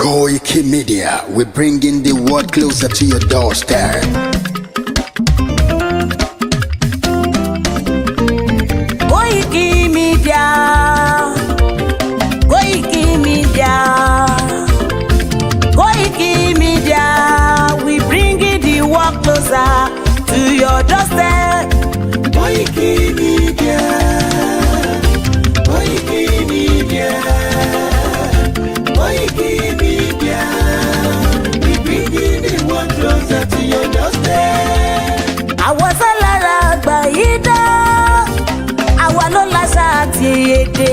Koiki Media, we're bringing the world closer to your doorstep. Koiki Media, Koiki Media, Koiki Media, we bringing the world closer to your doorstep. Koiki Media, Koiki Media, Koiki Media, we bringing the world closer to your doorstep. Àwọn sálára àgbà yìí dá, àwa ló láṣà àti èdè.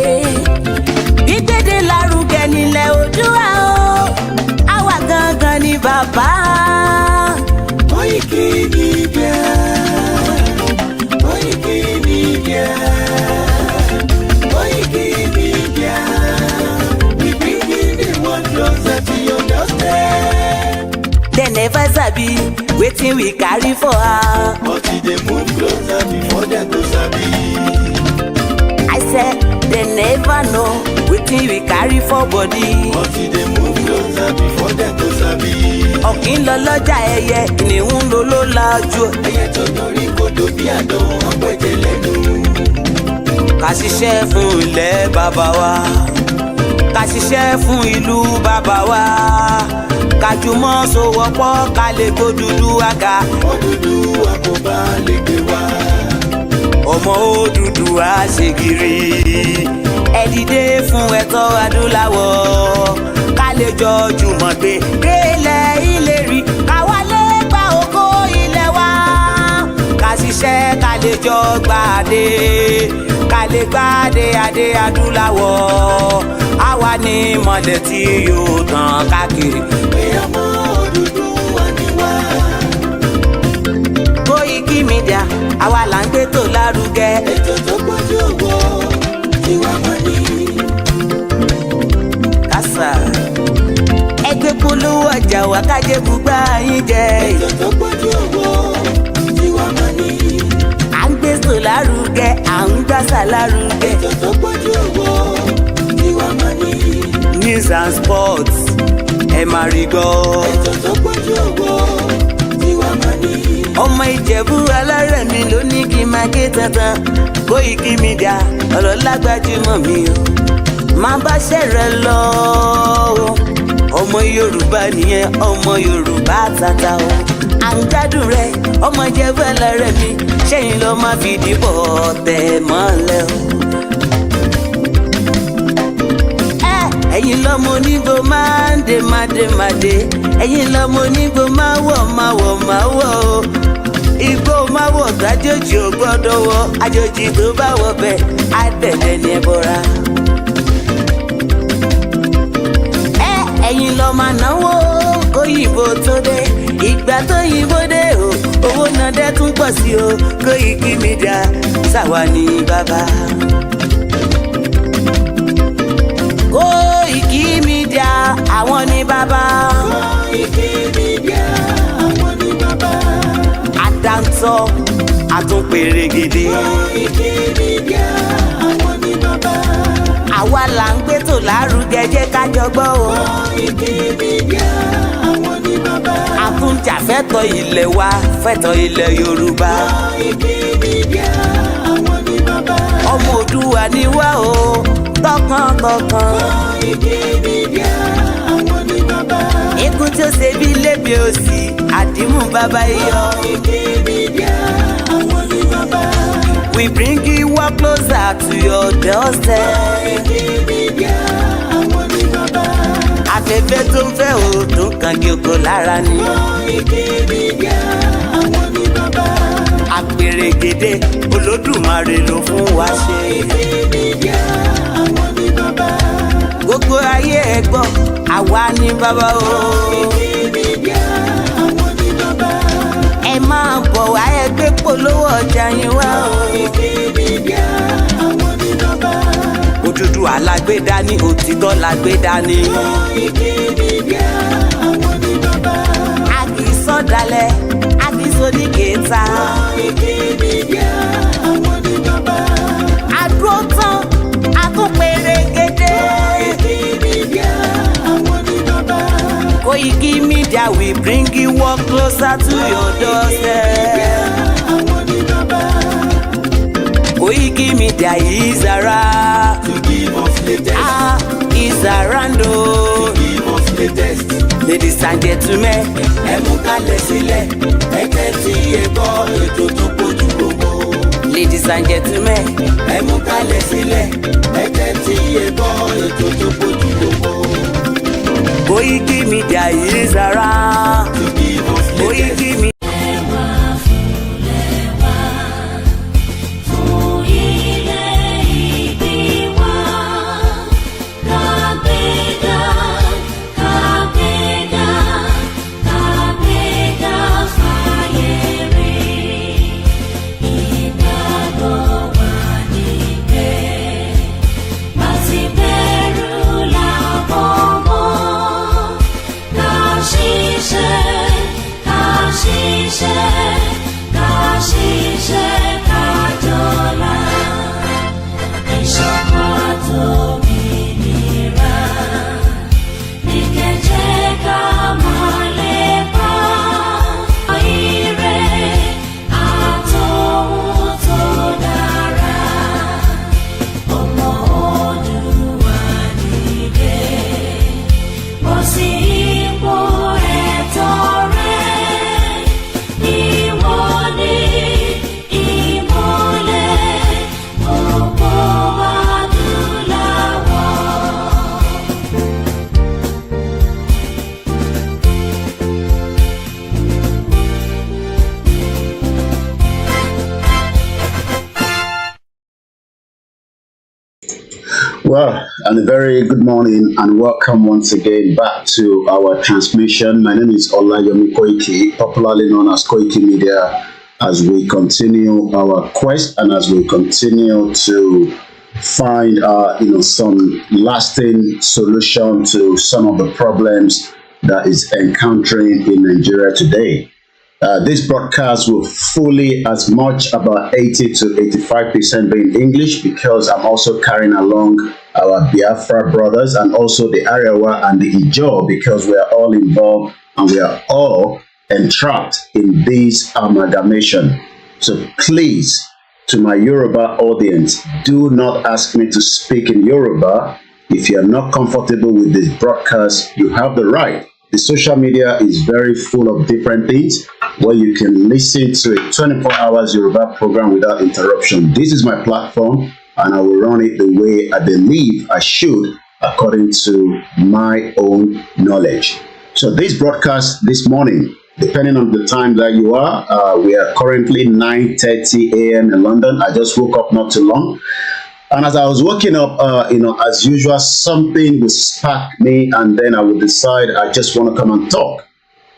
Gbígbédè lárugẹ nílẹ̀ Oòduà o, àwa gangan ni bàbá. Koiki Media, Koiki Media, Koiki Media, we bringing the world closer to your doorstep. They never sabi wetin we carry for her. But they move closer before they go sabi. I said they never know wetin we carry for body. But they move closer before they go sabi. Ọ̀kín lọ lọ́jà ẹyẹ, ìníhùn ló ló lajú. Ẹyẹ tó dorí kodò bí àdán ọ̀pẹ̀tẹ̀ lẹ́nu. Ká ṣiṣẹ́ fún ilẹ̀ bàbá wa, ká ṣiṣẹ́ fún ìlú bàbá wa, ká jùmọ̀ sowọ́pọ̀ ká lè gbódùdúwà ga. Odùduwà kò bá lè gbé wá. Ọmọ Odùduwà ṣe gírí, ẹ dìde fún ẹ̀tọ́ adúláwọ̀, ká lè jọ jùmọ̀ gbé délẹ̀ ìlérí, ká wálé gba ògo ilẹ̀ wa, ká ṣiṣẹ́ ká lè jọ gbàdé, ká lè gbàdé adé adúláwọ̀, àwa ni mọ̀lẹ̀ tí yóò tàn káàkiri. Pé ọmọ Odùduwà ni wá. Koiki Media, àwa là ń gbé tó lárugẹ. Ètò tó pọ̀jù owó tí wá mọ̀ ní. Kásá ẹgbẹ́ polówó ọjà wà kájé bùgbà yín jẹ. Ètò tó pọ̀jù owó tí wá mọ̀ ní. À ń gbé tó lárugẹ, à ń gbàsà lárugẹ. Ètò tó pọ̀jù owó tí wá mọ̀ ní. News and sports ẹ máa rí gbọ́. Ètò tó pọ̀jù owó tí wá mọ̀ ní. Ọmọ Ìjẹ̀bú alárẹ̀ mi ló ní kí n máa ké tantan. Koiki Media ọlọ́lá gbajúmọ̀ mi o, máa bá ṣẹ̀rẹ̀ lọ o. Ọmọ Yorùbá nìyẹn, ọmọ Yorùbá tata o. À ń gbádùn rẹ, ọmọ Ìjẹ̀bú alárẹ̀ mi, ṣẹ́yìn ló máa fi dìbò tẹ̀ mọ́lẹ̀ o. Ẹ̀yin lọ́mọ onígbò máa ń dé máa dé, ẹ̀yin lọ́mọ onígbò máa wọ̀ o. Igbó máa wọ̀ gájòjì ò gbọ́dọ̀ wọ̀, àjòjì tó bá wọ̀ bẹ́ẹ̀ á tẹ̀lé ní ẹbọra. Ẹ̀yin lọ máa náwó kóyìnbó tó dé, ìgbà tó yìnbó dé o, owó náà dẹ́ tún pọ̀ sí o. Koiki Media ṣàwa ní bàbá. Koiki Media àwọn ní bàbá. Koiki Media àwọn ní bàbá. Àdáńtọ́ àtúnpèrègèdè. Koiki Media àwọn ní bàbá. Àwa là ń gbé tó lárugẹ, jẹ́ ká jọ gbọ́ o. Koiki Media àwọn ní bàbá. Àtúnjàfẹ́tọ̀ ilẹ̀ wa, fẹ́tọ̀ ilẹ̀ Yorùbá. Koiki Media àwọn ní bàbá. Ọmọ Oòduà ni wá o, tọkàntọkàn. Koiki Media àwọn ní bàbá. Ikú tí ó ṣe bí lébi òsì, àdìmú bàbá iyọ̀. Koiki Media àwọn ní bàbá. We bring you work closer to your doorstep. Koiki Media àwọn ní bàbá. Afẹ́fẹ́ tó ń fẹ́ o tó ń kan kí oko lára ni. Koiki Media àwọn ní bàbá. Àpèrègèdè Olódùmarè ló fún wa ṣe. Koiki Media àwọn ní bàbá. Gbogbo ayé ẹ gbọ́, àwa ní bàbá o. Koiki Media àwọn ní bàbá. Ẹ máa bọ̀ wá ẹgbẹ́ polówó ọjà yín wá o. Koiki Media àwọn ní bàbá. Odùduwà lágbédá ní, òtítọ́ lágbédá ní. Koiki Media àwọn ní bàbá. A kì í sọ̀dálẹ̀, a kì í sóníkèéta. Koiki Media àwọn ní bàbá. Àdúró tán, a tún pèrègèdè. Koiki Media àwọn ní bàbá. bringing work closer to your doorstep. Koiki Media is around To give us latest. Is around To give us latest. Ladies and gentlemen, Ẹ mú kalẹ̀ sílẹ̀, ẹ tẹ́tí ẹ gbọ́ ètò tó pójú gbogbo. ladies and gentlemen, Ẹ mú kalẹ̀ sílẹ̀, ẹ tẹ́tí ẹ gbọ́ ètò tó pójú gbogbo. Koiki Media is around. To give us latest. Koiki Media. Well, and a very good morning and welcome once again back to our transmission. My name is Koiki, popularly known as Koiki Media, as we continue our quest and as we continue to find some lasting solution to some of the problems that is encountering in Nigeria today. This broadcast will fully as much about 80 to 85% be in English, because I'm also carrying along our Biafra brothers and also the Arewa and the Ijo, because we are all involved and we are all entrapped in this amalgamation. So please, to my Yoruba audience, do not ask me to speak in Yoruba. If you are not comfortable with this broadcast, you have the right. The social media is very full of different things where you can listen to a 24 hours Yoruba program without interruption. This is my platform and I will run it the way I believe I should, according to my own knowledge. So this broadcast this morning, depending on the time that you are, we are currently 9:30 a.m. in London. I just woke up not too long. And as I was waking up, as usual, something would spark me, and then I would decide I just want to come and talk.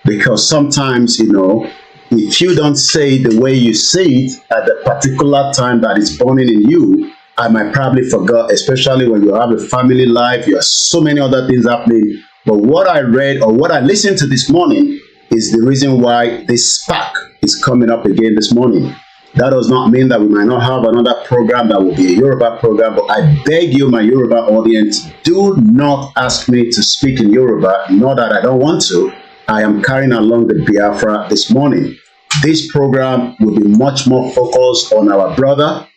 Because sometimes, if you don't say it the way you say it at the particular time that is burning in you, I might probably forget, especially when you have a family life, you have so many other things happening. But what I read or what I listened to this morning is the reason why this spark is coming up again this morning. That does not mean that we might not have another program that will be a Yoruba program, but I beg you, my Yoruba audience, do not ask me to speak in Yoruba, not that I don't want to. I am carrying along the Biafra this morning. This program will be much more focused on our brother,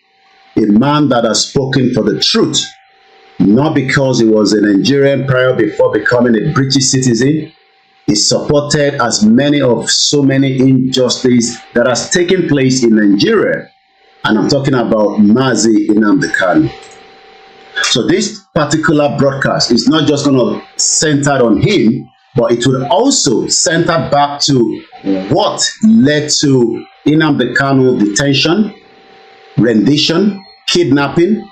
a man that has spoken for the truth, not because he was a Nigerian prior before becoming a British citizen. He supported as many injustices that has taken place in Nigeria, and I'm talking about Mazi Nnamdi Kanu. So this particular broadcast is not just going to center on him, but it will also center back to what led to Nnamdi Kanu detention, rendition, kidnapping,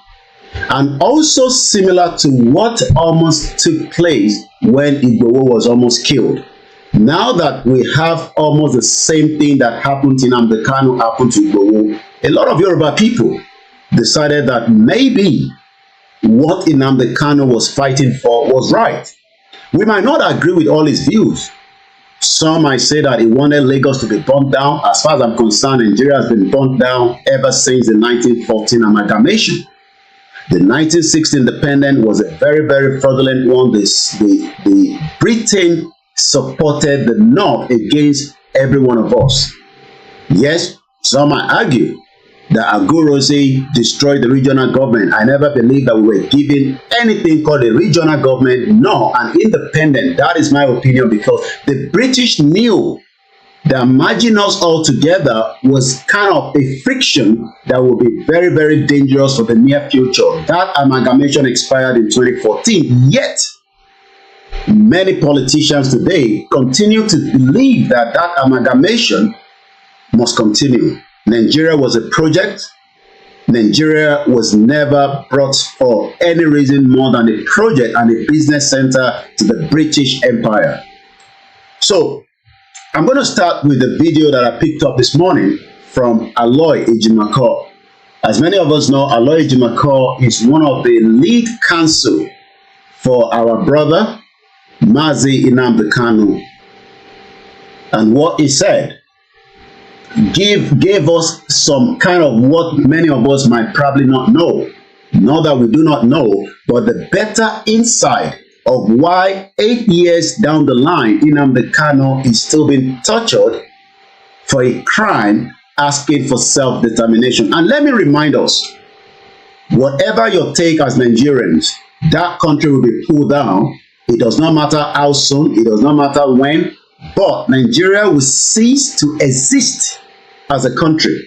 and also similar to what almost took place when Igboho was almost killed. Now that we have almost the same thing that happened to Nnamdi Kanu happened to Igboho, a lot of Yoruba people decided that maybe what Nnamdi Kanu was fighting for was right. We might not agree with all his views. Some might say that he wanted Lagos to be burnt down. As far as I'm concerned, Nigeria has been burnt down ever since the 1914 amalgamation. The 1960 independence was a very, very fraudulent one. The Britain supported the North against every one of us. Yes, some might argue that Agurose destroyed the regional government. I never believed that we were given anything called a regional government, nor an independent. That is my opinion, because the British knew that merging us all together was kind of a friction that would be very, very dangerous for the near future. That amalgamation expired in 2014, yet many politicians today continue to believe that that amalgamation must continue. Nigeria was a project. Nigeria was never brought for any reason more than a project and a business center to the British Empire. So I'm going to start with the video that I picked up this morning from Aloy Ejimako. As many of us know, Aloy Ejimako is one of the lead counsel for our brother Mazi Nnamdi Kanu. And what he said gave us some kind of what many of us might probably not know. Not that we do not know, but the better insight of why 8 years down the line, Nnamdi Kanu is still being tortured for a crime asking for self-determination. And let me remind us, whatever your take as Nigerians, that country will be pulled down. It does not matter how soon, it does not matter when, but Nigeria will cease to exist as a country.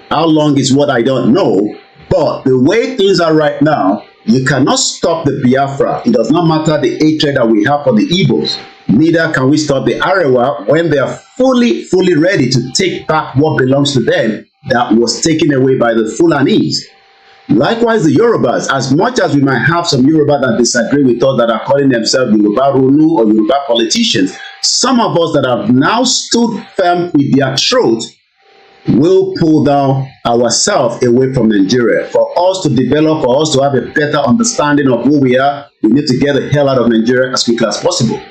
How long is what I don't know, but the way things are right now, you cannot stop the Biafra. It does not matter the hatred that we have for the Igbos. Neither can we stop the Arewa when they are fully ready to take back what belongs to them that was taken away by the Fulanis. Likewise, the Yorubas, as much as we might have some Yoruba that disagree with us, that are calling themselves Yoruba Runu or Yoruba politicians, some of us that have now stood firm with their throat will pull down ourselves away from Nigeria. For us to develop, for us to have a better understanding of who we are, we need to get the hell out of Nigeria as quickly as possible.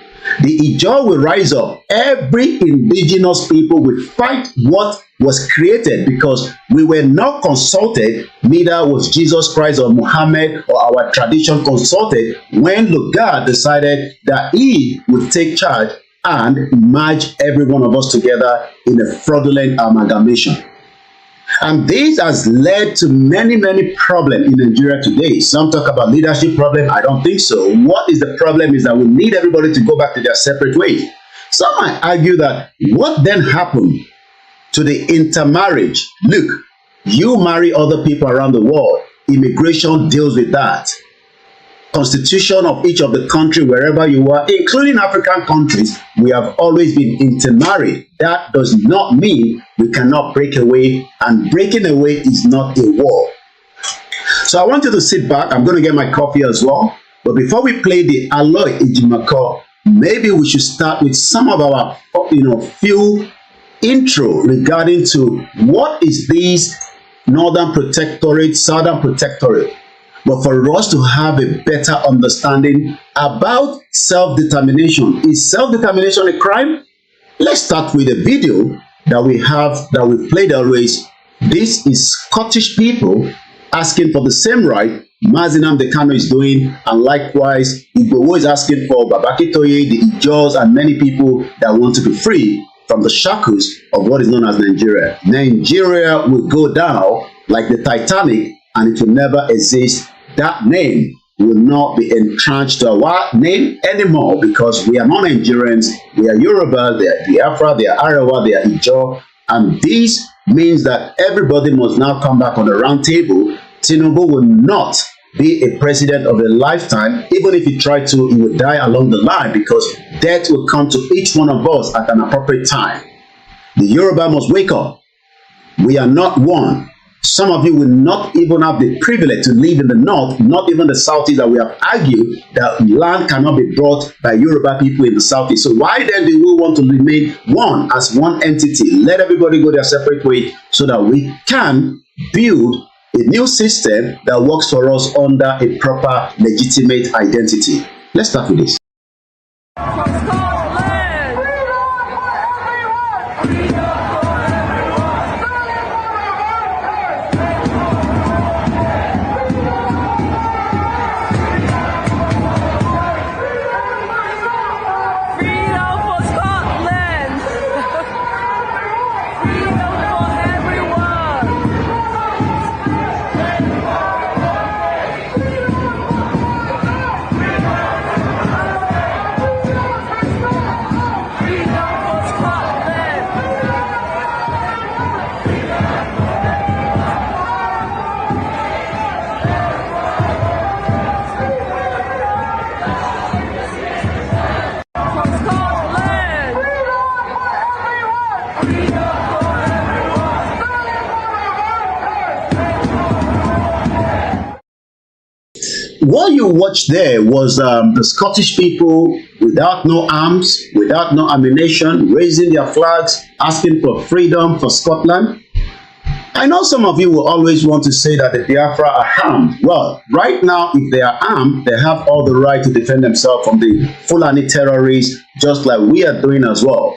The Ijaw will rise up. Every indigenous people will fight what was created, because we were not consulted, neither was Jesus Christ or Muhammad or our tradition consulted when Lugard decided that he would take charge and merge every one of us together in a fraudulent amalgamation. And this has led to many problems in Nigeria today. Some talk about leadership problem. I don't think so. What is the problem is that we need everybody to go back to their separate ways. Some might argue that what then happened to the intermarriage? Look, you marry other people around the world. Immigration deals with that. Constitution of each of the country, wherever you are, including African countries, we have always been intermarried. That does not mean we cannot break away, and breaking away is not a war. So I want you to sit back. I'm going to get my coffee as well. But before we play the Aloy Ejimako, maybe we should start with some of our, few intro regarding to what is this Northern Protectorate, Southern Protectorate. But for us to have a better understanding about self-determination. Is self-determination a crime? Let's start with a video that we have, that we played always. This is Scottish people asking for the same right Mazi Nnamdi Kanu is doing, and likewise Igboho is asking for Akintoye, the Ijaws, and many people that want to be free from the shackles of what is known as Nigeria. Nigeria will go down like the Titanic, and it will never exist. That name will not be entrenched to our name anymore, because we are not Nigerians. We are Yoruba, they are Biafra, they are Arewa, they are Ijaw, and this means that everybody must now come back on the round table. Tinubu will not be a president of a lifetime. Even if he tried to, he will die along the line, because death will come to each one of us at an appropriate time. The Yoruba must wake up. We are not one. Some of you will not even have the privilege to live in the north, not even the southeast, that we have argued that land cannot be brought by Yoruba people in the southeast. So why then do we want to remain one as one entity? Let everybody go their separate way so that we can build a new system that works for us under a proper legitimate identity. Let's start with this. Freedom what you watched there was the Scottish people without no arms, without no ammunition, raising their flags, asking for freedom for Scotland. I know some of you will always want to say that the Biafra are armed. Well, right now, if they are armed, they have all the right to defend themselves from the Fulani terrorists, just like we are doing as well.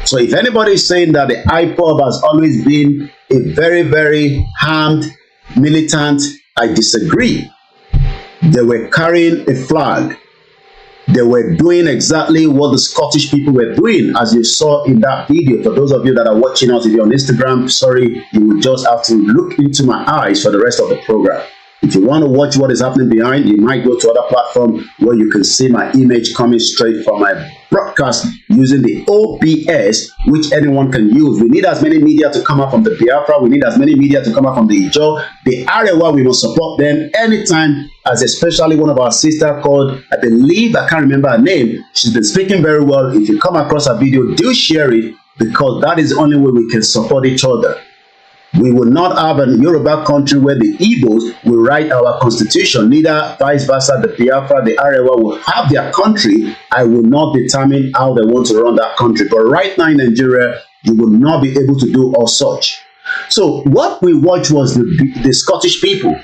So if anybody is saying that the IPOB has always been a very, very armed militant, I disagree. They were carrying a flag. They were doing exactly what the Scottish people were doing, as you saw in that video. For those of you that are watching us, if you're on Instagram, sorry, you will just have to look into my eyes for the rest of the program. If you want to watch what is happening behind, you might go to other platform where you can see my image coming straight from my broadcast using the OBS, which anyone can use. We need as many media to come up from the Biafra. We need as many media to come up from the Ijo, the Arewa. We will support them anytime, as especially one of our sisters called, I believe, I can't remember her name. She's been speaking very well. If you come across a video, do share it, because that is the only way we can support each other. We will not have a Yoruba country where the Igbos will write our constitution, neither vice versa. The Biafra, the Arewa will have their country. I will not determine how they want to run that country. But right now in Nigeria, you will not be able to do all such. So what we watched was the Scottish people,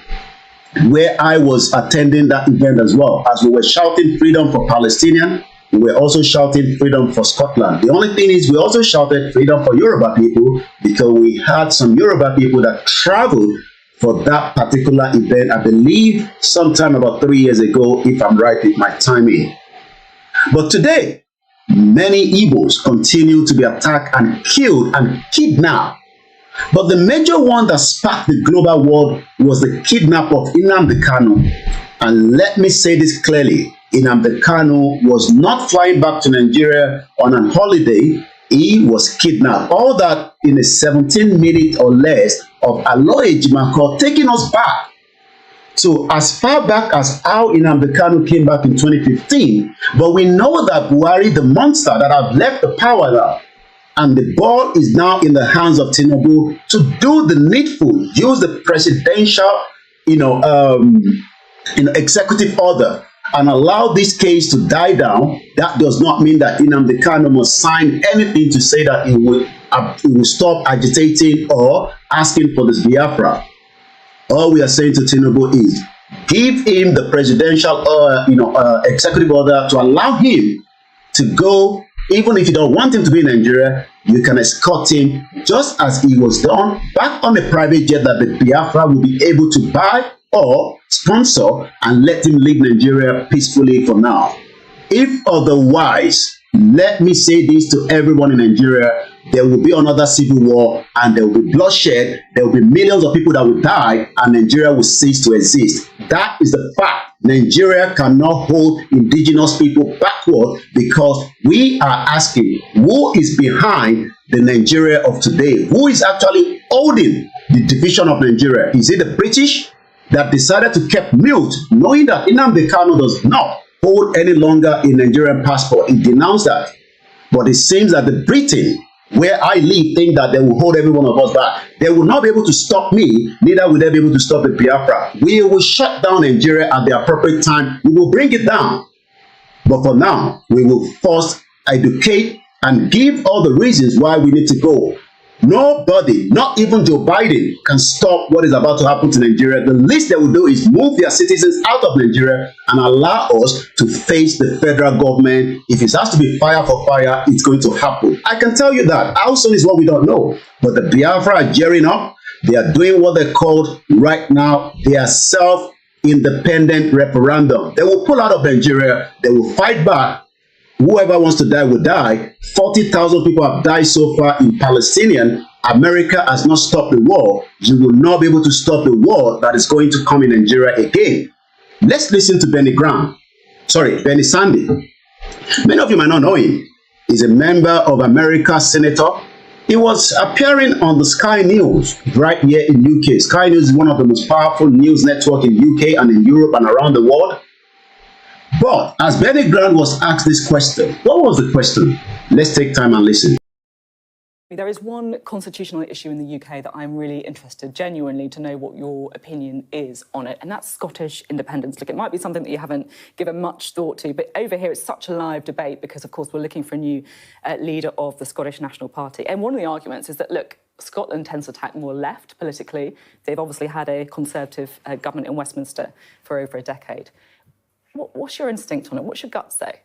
where I was attending that event as well. As we were shouting freedom for Palestinians, we were also shouting freedom for Scotland. The only thing is we also shouted freedom for Yoruba people, because we had some Yoruba people that traveled for that particular event, I believe sometime about 3 years ago, if I'm right with my timing. But today, many Igbos continue to be attacked and killed and kidnapped. But the major one that sparked the global world was the kidnap of Nnamdi Kanu. And let me say this clearly, Nnamdi Kanu was not flying back to Nigeria on a holiday. He was kidnapped. All that in a 17 minutes or less of Aloy Ejimakor taking us back. So as far back as how Nnamdi Kanu came back in 2015, but we know that Buhari, the monster that have left the power now, and the ball is now in the hands of Tinubu to do the needful, use the presidential, executive order and allow this case to die down. That does not mean that Nnamdi Kanu must sign anything to say that he will stop agitating or asking for this Biafra. All we are saying to Tinubu is give him the presidential executive order to allow him to go. Even if you don't want him to be in Nigeria, you can escort him, just as he was done, back on a private jet that the Biafra will be able to buy or sponsor, and let him leave Nigeria peacefully for now. If otherwise, let me say this to everyone in Nigeria, there will be another civil war and there will be bloodshed, there will be millions of people that will die, and Nigeria will cease to exist. That is the fact. Nigeria cannot hold indigenous people backward, because we are asking, who is behind the Nigeria of today? Who is actually holding the division of Nigeria? Is it the British that decided to keep mute, knowing that Nnamdi Kanu does not hold any longer a Nigerian passport? He denounced that. But it seems that the Britain, where I live, think that they will hold every one of us back. They will not be able to stop me, neither will they be able to stop the Biafra. We will shut down Nigeria at the appropriate time. We will bring it down. But for now, we will first educate and give all the reasons why we need to go. Nobody, not even Joe Biden, can stop what is about to happen to Nigeria. The least they will do is move their citizens out of Nigeria and allow us to face the federal government. If it has to be fire for fire, it's going to happen. I can tell you that. How soon is what we don't know. But the Biafra are gearing up. They are doing what they call right now their self-independent referendum. They will pull out of Nigeria. They will fight back. Whoever wants to die will die. 40,000 people have died so far in Palestinian. America has not stopped the war. You will not be able to stop the war that is going to come in Nigeria again. Let's listen to Benny Sandy. Many of you might not know him. He's a member of America's senator. He was appearing on the Sky News right here in UK. Sky News is one of the most powerful news networks in UK and in Europe and around the world. But as Benny Grant was asked this question, what was the question? Let's take time and listen. There is one constitutional issue in the UK that I'm really interested, genuinely, to know what your opinion is on it, and that's Scottish independence. Look, it might be something that you haven't given much thought to, but over here it's such a live debate because, of course, we're looking for a new leader of the Scottish National Party. And one of the arguments is that, look, Scotland tends to tack more left politically. They've obviously had a Conservative government in Westminster for over a decade. What's your instinct on it? What's your gut say?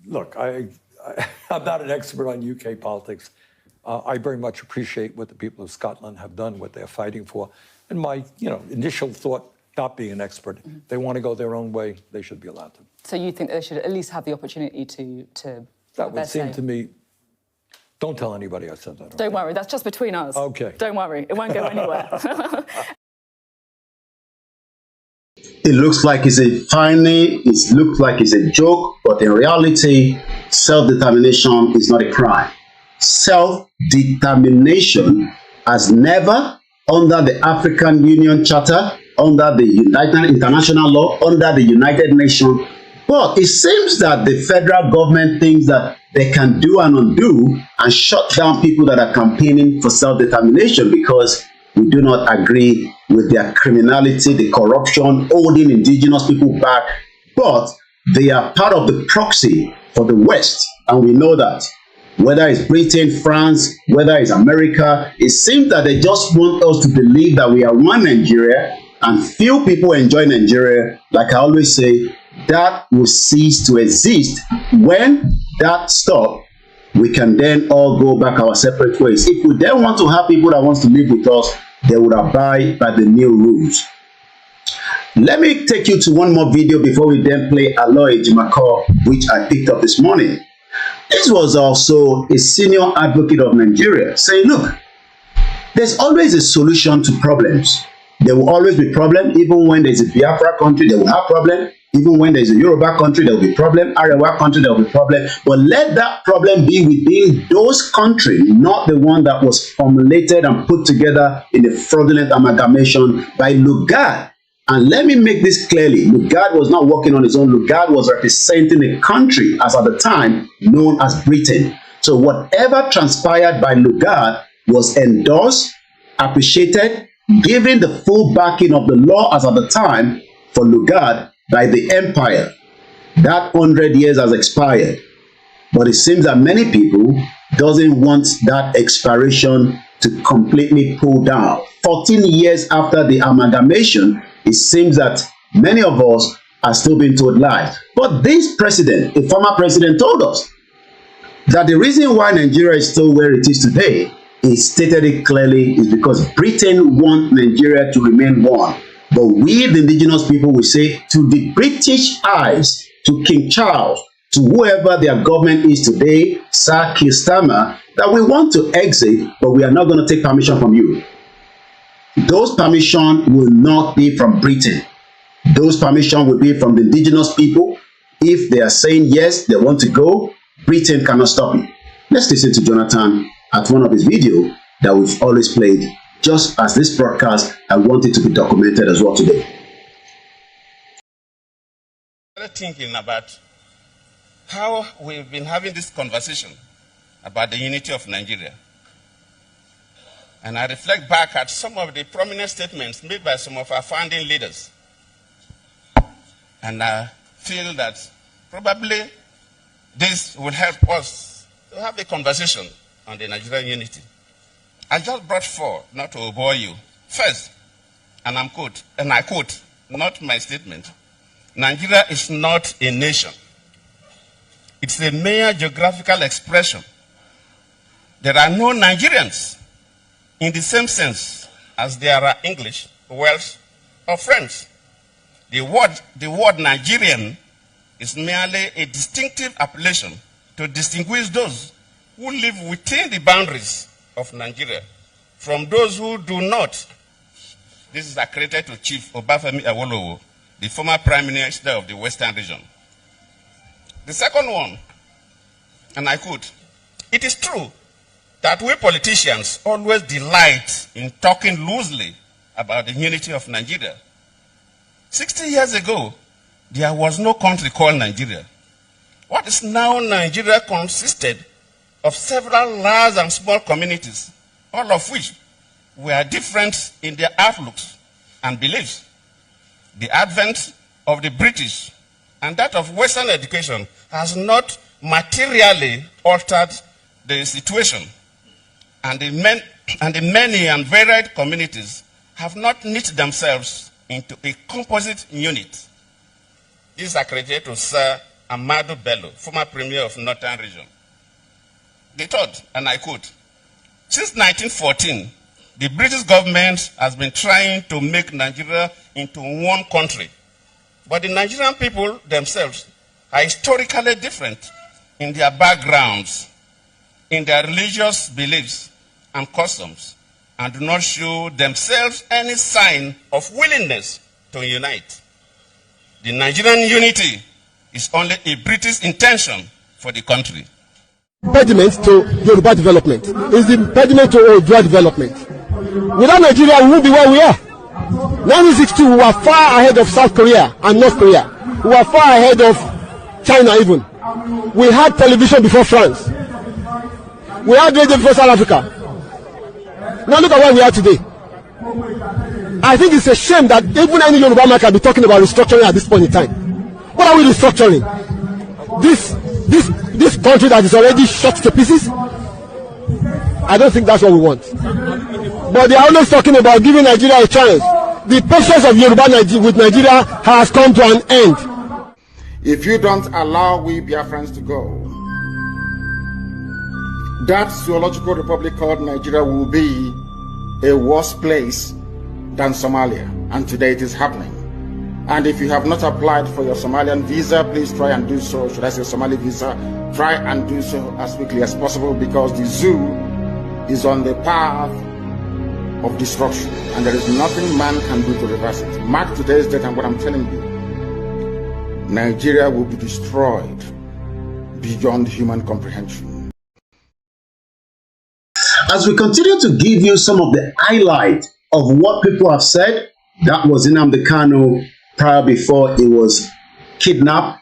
Look, I'm not an expert on UK politics. I very much appreciate what the people of Scotland have done, what they're fighting for. And my, initial thought, not being an expert, they want to go their own way, they should be allowed to. So you think they should at least have the opportunity to that would seem to me. Don't tell anybody I said that. Don't worry, that's just between us. Okay. Don't worry, it won't go anywhere. It looks like it's a joke, but in reality, self-determination is not a crime. Self-determination has never, under the African Union Charter, under the United International Law, under the United Nations, but it seems that the federal government thinks that they can do and undo and shut down people that are campaigning for self-determination because we do not agree with their criminality, the corruption, holding indigenous people back, but they are part of the proxy for the West, and we know that. Whether it's Britain, France, whether it's America, it seems that they just want us to believe that we are one Nigeria, and few people enjoy Nigeria. Like I always say, that will cease to exist. When that stops, we can then all go back our separate ways. If we then want to have people that want to live with us, they would abide by the new rules. Let me take you to one more video before we then play Aloy Jimako, which I picked up this morning. This was also a senior advocate of Nigeria saying, look, there's always a solution to problems. There will always be problems. Even when there's a Biafra country, they will have problems. Even when there's a Yoruba country, there will be problem. Arewa country, there will be problem. But let that problem be within those countries, not the one that was formulated and put together in a fraudulent amalgamation by Lugard. And let me make this clearly. Lugard was not working on his own. Lugard was representing a country, as at the time, known as Britain. So whatever transpired by Lugard was endorsed, appreciated, given the full backing of the law as at the time for Lugard by the empire. That 100 years has expired. But it seems that many people doesn't want that expiration to completely pull down. 14 years after the amalgamation, it seems that many of us are still being told lies. But this president, a former president, told us that the reason why Nigeria is still where it is today, he stated it clearly, is because Britain wants Nigeria to remain one. But we, the indigenous people, will say to the British eyes, to King Charles, to whoever their government is today, Sir Keir Starmer, that we want to exit, but we are not going to take permission from you. Those permissions will not be from Britain. Those permissions will be from the indigenous people. If they are saying yes, they want to go, Britain cannot stop it. Let's listen to Jonathan at one of his videos that we've always played. Just as this broadcast, I want it to be documented as well today. Thinking about how we've been having this conversation about the unity of Nigeria. And I reflect back at some of the prominent statements made by some of our founding leaders. And I feel that probably this will help us to have a conversation on the Nigerian unity. I just brought four, not to bore you. First, and I quote, not my statement, Nigeria is not a nation. It's a mere geographical expression. There are no Nigerians in the same sense as there are English, Welsh, or French. The word Nigerian is merely a distinctive appellation to distinguish those who live within the boundaries of Nigeria from those who do not. This is accredited to Chief Obafemi Awolowo, the former Prime Minister of the Western region. The second one, and I quote, it is true that we politicians always delight in talking loosely about the unity of Nigeria. 60 years ago, there was no country called Nigeria. What is now Nigeria consisted of several large and small communities, all of which were different in their outlooks and beliefs. The advent of the British and that of Western education has not materially altered the situation, and the many and varied communities have not knit themselves into a composite unit. This is accredited to Sir Amadou Bello, former Premier of Northern Region. They thought, and I quote, "Since 1914, the British government has been trying to make Nigeria into one country. But the Nigerian people themselves are historically different in their backgrounds, in their religious beliefs and customs, and do not show themselves any sign of willingness to unite. The Nigerian unity is only a British intention for the country." Impediment to Yoruba development is the impediment to Odua development. Without Nigeria, we won't be where we are. 1962, we were far ahead of South Korea and North Korea. We were far ahead of China even. We had television before France. We had radio before South Africa. Now look at where we are today. I think it's a shame that even any Yoruba man can be talking about restructuring at this point in time. What are we restructuring? This country that is already shot to pieces? I don't think that's what we want. But they are always talking about giving Nigeria a chance. The patience of Yoruba with Nigeria has come to an end. If you don't allow we Biafrans to go, that zoological republic called Nigeria will be a worse place than Somalia. And today it is happening. And if you have not applied for your Somalian visa, please try and do so. Should I say Somali visa? Try and do so as quickly as possible, because the zoo is on the path of destruction, and there is nothing man can do to reverse it. Mark today's date and what I'm telling you. Nigeria will be destroyed beyond human comprehension. As we continue to give you some of the highlight of what people have said, that was Nnamdi Kanu prior before he was kidnapped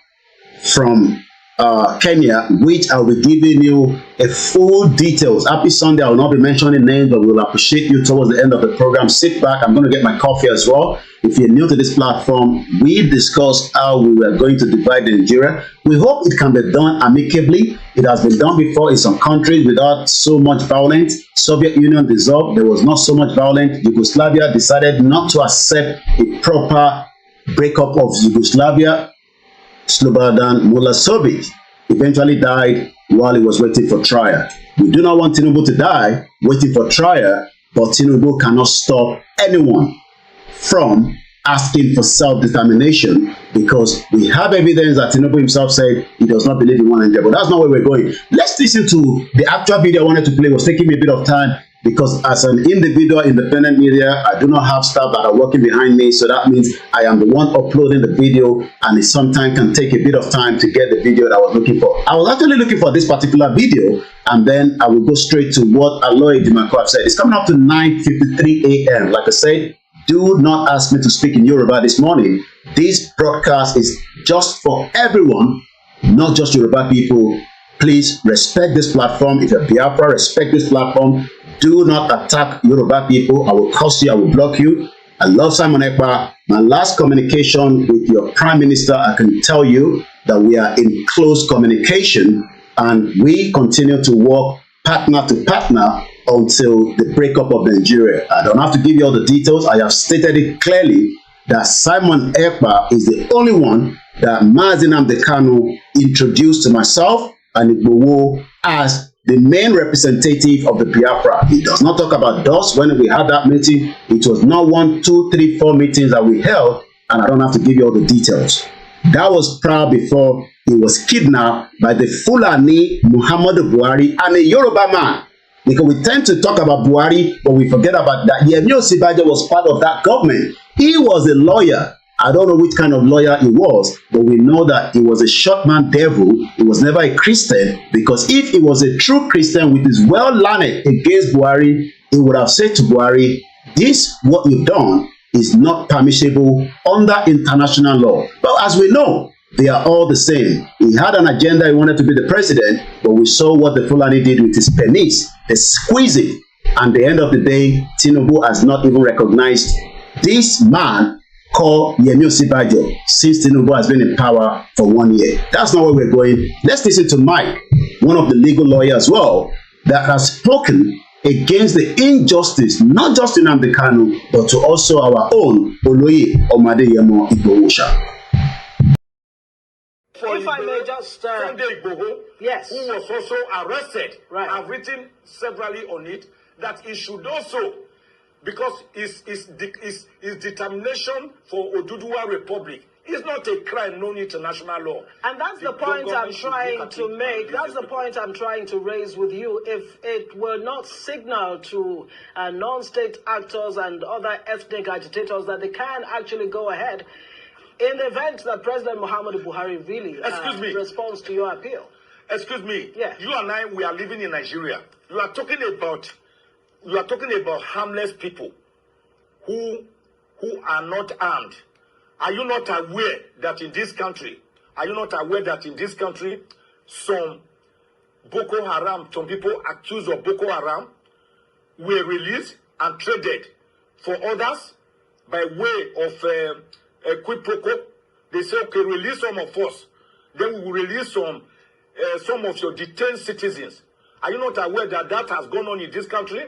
from Kenya, which I'll be giving you a full details. Happy Sunday. I will not be mentioning names, but we'll appreciate you towards the end of the program. Sit back. I'm going to get my coffee as well. If you're new to this platform, we discussed how we were going to divide Nigeria. We hope it can be done amicably. It has been done before in some countries without so much violence. Soviet Union dissolved. There was not so much violence. Yugoslavia decided not to accept a proper breakup of Yugoslavia. Slobodan Milosevic eventually died while he was waiting for trial. We do not want Tinubu to die waiting for trial, but Tinubu cannot stop anyone from asking for self-determination, because we have evidence that Tinubu himself said he does not believe in one Nigeria. But that's not where we're going. Let's listen to the actual video I wanted to play. It was taking me a bit of time, because as an individual independent media, I do not have staff that are working behind me. So that means I am the one uploading the video, and it sometimes can take a bit of time to get the video that I was looking for. I was actually looking for this particular video, and then I will go straight to what Aloy Dimako said. It's coming up to 9:53 a.m. Like I said, do not ask me to speak in Yoruba this morning. This broadcast is just for everyone, not just Yoruba people. Please respect this platform. If you're Biafra, respect this platform. Do not attack Yoruba people. I will curse you. I will block you. I love Simon Ekpa. My last communication with your Prime Minister, I can tell you that we are in close communication, and we continue to work partner to partner until the breakup of Nigeria. I don't have to give you all the details. I have stated it clearly that Simon Ekpa is the only one that Mazi Nnamdi Kanu introduced to myself and Igboho as the main representative of the Biafra. He does not talk about DOS. When we had that meeting, it was not 1, 2, 3, 4 meetings that we held, and I don't have to give you all the details. That was prior before he was kidnapped by the Fulani Muhammadu Buhari and a Yoruba man. Because we tend to talk about Buhari, but we forget about that. Yemi Osinbajo was part of that government. He was a lawyer. I don't know which kind of lawyer he was, but we know that he was a short-man devil. He was never a Christian, because if he was a true Christian with his well-learned against Buhari, he would have said to Buhari, this, what you've done, is not permissible under international law. But as we know, they are all the same. He had an agenda, he wanted to be the president, but we saw what the Fulani did with his penis. They squeezed it. And at the end of the day, Tinubu has not even recognized this man called Yemi Osinbajo since Tinubu has been in power for 1 year. That's not where we're going. Let's listen to Mike, one of the legal lawyers as well, that has spoken against the injustice, not just in Nnamdi Kanu, but to also our own Oloye Omadeyemo Igboho. If I may just Sunday Igboho, yes, who was also arrested, right. I've written severally on it that he should also, because his determination for Oduduwa Republic is not a crime known international law. And that's the point I'm trying to make. That's the point I'm trying to raise with you. If it were not signaled to non-state actors and other ethnic agitators that they can actually go ahead, in the event that President Muhammadu Buhari really responds to your appeal. Excuse me. Yeah. You and I, we are living in Nigeria. You are talking about harmless people who are not armed. Are you not aware that in this country, some Boko Haram, some people accused of Boko Haram were released and traded for others by way of a quid pro quo? They say, okay, release some of us, then we will release some of your detained citizens. Are you not aware that that has gone on in this country?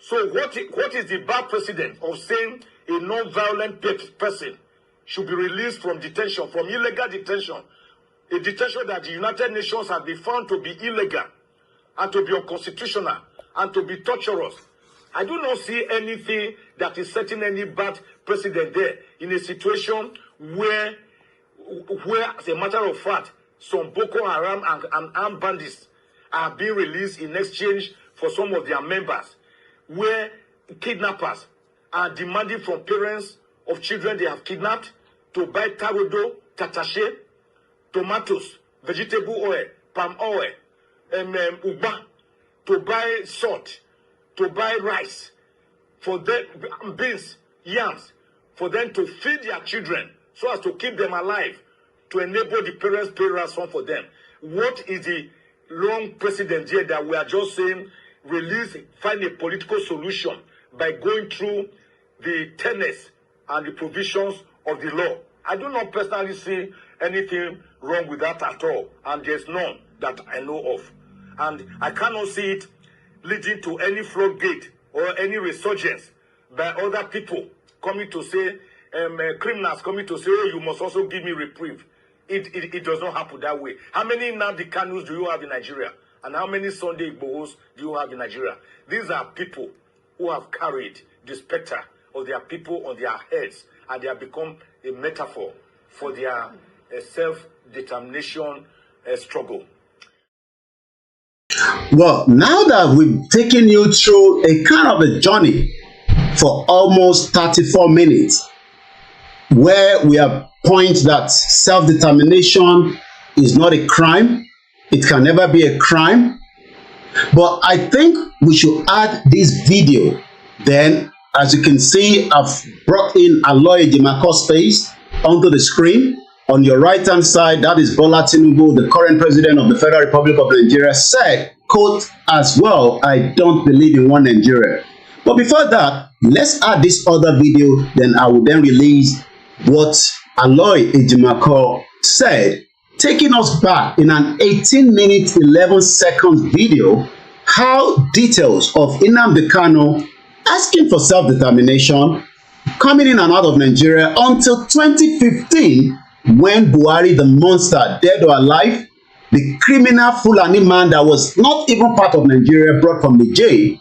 So what is the bad precedent of saying a non-violent person should be released from detention, from illegal detention, a detention that the United Nations has been found to be illegal and to be unconstitutional and to be torturous? I do not see anything that is setting any bad precedent there in a situation where, as a matter of fact, some Boko Haram and armed bandits are being released in exchange for some of their members, where kidnappers are demanding from parents of children they have kidnapped to buy tarodo, tatache, tomatoes, vegetable oil, palm oil, uba, to buy salt, to buy rice, for them, beans, yams, for them to feed their children so as to keep them alive, to enable the parents pay ransom for them. What is the long precedent here that we are just saying find a political solution by going through the tenets and the provisions of the law? I do not personally see anything wrong with that at all, and there's none that I know of. And I cannot see it leading to any floodgate or any resurgence by other people coming to say, criminals coming to say, oh, you must also give me reprieve. It does not happen that way. How many Nnamdi Kanus do you have in Nigeria? And how many Sunday Igbohos do you have in Nigeria? These are people who have carried the specter of their people on their heads, and they have become a metaphor for their self-determination struggle. Well, now that we've taken you through a kind of a journey for almost 34 minutes, where we have points that self-determination is not a crime, it can never be a crime, but I think we should add this video. Then, as you can see, I've brought in Aloy Jimako's face onto the screen. On your right-hand side, that is Bola Tinubu, the current president of the Federal Republic of Nigeria, said, quote, as well, I don't believe in one Nigeria. But before that, let's add this other video, then I will then release what Aloy Ejimako said, taking us back in an 18-minute, 11-second video, how details of Nnamdi Kanu asking for self-determination, coming in and out of Nigeria until 2015, when Buhari, the monster, dead or alive, the criminal Fulani man that was not even part of Nigeria, brought from the jail,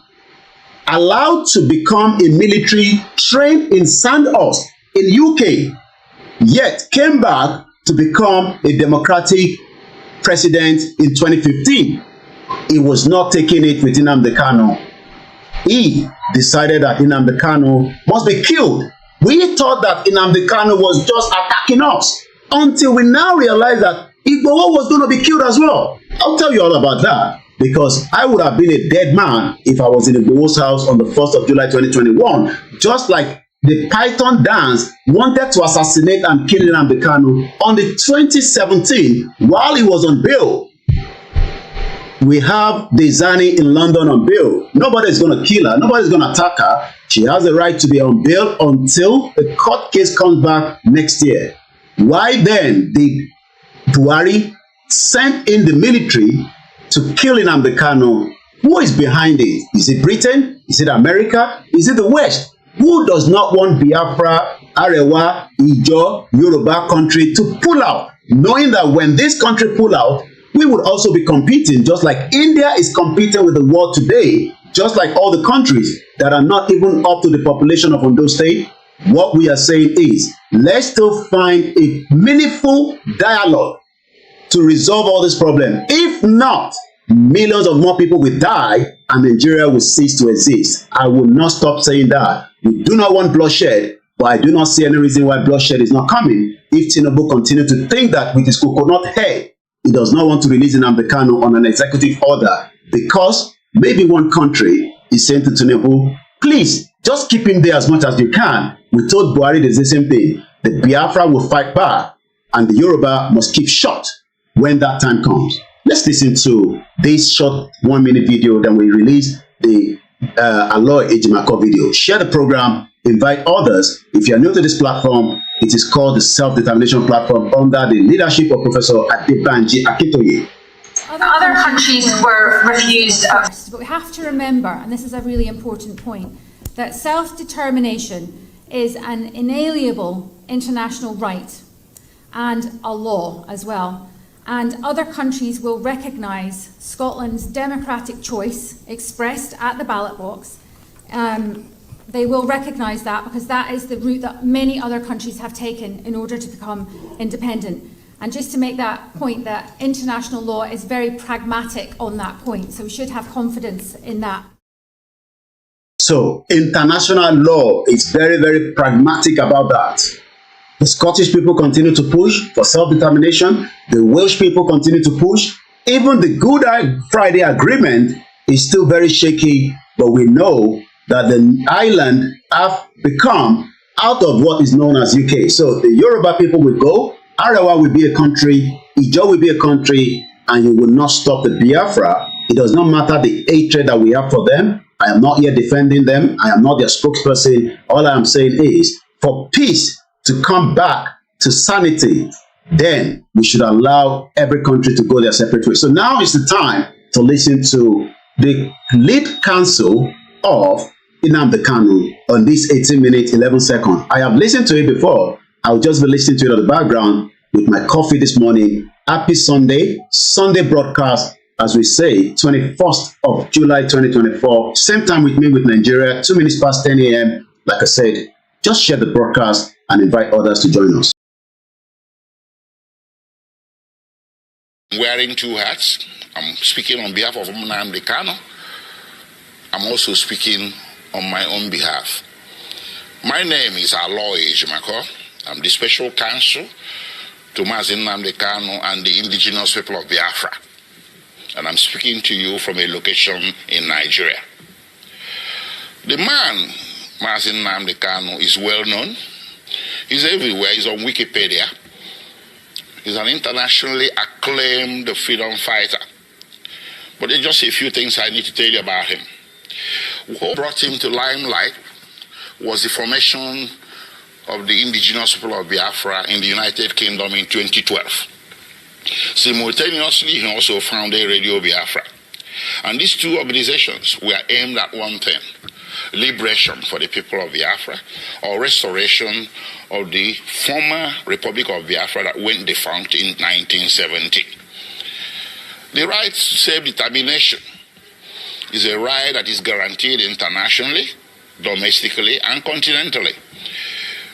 allowed to become a military trained in Sandhurst in UK, yet came back to become a democratic president in 2015. He was not taking it with Nnamdi Kanu. He decided that Nnamdi Kanu must be killed. We thought that Nnamdi Kanu was just attacking us, until we now realize that Igboho was going to be killed as well. I'll tell you all about that, because I would have been a dead man if I was in Igboho's house on the 1st of July 2021, just like the Python dance, wanted to assassinate and kill Nnamdi Kanu on the 2017 while he was on bail. We have Dezani in London on bail. Nobody's going to kill her. Nobody's going to attack her. She has the right to be on bail until the court case comes back next year. Why then did Buhari send in the military to kill Nnamdi Kanu? Who is behind it? Is it Britain? Is it America? Is it the West? Who does not want Biafra, Arewa, Ijo, Yoruba country to pull out, knowing that when this country pull out, we would also be competing, just like India is competing with the world today, just like all the countries that are not even up to the population of Ondo State. What we are saying is, let's still find a meaningful dialogue to resolve all this problem. If not, millions of more people will die and Nigeria will cease to exist. I will not stop saying that. We do not want bloodshed, but I do not see any reason why bloodshed is not coming if Tinubu continues to think that with his coconut head, he does not want to release Nnamdi Kanu on an executive order because maybe one country is saying to Tinubu, please, just keep him there as much as you can. We told Buhari the same thing. The Biafra will fight back and the Yoruba must keep shut when that time comes. Let's listen to this short 1-minute video, then we release the Aloy Ejimako video. Share the program, invite others. If you are new to this platform, it is called the Self-Determination Platform under the leadership of Professor ADEBANJI Akintoye. Other countries were refused. But we have to remember, and this is a really important point, that self-determination is an inalienable international right and a law as well. And other countries will recognise Scotland's democratic choice expressed at the ballot box. They will recognise that because that is the route that many other countries have taken in order to become independent. And just to make that point, that international law is very pragmatic on that point. So we should have confidence in that. So international law is very, very pragmatic about that. The Scottish people continue to push for self-determination. The Welsh people continue to push. Even the Good Friday Agreement is still very shaky, but we know that the island have become out of what is known as UK. So the Yoruba people will go, Arewa will be a country, Ijo will be a country, and you will not stop the Biafra. It does not matter the hatred that we have for them. I am not here defending them. I am not their spokesperson. All I am saying is, for peace to come back to sanity, then we should allow every country to go their separate way. So now is the time to listen to the lead counsel of Nnamdi Kanu on this 18 minutes, 11 seconds. I have listened to it before. I'll just be listening to it on the background with my coffee this morning. Happy Sunday, Sunday broadcast, as we say, 21st of July 2024. Same time with me with Nigeria, 2 minutes past 10 a.m. Like I said, just share the broadcast and invite others to join us. Wearing two hats. I'm speaking on behalf of Nnamdi Kanu. I'm also speaking on my own behalf. My name is Aloy Ejimako. I'm the special counsel to Nnamdi Kanu and the indigenous people of Biafra. And I'm speaking to you from a location in Nigeria. The man, Nnamdi Kanu, is well known. He's everywhere. He's on Wikipedia. He's an internationally acclaimed freedom fighter. But there's just a few things I need to tell you about him. What brought him to limelight was the formation of the indigenous people of Biafra in the United Kingdom in 2012. Simultaneously, he also founded Radio Biafra. And these two organizations were aimed at one thing: liberation for the people of Biafra, or restoration of the former Republic of Biafra that went defunct in 1970. The right to self-determination is a right that is guaranteed internationally, domestically, and continentally.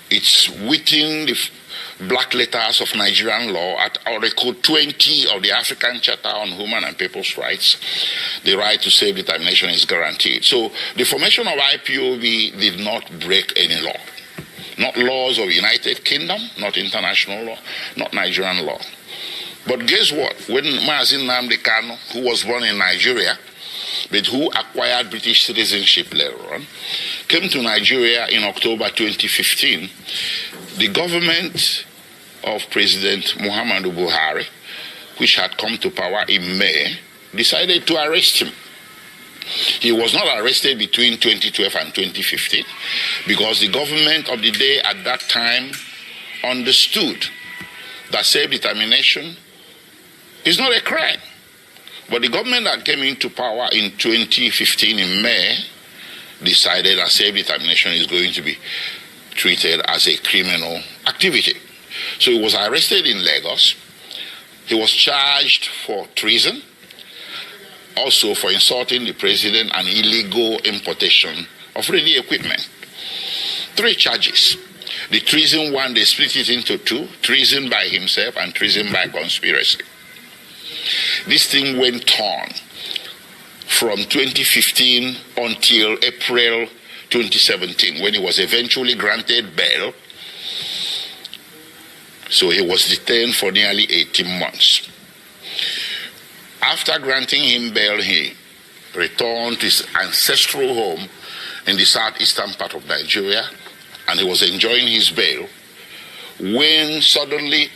It's within the black letters of Nigerian law at Article 20 of the African Charter on Human and People's Rights. The right to self-determination is guaranteed. So the formation of IPOB did not break any law. Not laws of the United Kingdom, not international law, not Nigerian law. But guess what? When Nnamdi Kanu, who was born in Nigeria, but who acquired British citizenship later on, came to Nigeria in October 2015, the government of President Muhammadu Buhari, which had come to power in May, decided to arrest him. He was not arrested between 2012 and 2015 because the government of the day at that time understood that self-determination is not a crime. But the government that came into power in 2015 in May decided that self-determination is going to be treated as a criminal activity. So he was arrested in Lagos. He was charged for treason, also for insulting the president and illegal importation of ready equipment. 3 charges. The treason one, they split it into 2, treason by himself and treason by conspiracy. This thing went on from 2015 until April 2017, when he was eventually granted bail. So he was detained for nearly 18 months. After granting him bail, he returned to his ancestral home in the southeastern part of Nigeria, and he was enjoying his bail when suddenly...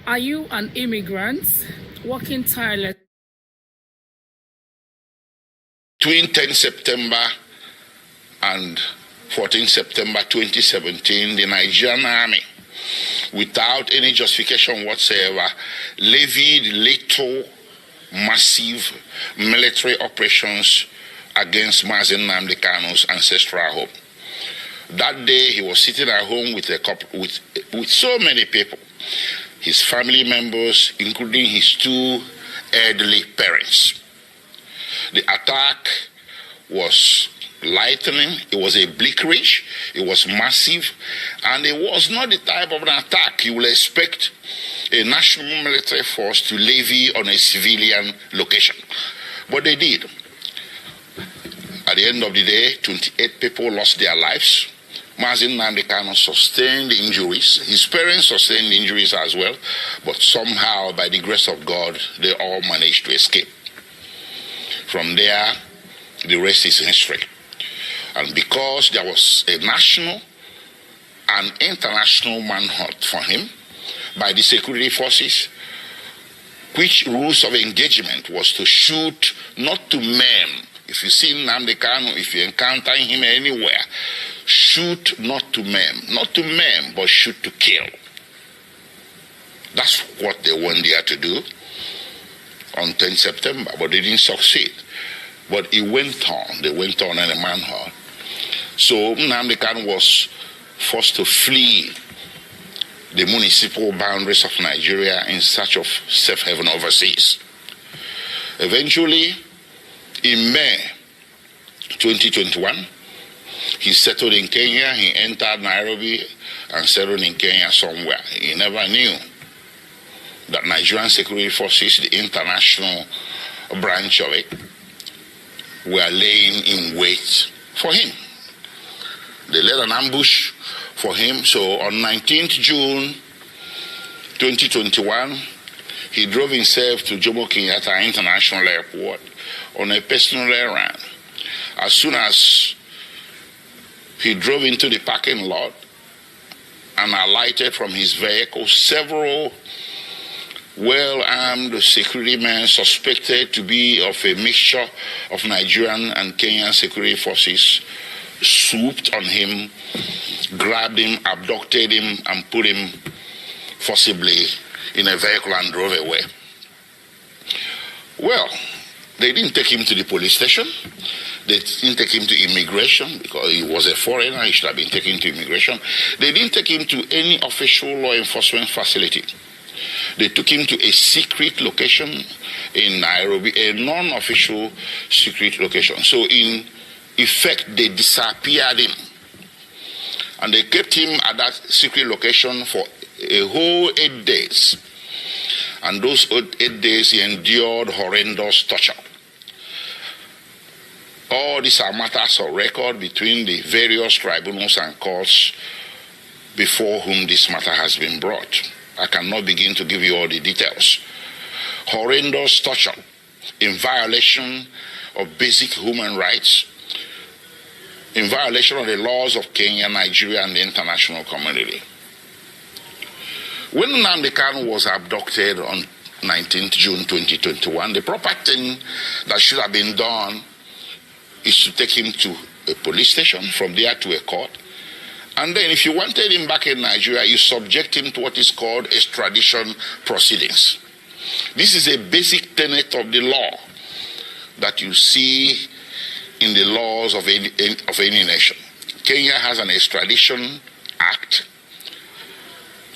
Are you an immigrant working tirelessly? Between 10 September and 14 September 2017, the Nigerian army, without any justification whatsoever, levied lethal, massive military operations against Mazen Nnamdi Kanu's ancestral home. That day, he was sitting at home with so many people, his family members, including his 2 elderly parents. The attack was lightning, it was a bleakridge, it was massive, and it was not the type of an attack you will expect a national military force to levy on a civilian location. But they did. At the end of the day, 28 people lost their lives. Mazen Nnamdi Kanu sustained injuries. His parents sustained injuries as well, but somehow, by the grace of God, they all managed to escape. From there, the rest is history. And because there was a national and international manhunt for him by the security forces, which rules of engagement was to shoot, not to maim. If you see Nnamdi Kanu, if you encounter him anywhere, shoot not to maim, but shoot to kill. That's what they went there to do on 10 September, but they didn't succeed. But it went on. They went on in a manhunt. So Nnamdi Kanu was forced to flee the municipal boundaries of Nigeria in search of safe haven overseas. Eventually, in May 2021, he settled in Kenya. He entered Nairobi and settled in Kenya somewhere. He never knew that Nigerian security forces, the international branch of it, were laying in wait for him. They laid an ambush for him. So on 19th June 2021, he drove himself to Jomo Kenyatta International Airport on a personal errand. As soon as he drove into the parking lot and alighted from his vehicle, several well-armed security men suspected to be of a mixture of Nigerian and Kenyan security forces swooped on him, grabbed him, abducted him, and put him forcibly in a vehicle and drove away. Well, they didn't take him to the police station. They didn't take him to immigration because he was a foreigner. He should have been taken to immigration. They didn't take him to any official law enforcement facility. They took him to a secret location in Nairobi, a non-official secret location. So in effect, they disappeared him. And they kept him at that secret location for a whole 8 days. And those 8 days, he endured horrendous torture. All these are matters of record between the various tribunals and courts before whom this matter has been brought. I cannot begin to give you all the details. Horrendous torture in violation of basic human rights, in violation of the laws of Kenya, Nigeria, and the international community. When Nnamdi Kanu was abducted on 19th June 2021, the proper thing that should have been done is to take him to a police station, from there to a court. And then if you wanted him back in Nigeria, you subject him to what is called extradition proceedings. This is a basic tenet of the law that you see in the laws of any nation. Kenya has an extradition act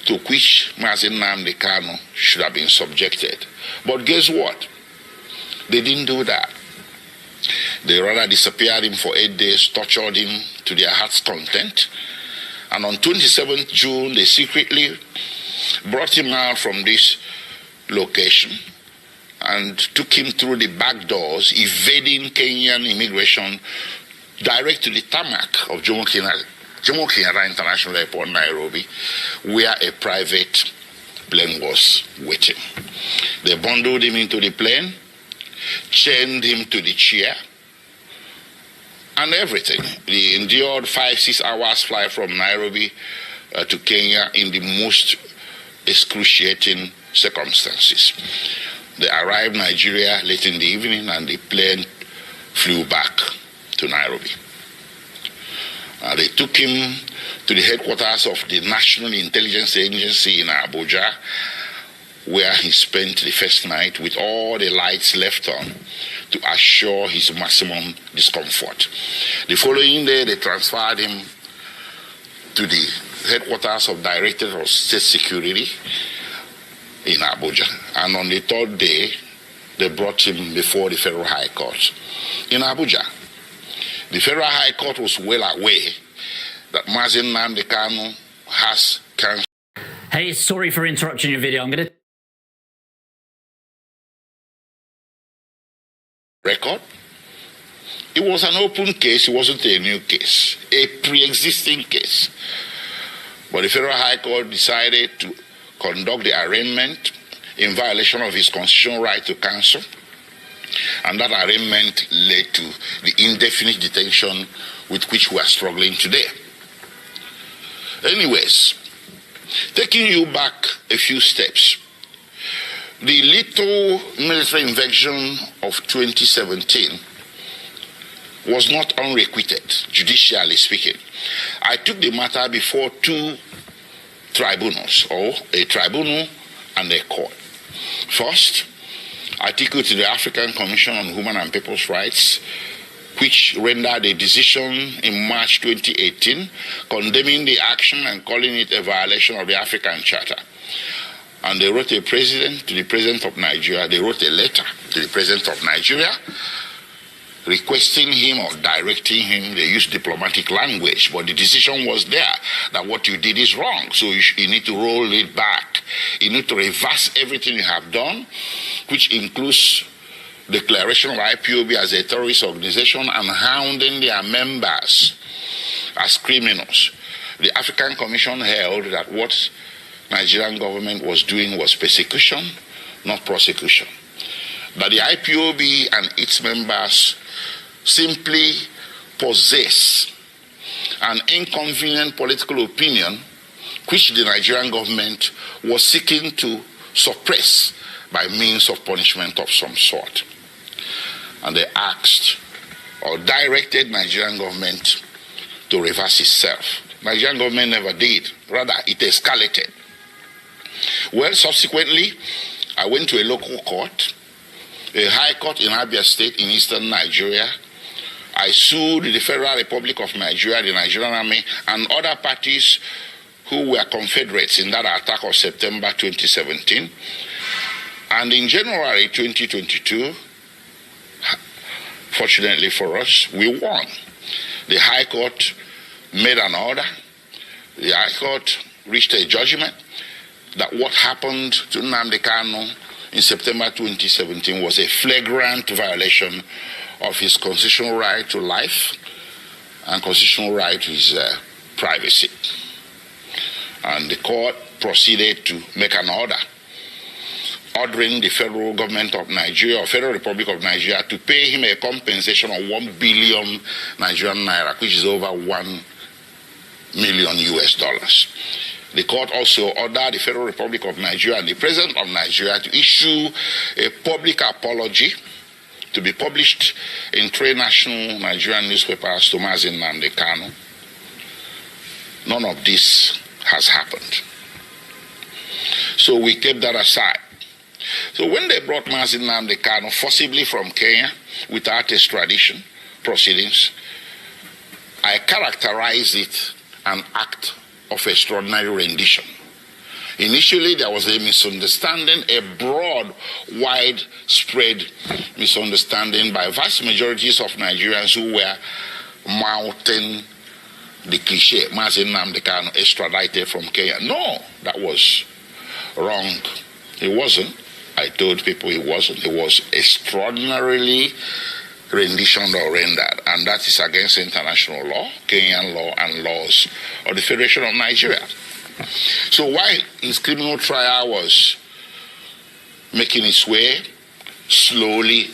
to which Mazi Nnamdi Kanu should have been subjected. But guess what? They didn't do that. They rather disappeared him for 8 days, tortured him to their heart's content. And on 27th June, they secretly brought him out from this location and took him through the back doors, evading Kenyan immigration, direct to the tarmac of Jomo Kenyatta International Airport, Nairobi, where a private plane was waiting. They bundled him into the plane, chained him to the chair, and everything. He endured 5-6 hours flight from Nairobi to Kenya in the most excruciating circumstances. They arrived in Nigeria late in the evening, and the plane flew back to Nairobi. They took him to the headquarters of the National Intelligence Agency in Abuja, where he spent the first night with all the lights left on to assure his maximum discomfort. The following day, they transferred him to the headquarters of Directorate of State Security in Abuja. And on the third day, they brought him before the Federal High Court in Abuja. The Federal High Court was well aware that Mazi Nnamdi Kanu has cancer. Hey, sorry for interrupting your video. I'm going to... record. It was an open case. It wasn't a new case, a pre-existing case. But the Federal High Court decided to conduct the arraignment in violation of his constitutional right to counsel, and that arraignment led to the indefinite detention with which we are struggling today. Anyways, taking you back a few steps, the little military invasion of 2017 was not unrequited, judicially speaking. I took the matter before two tribunals, or a tribunal and a court. First, I took it to the African Commission on Human and People's Rights, which rendered a decision in March 2018 condemning the action and calling it a violation of the African Charter. And they wrote to the President of Nigeria, they wrote a letter to the President of Nigeria requesting him or directing him. They used diplomatic language, but the decision was there that what you did is wrong. So you need to roll it back. You need to reverse everything you have done, which includes declaration of IPOB as a terrorist organization and hounding their members as criminals. The African Commission held that what Nigerian government was doing was persecution, not prosecution. That the IPOB and its members simply possess an inconvenient political opinion which the Nigerian government was seeking to suppress by means of punishment of some sort. And they asked or directed Nigerian government to reverse itself. Nigerian government never did. Rather, it escalated. Well, subsequently, I went to a local court, a high court in Abia State in eastern Nigeria. I sued the Federal Republic of Nigeria, the Nigerian Army, and other parties who were Confederates in that attack of September 2017. And in January 2022, fortunately for us, we won. The High Court made an order. The High Court reached a judgment that what happened to Nnamdi Kanu in September 2017 was a flagrant violation of his constitutional right to life and constitutional right to his privacy. And the court proceeded to make an order ordering the federal government of Nigeria or Federal Republic of Nigeria to pay him a compensation of 1 billion Nigerian naira, which is over $1 million US. The court also ordered the Federal Republic of Nigeria and the President of Nigeria to issue a public apology to be published in 3 national Nigerian newspapers to Mazi Nnamdi Kanu. None of this has happened. So we kept that aside. So when they brought Mazi Nnamdi Kanu forcibly from Kenya without extradition proceedings, I characterized it an act of extraordinary rendition. Initially, there was a misunderstanding, a broad, widespread misunderstanding by vast majorities of Nigerians who were mouthing the cliche, Mazi Nnamdi Kanu extradited from Kenya. No, that was wrong. He wasn't. I told people he wasn't. He was extraordinarily renditioned or rendered, and that is against international law, Kenyan law, and laws of the Federation of Nigeria. So while his criminal trial was making its way slowly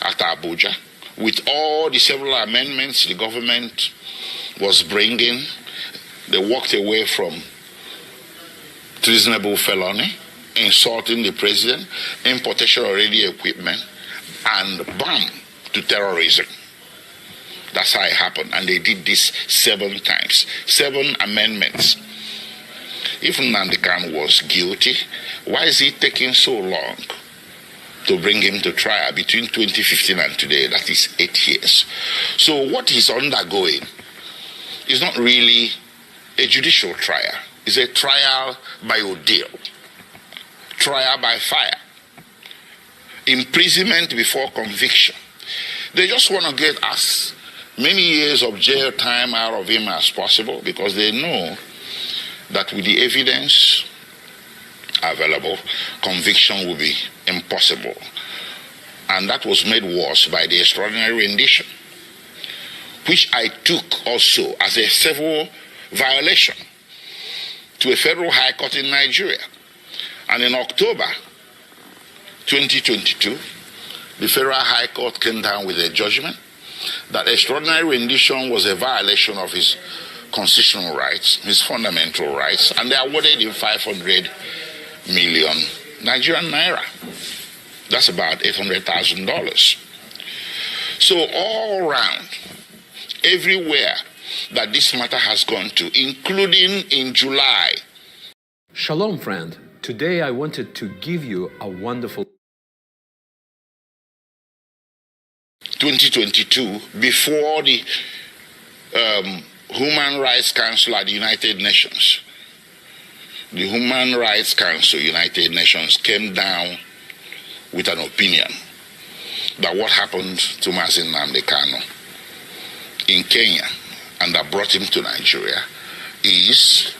at Abuja, with all the several amendments the government was bringing, they walked away from treasonable felony, insulting the president, importation of radio equipment, and bam, to terrorism. That's how it happened. And they did this 7 times. 7 amendments. If Nnamdi Kanu was guilty, why is it taking so long to bring him to trial between 2015 and today? That is 8 years. So what he's undergoing is not really a judicial trial. It's a trial by ordeal. Trial by fire. Imprisonment before conviction. They just want to get as many years of jail time out of him as possible because they know that with the evidence available, conviction will be impossible. And that was made worse by the extraordinary rendition, which I took also as a civil violation to a federal high court in Nigeria. And in October 2022, the Federal High Court came down with a judgment that extraordinary rendition was a violation of his constitutional rights, his fundamental rights, and they awarded him 500 million Nigerian naira. That's about $800,000. So all around, everywhere that this matter has gone to, including in July. Shalom, friend. Today I wanted to give you a wonderful 2022, before the Human Rights Council at the United Nations. The Human Rights Council, United Nations, came down with an opinion that what happened to Mazi Nnamdi Kanu in Kenya and that brought him to Nigeria is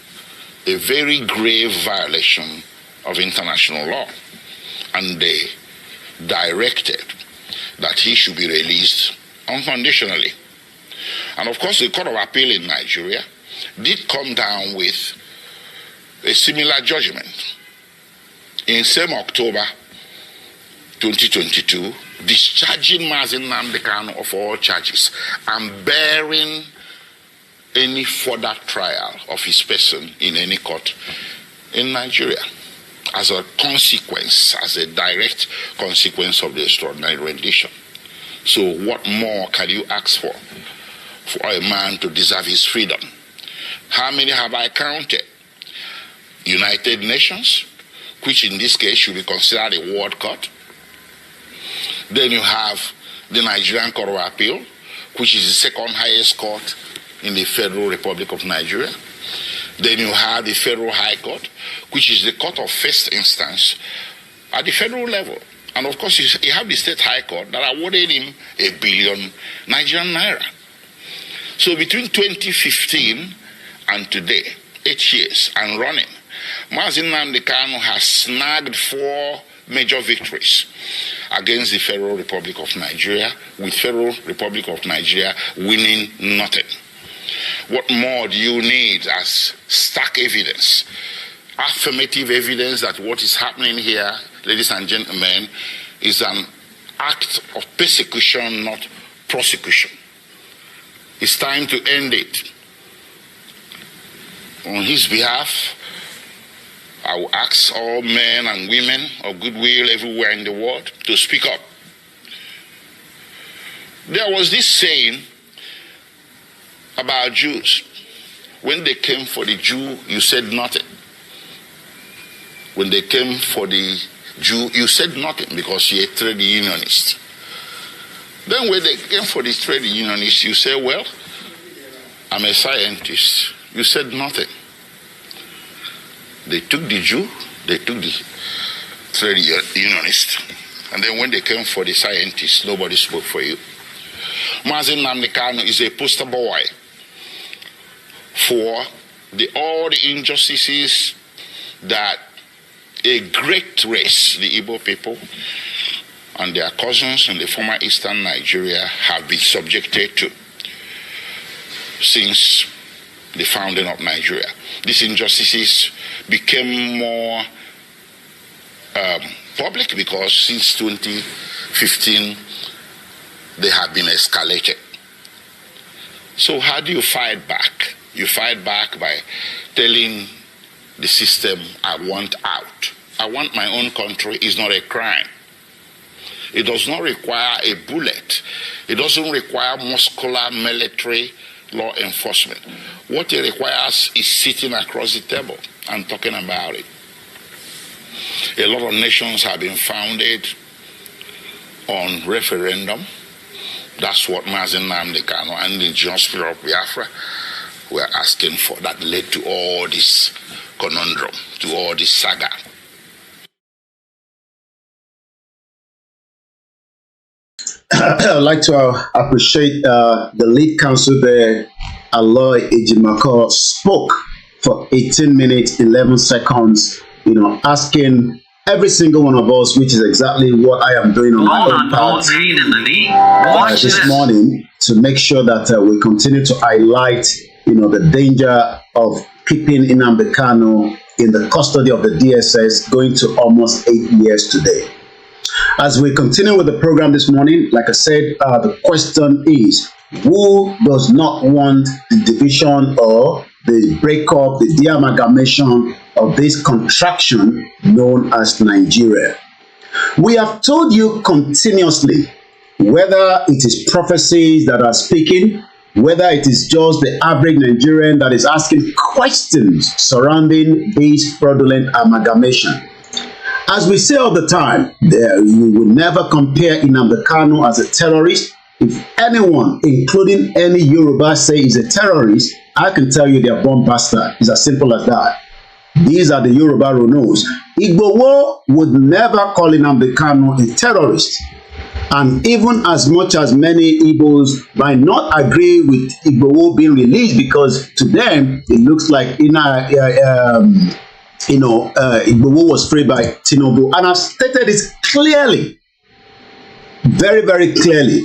a very grave violation of international law. And they directed that he should be released unconditionally. And of course, the Court of Appeal in Nigeria did come down with a similar judgment. In same October 2022, discharging Mazi Nnamdi Kanu of all charges and bearing any further trial of his person in any court in Nigeria as a consequence, as a direct consequence of the extraordinary rendition. So what more can you ask for a man to deserve his freedom? How many have I counted? United Nations, which in this case should be considered a world court. Then you have the Nigerian Court of Appeal, which is the second highest court in the Federal Republic of Nigeria. Then you have the Federal High Court, which is the court of first instance at the federal level. And of course, you have the State High Court that awarded him 1 billion Nigerian naira. So between 2015 and today, 8 years and running, Mazi Nnamdi Kanu has snagged 4 major victories against the Federal Republic of Nigeria, with Federal Republic of Nigeria winning nothing. What more do you need as stark evidence affirmative evidence that what is happening here, ladies and gentlemen, is an act of persecution, not prosecution. It's time to end it. On his behalf, I will ask all men and women of goodwill everywhere in the world to speak up. There was this saying about Jews. When they came for the Jew, you said nothing. When they came for the Jew, you said nothing because you're a trade unionist. Then when they came for the trade unionist, you said, well, I'm a scientist. You said nothing. They took the Jew, they took the trade unionist. And then when they came for the scientists, nobody spoke for you. Mazi Nnamdi Kanu is a poster boy for all the injustices that a great race, the Igbo people, and their cousins in the former eastern Nigeria have been subjected to since the founding of Nigeria. These injustices became more public because since 2015 they have been escalated. So how do you fight back? You fight back by telling the system, I want out. I want my own country is not a crime. It does not require a bullet. It doesn't require muscular military law enforcement. What it requires is sitting across the table and talking about it. A lot of nations have been founded on referendum. That's what Mazi Nnamdi Kanu and the Indigenous people of Biafra were asking for. That led to all this conundrum, to all this saga. I'd like to appreciate the lead counsel there, Aloy Ejimako, spoke for 18 minutes, 11 seconds, asking every single one of us, which is exactly what I am doing on my own part this morning, to make sure that we continue to highlight, the danger of keeping Nnamdi Kanu in the custody of the DSS going to almost 8 years today. As we continue with the program this morning, like I said, the question is, who does not want the division or the breakup, the de-amalgamation of this contraction known as Nigeria? We have told you continuously, whether it is prophecies that are speaking, whether it is just the average Nigerian that is asking questions surrounding this fraudulent amalgamation. As we say all the time, you will never compare Nnamdi Kanu as a terrorist. If anyone, including any Yoruba, say is a terrorist, I can tell you they are born bastard. It's as simple as that. These are the Yoruba who knows. Igbowo would never call Nnamdi Kanu a terrorist. And even as much as many Igbos might not agree with Igbowo being released, because to them it looks like Igbowo was freed by Tinubu. And I've stated this clearly, very, very clearly,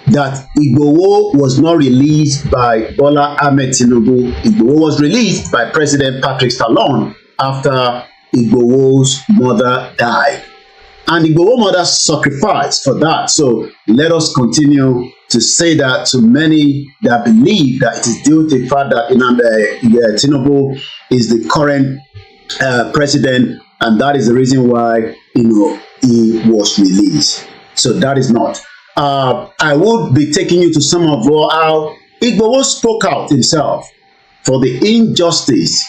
that Igbowo was not released by Bola Ahmed Tinubu. Igbowo was released by President Patrick Talon after Igbowo's mother died. And Igbowo's mother sacrificed for that. So let us continue to say that to many that believe that it is due to the fact that Tinubu is the current president, and that is the reason why he was released. So that is not. I would be taking you to some of how Igbowo spoke out himself for the injustice,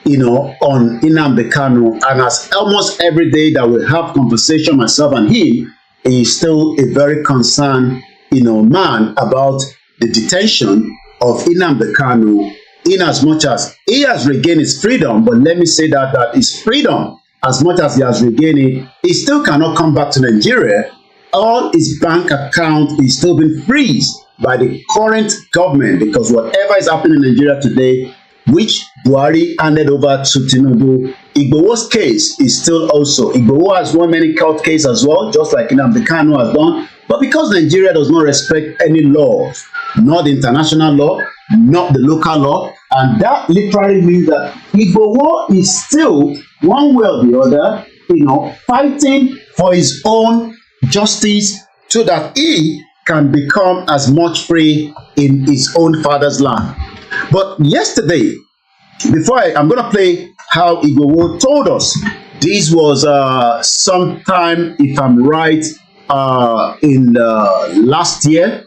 on Nnamdi Kanu, and as almost every day that we have conversation, myself and him, he is still a very concerned, man about the detention of Nnamdi Kanu, in as much as he has regained his freedom. But let me say that his freedom, as much as he has regained it, he still cannot come back to Nigeria. All his bank account is still being freezed by the current government, because whatever is happening in Nigeria today, which Buhari handed over to Tinubu, Igbowo's case is still also. Igbowo has won many court cases as well, just like Nnamdi Kanu has done. But because Nigeria does not respect any laws, not the international law, not the local law. And that literally means that Igboho is still, one way or the other, fighting for his own justice so that he can become as much free in his own father's land. But yesterday, I'm going to play how Igboho told us. This was sometime, if I'm right, in last year,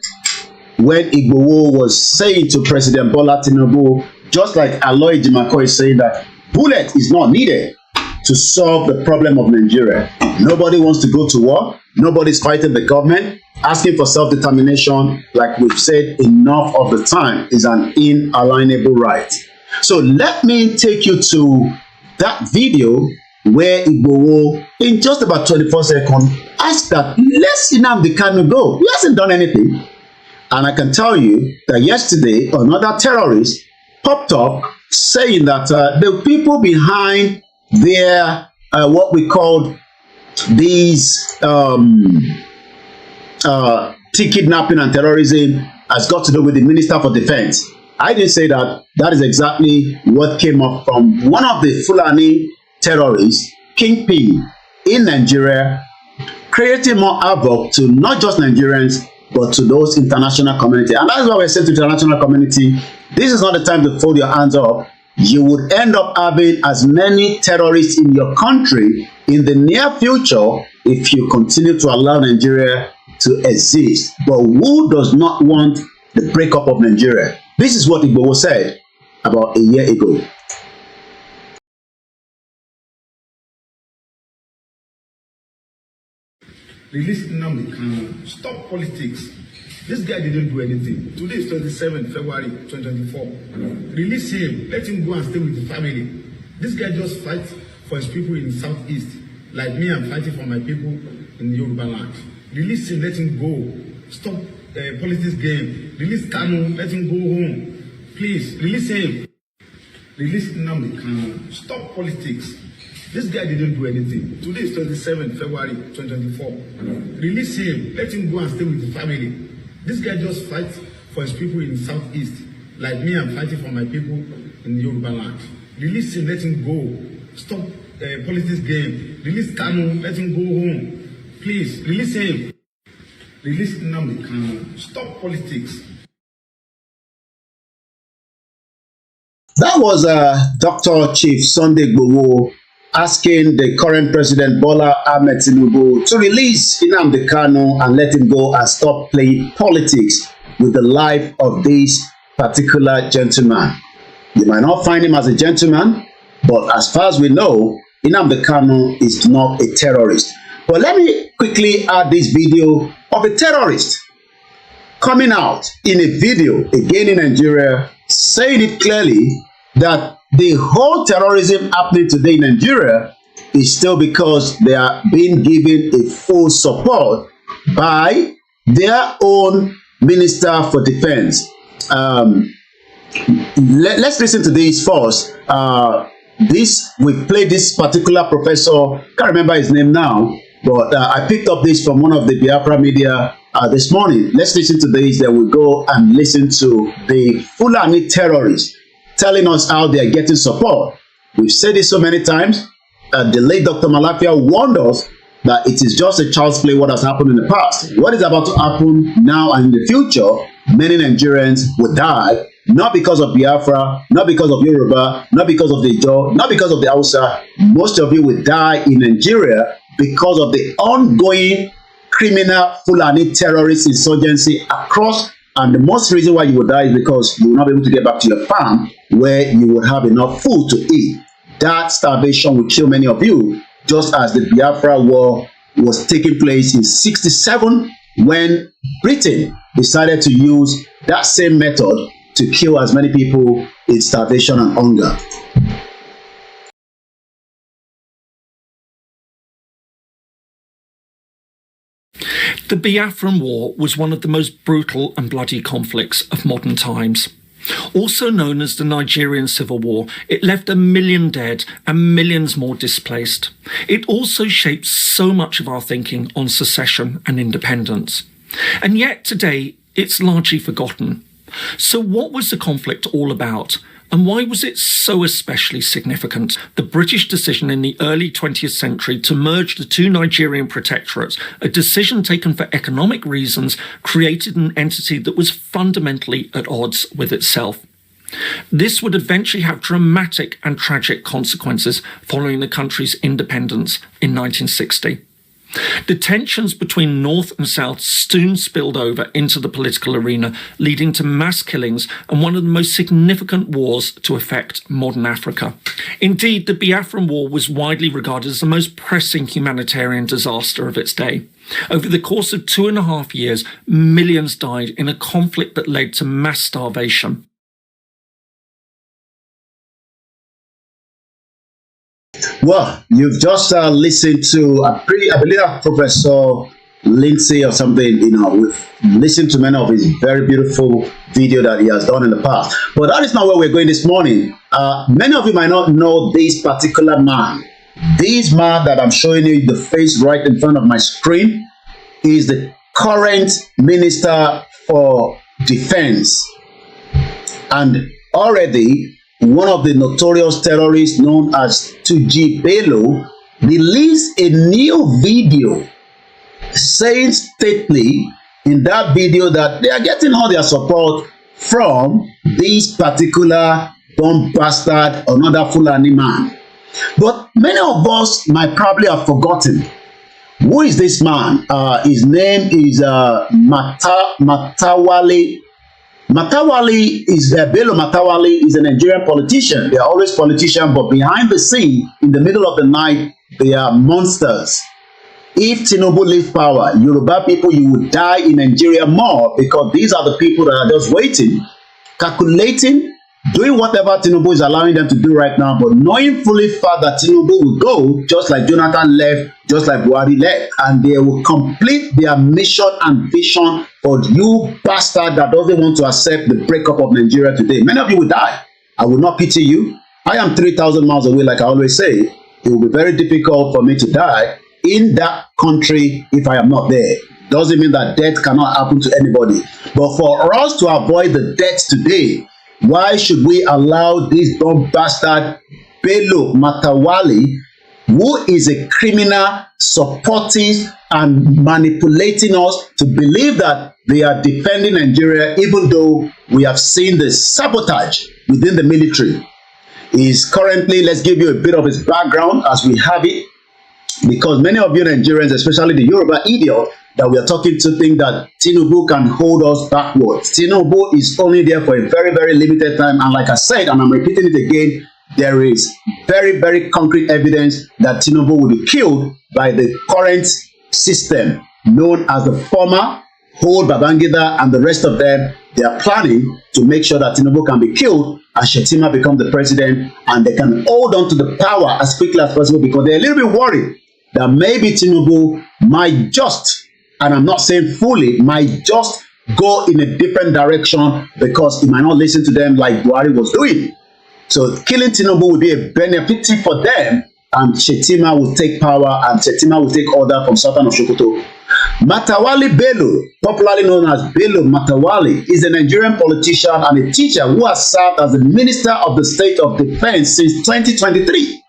when Igboho was saying to President Bola Tinubu, just like Aloy Jimako is saying, that bullet is not needed to solve the problem of Nigeria. Nobody wants to go to war. Nobody's fighting the government. Asking for self-determination, like we've said enough of the time, is an inalienable right. So let me take you to that video where Igboho, in just about 24 seconds, asked that, let's Nnamdi Kanu go. He hasn't done anything. And I can tell you that yesterday, another terrorist popped up saying that the people behind their, what we called these kidnapping and terrorism has got to do with the Minister for Defense. I didn't say that. That is exactly what came up from one of the Fulani terrorists, kingpin in Nigeria, creating more havoc to not just Nigerians, but to those international community. And that's why we said to the international community, this is not the time to fold your hands up. You would end up having as many terrorists in your country in the near future if you continue to allow Nigeria to exist. But who does not want the breakup of Nigeria? This is what Igboho said about a year ago. Release Nnamdi Kanu. Stop politics. This guy didn't do anything. Today is 27 February 2024. Release him. Let him go and stay with the family. This guy just fights for his people in the southeast. Like me, I'm fighting for my people in the Yoruba land. Release him. Let him go. Stop politics game. Release Kanu. Let him go home. Please, release him. Release Nnamdi Kanu. Stop politics. This guy didn't do anything. Today is 27 February 2024. Release him. Let him go and stay with the family. This guy just fights for his people in the southeast. Like me, I'm fighting for my people in the Yoruba land. Release him. Let him go. Stop politics game. Release Kanu. Let him go home. Please, release him. Release Nnamdi Kanu. Stop politics. That was Dr. Chief Sunday Igboho asking the current President Bola Ahmed Tinubu to release Nnamdi Kanu and let him go and stop playing politics with the life of this particular gentleman. You might not find him as a gentleman, but as far as we know, Nnamdi Kanu is not a terrorist. But let me quickly add this video of a terrorist coming out in a video again in Nigeria, saying it clearly that the whole terrorism happening today in Nigeria is still because they are being given a full support by their own Minister for Defense. Let's listen to this first. We played this particular professor, can't remember his name now, but I picked up this from one of the Biafra media this morning. Let's listen to this, then we'll go and listen to the Fulani terrorists telling us how they are getting support. We've said it so many times. The late Dr. Malafia warned us that it is just a child's play what has happened in the past. What is about to happen now and in the future, many Nigerians will die, not because of Biafra, not because of Yoruba, not because of the Ijaw, not because of the Hausa. Most of you will die in Nigeria because of the ongoing criminal Fulani terrorist insurgency across. And the most reason why you will die is because you will not be able to get back to your farm where you will have enough food to eat. That starvation will kill many of you, just as the Biafra war was taking place in '67 when Britain decided to use that same method to kill as many people in starvation and hunger. The Biafran War was one of the most brutal and bloody conflicts of modern times. Also known as the Nigerian Civil War, it left 1 million dead and millions more displaced. It also shaped so much of our thinking on secession and independence. And yet today, it's largely forgotten. So what was the conflict all about? And why was it so especially significant? The British decision in the early 20th century to merge the two Nigerian protectorates, a decision taken for economic reasons, created an entity that was fundamentally at odds with itself. This would eventually have dramatic and tragic consequences following the country's independence in 1960. The tensions between North and South soon spilled over into the political arena, leading to mass killings and one of the most significant wars to affect modern Africa. Indeed, the Biafran War was widely regarded as the most pressing humanitarian disaster of its day. Over the course of 2.5 years, millions died in a conflict that led to mass starvation. Well, you've just listened to I believe Professor Lindsay or something. We've listened to many of his very beautiful video that he has done in the past. But that is not where we're going this morning. Many of you might not know this particular man. This man that I'm showing you the face right in front of my screen is the current Minister for Defense, and already one of the notorious terrorists known as Tuji Bello released a new video saying stately in that video that they are getting all their support from this particular bomb bastard, another Fulani man. But many of us might probably have forgotten. Who is this man? His name is Matawale. Matawale is Bello Matawale is a Nigerian politician. They are always politicians, but behind the scene, in the middle of the night, they are monsters. If Tinubu leaves power, Yoruba people, you will die in Nigeria more, because these are the people that are just waiting, calculating, doing whatever Tinubu is allowing them to do right now, but knowing fully far that Tinubu will go, just like Jonathan left, just like Buhari left, and they will complete their mission and vision for you bastard that doesn't want to accept the breakup of Nigeria today. Many of you will die. I will not pity you. I am 3,000 miles away, like I always say. It will be very difficult for me to die in that country if I am not there. Doesn't mean that death cannot happen to anybody. But for us to avoid the death today, why should we allow this dumb bastard Bello Matawale, who is a criminal, supporting and manipulating us to believe that they are defending Nigeria, even though we have seen the sabotage within the military? He is currently, let's give you a bit of his background as we have it, because many of you Nigerians, especially the Yoruba idiot that we are talking to, think that Tinubu can hold us backwards. Tinubu is only there for a very, very limited time. And like I said, and I'm repeating it again, there is very, very concrete evidence that Tinubu will be killed by the current system known as the former Hold Babangida and the rest of them. They are planning to make sure that Tinubu can be killed and Shetima become the president, and they can hold on to the power as quickly as possible, because they're a little bit worried that maybe Tinubu might just, and I'm not saying fully, might just go in a different direction because he might not listen to them like Buhari was doing. So killing Tinubu will be a benefit for them, and Shetima will take power, and Shetima will take order from Sultan of Sokoto. Matawale Bello, popularly known as Bello Matawale, is a Nigerian politician and a teacher who has served as the Minister of the State of Defense since 2023.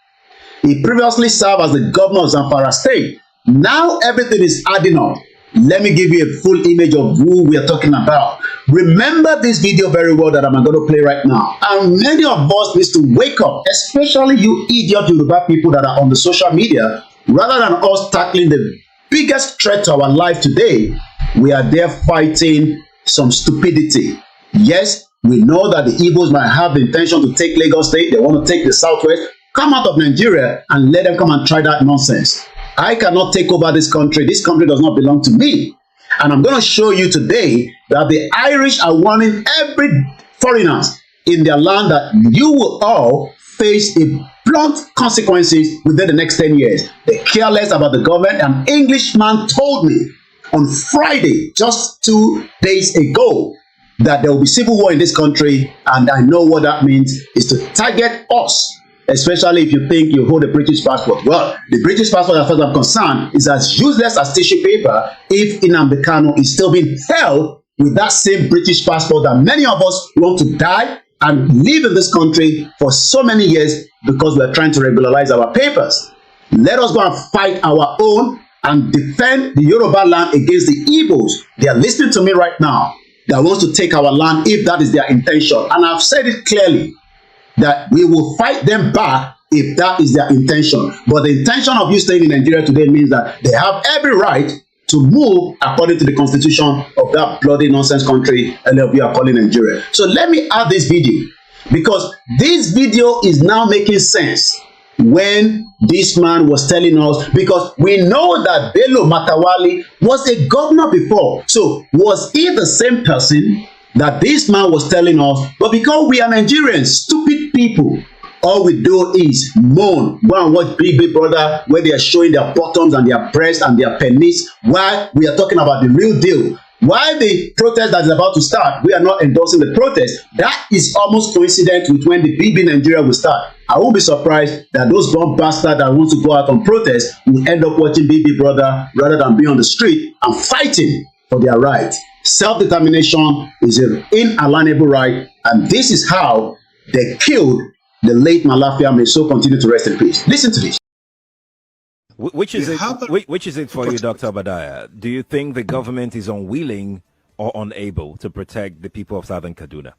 He previously served as the governor of Zamfara State. Now everything is adding up. Let me give you a full image of who we are talking about. Remember this video very well that I'm going to play right now. And many of us need to wake up, especially you idiot Yoruba people that are on the social media. Rather than us tackling the biggest threat to our life today, we are there fighting some stupidity. Yes, we know that the Igbos might have the intention to take Lagos State. They want to take the Southwest. Come out of Nigeria and let them come and try that nonsense. I cannot take over this country. This country does not belong to me. And I'm going to show you today that the Irish are warning every foreigners in their land that you will all face a blunt consequences within the next 10 years. They're careless about the government. An Englishman told me on Friday, just 2 days ago, that there will be civil war in this country. And I know what that means is to target us, especially if you think you hold a British passport. Well, the British passport, as far as I'm concerned, is as useless as tissue paper if Nnamdi Kanu is still being held with that same British passport that many of us want to die and live in this country for so many years because we are trying to regularize our papers. Let us go and fight our own and defend the Yoruba land against the Igbos. They are listening to me right now that wants to take our land if that is their intention. And I've said it clearly that we will fight them back if that is their intention. But the intention of you staying in Nigeria today means that they have every right to move according to the constitution of that bloody nonsense country and we are calling Nigeria. So let me add this video, because this video is now making sense when this man was telling us, because we know that Bello Matawali was a governor before. So was he the same person that this man was telling us? But because we are Nigerians, stupid people, all we do is moan. Go and watch Big Brother where they are showing their bottoms and their breasts and their penis, while we are talking about the real deal. Why the protest that is about to start, we are not endorsing the protest. That is almost coincident with when the BB Nigeria will start. I won't be surprised that those bomb bastards that want to go out on protest will end up watching BB Brother rather than be on the street and fighting for their rights. Self-determination is an inalienable right, and this is how they killed the late Malafia. May so continue to rest in peace. Listen to this. Which is it for you, Dr. Obadiah? Do you think the government is unwilling or unable to protect the people of Southern Kaduna?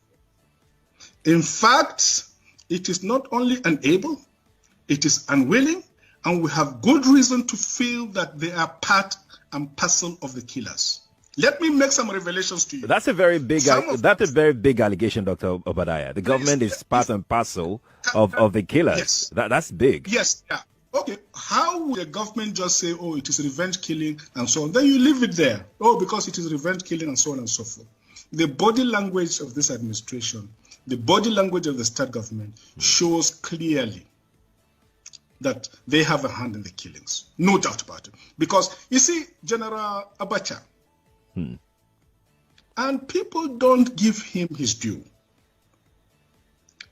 In fact, it is not only unable, it is unwilling, and we have good reason to feel that they are part and parcel of the killers. Let me make some revelations to you. That's a very big allegation, Dr. Obadiah. The government is part and parcel of the killers. Yes. That's big. Yes. Yeah. Okay, how would the government just say, oh, it is revenge killing and so on? Then you leave it there. Oh, because it is revenge killing and so on and so forth. The body language of this administration, the body language of the state government shows clearly that they have a hand in the killings. No doubt about it. Because, you see, General Abacha, and people don't give him his due.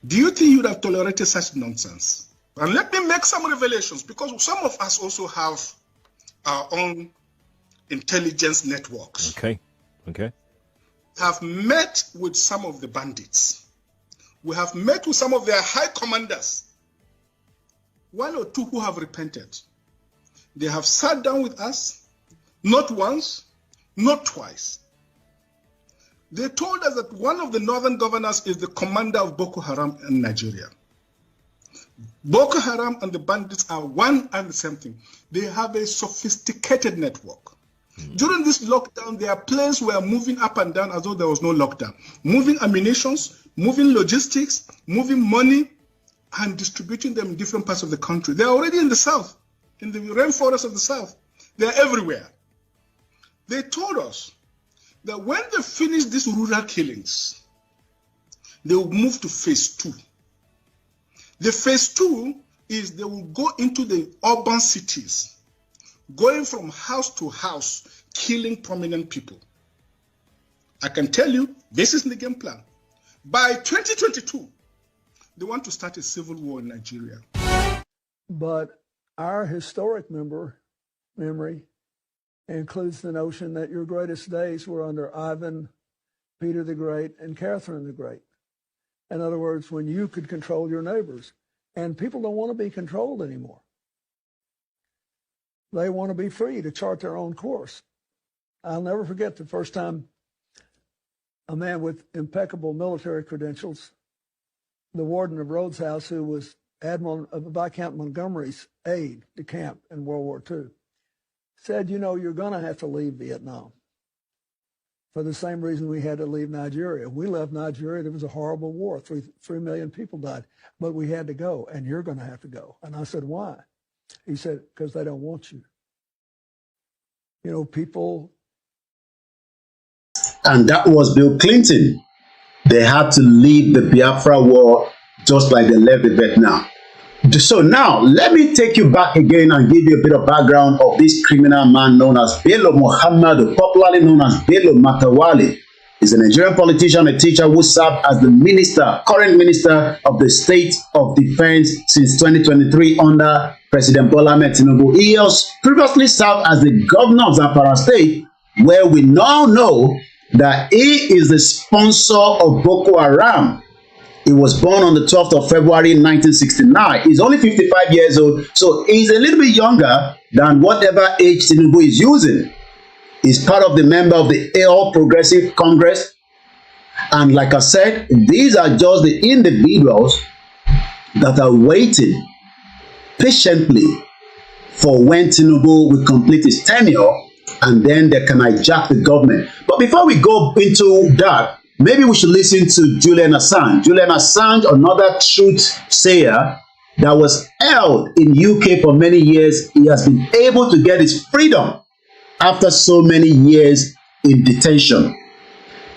Do you think you would have tolerated such nonsense? And let me make some revelations, because some of us also have our own intelligence networks. Okay. Have met with some of the bandits. We have met with some of their high commanders. One or two who have repented. They have sat down with us, not once, not twice. They told us that one of the northern governors is the commander of Boko Haram in Nigeria. Boko Haram and the bandits are one and the same thing. They have a sophisticated network. During this lockdown, their planes were moving up and down as though there was no lockdown. Moving ammunitions, moving logistics, moving money, and distributing them in different parts of the country. They're already in the south, in the rainforest of the south. They're everywhere. They told us that when they finish these rural killings, they will move to phase 2. The phase 2 is they will go into the urban cities, going from house to house, killing prominent people. I can tell you, this is the game plan. By 2022, they want to start a civil war in Nigeria. But our historic memory includes the notion that your greatest days were under Ivan, Peter the Great, and Catherine the Great. In other words, when you could control your neighbors. And people don't want to be controlled anymore. They want to be free to chart their own course. I'll never forget the first time a man with impeccable military credentials, the warden of Rhodes House, who was Admiral Viscount Montgomery's aide de camp in World War II, said, you know, you're going to have to leave Vietnam. For the same reason we had to leave Nigeria. We left Nigeria, there was a horrible war, 3 million people died, but we had to go, and you're going to have to go. And I said, why? He said, because they don't want you. You know, people. And that was Bill Clinton. They had to leave the Biafra war just like they left the Vietnam. So now, let me take you back again and give you a bit of background of this criminal man known as Bello Muhammad, popularly known as Bello Matawali. He's a Nigerian politician, a teacher who served as the current minister of the State of Defense since 2023 under President Bola Ahmed Tinubu. He has previously served as the governor of Zamfara State, where we now know that he is the sponsor of Boko Haram. He was born on the 12th of February 1969. He's only 55 years old, so he's a little bit younger than whatever age Tinubu is using. He's part of the member of the All Progressive Congress. And like I said, these are just the individuals that are waiting patiently for when Tinubu will complete his tenure, and then they can hijack the government. But before we go into that, maybe we should listen to Julian Assange. Julian Assange, another truth sayer that was held in UK for many years. He has been able to get his freedom after so many years in detention.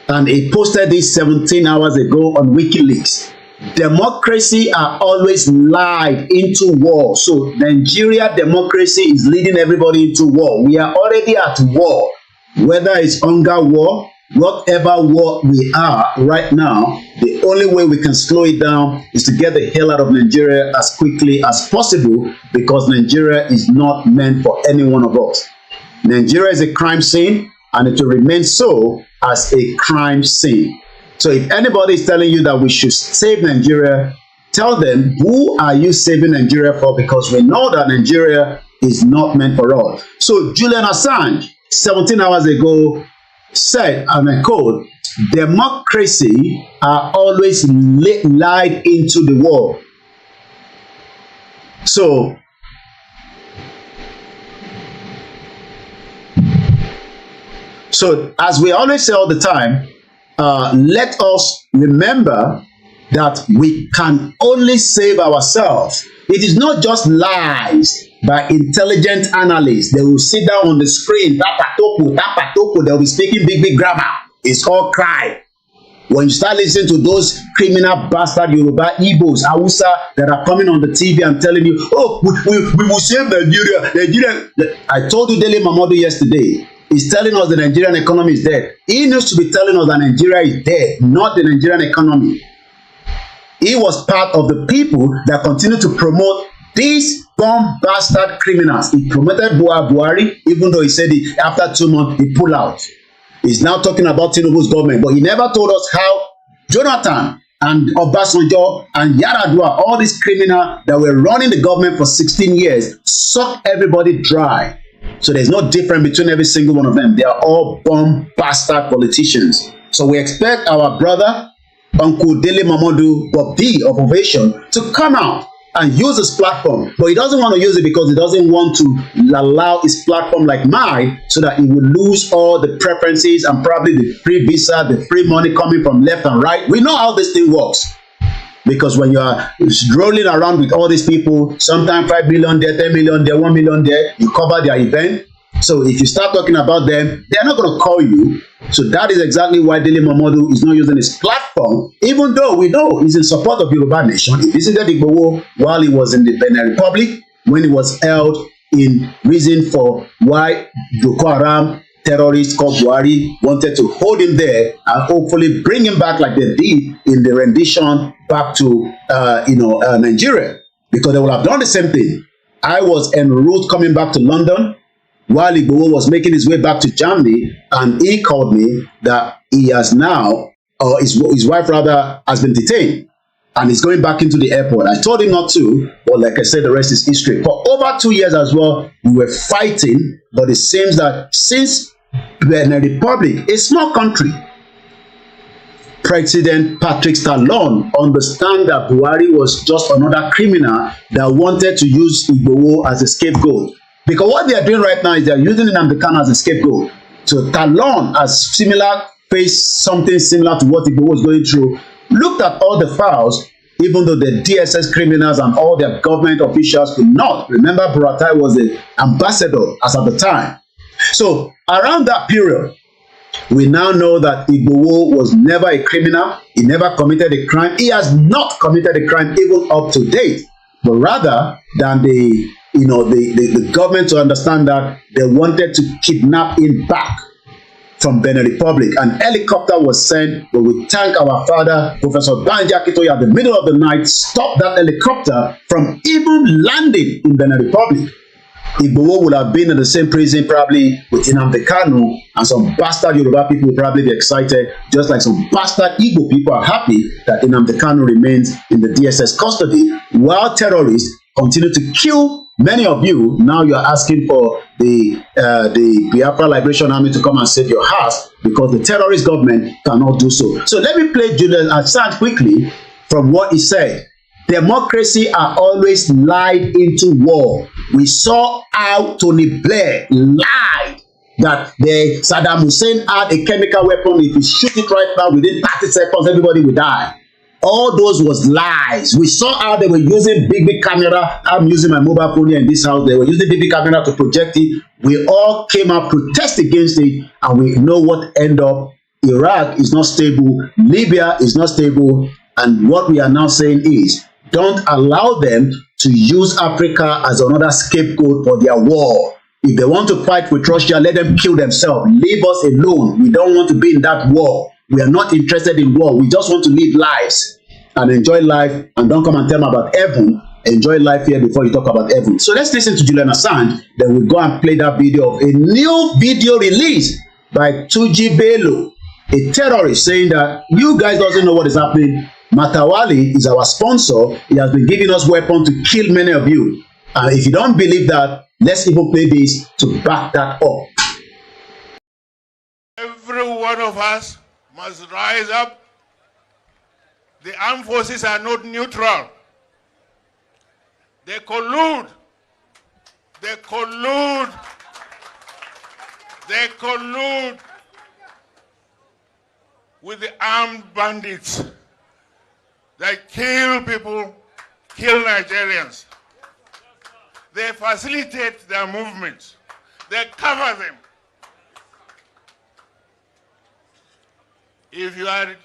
And he posted this 17 hours ago on WikiLeaks. Democracy are always lied into war. So Nigeria democracy is leading everybody into war. We are already at war. Whether it's hunger war, whatever war we are right now, the only way we can slow it down is to get the hell out of Nigeria as quickly as possible, because Nigeria is not meant for any one of us. Nigeria is a crime scene, and it will remain so as a crime scene. So if anybody is telling you that we should save Nigeria, tell them, who are you saving Nigeria for? Because we know that Nigeria is not meant for us. So Julian Assange, 17 hours ago, said, and I quote, democracy are always lied into the war. So as we always say all the time, let us remember that we can only save ourselves. It is not just lies by intelligent analysts. They will sit down on the screen, tapatopo, they'll be speaking big grammar. It's all crime. When you start listening to those criminal bastard Yoruba, Igbos, Hausa that are coming on the TV and telling you, oh, we will save Nigeria. I told you Dele Momodu yesterday. He's telling us the Nigerian economy is dead. He needs to be telling us that Nigeria is dead, not the Nigerian economy. He was part of the people that continue to promote these bomb bastard criminals. He promoted Buhari, even though he said after 2 months he pulled out. He's now talking about Tinubu's government, but he never told us how Jonathan and Obasanjo and Yaradua, all these criminals that were running the government for 16 years, sucked everybody dry. So there's no difference between every single one of them. They are all bomb bastard politicians. So we expect our brother, Uncle Dele Momodu, Bob D of Ovation, to come out and use his platform. But he doesn't want to use it because he doesn't want to allow his platform like mine, so that he will lose all the preferences and probably the free visa, the free money coming from left and right. We know how this thing works. Because when you are rolling around with all these people, sometimes 5 million there, 10 million there, 1 million there, you cover their event. So if you start talking about them, they're not going to call you. So that is exactly why Dele Momodu is not using his platform, even though we know he's in support of Yoruba Nation. He visited Igboho while he was in the Benin Republic, when he was held in reason for why Boko Haram terrorists called Buhari wanted to hold him there and hopefully bring him back like they did in the rendition back to Nigeria, because they would have done the same thing. I was en route coming back to London while Igboho was making his way back to Germany, and he called me that he has now, or his wife rather, has been detained and he's going back into the airport. I told him not to, but like I said, the rest is history. For over 2 years as well, we were fighting, but it seems that since Benin Republic, a small country, President Patrick Talon understand that Buhari was just another criminal that wanted to use Igboho as a scapegoat. Because what they are doing right now is they are using Nnamdi Kanu as a scapegoat. So Talon has faced something similar to what Igboho was going through, looked at all the files, even though the DSS criminals and all their government officials could not. Remember, Buratai was the ambassador as at the time. So around that period, we now know that Igboho was never a criminal. He never committed a crime. He has not committed a crime even up to date. But rather than the government to understand that they wanted to kidnap him back from Benin Republic. An helicopter was sent, but we thank our father, Professor Banji Akintoye, at the middle of the night, stopped that helicopter from even landing in Benin Republic. Igboho would have been in the same prison probably with Nnamdi Kanu, and some bastard Yoruba people will probably be excited, just like some bastard Igbo people are happy that Nnamdi Kanu remains in the DSS custody, while terrorists continue to kill many of you. Now you are asking for the Biafra Liberation Army to come and save your house because the terrorist government cannot do so. So let me play Julian Assange quickly from what he said. Democracy are always lied into war. We saw how Tony Blair lied that the Saddam Hussein had a chemical weapon. If you shoot it right now, within 30 seconds, everybody will die. All those was lies. We saw how they were using big camera. I'm using my mobile phone here in this house. They were using big camera to project it. We all came out protest against it, and we know what end up. Iraq is not stable. Libya is not stable. And what we are now saying is, don't allow them to use Africa as another scapegoat for their war. If they want to fight with Russia, let them kill themselves. Leave us alone. We don't want to be in that war. We are not interested in war. We just want to live lives and enjoy life. And don't come and tell me about heaven. Enjoy life here before you talk about heaven. So let's listen to Julian Assange. Then we'll go and play that video of a new video released by Tuji Bello, a terrorist, saying that you guys doesn't know what is happening. Matawali is our sponsor. He has been giving us weapons to kill many of you. And if you don't believe that, let's even play this to back that up. Every one of us must rise up. The armed forces are not neutral. They collude. They collude. They collude with the armed bandits. They kill people, kill Nigerians. They facilitate their movements. They cover them. If you are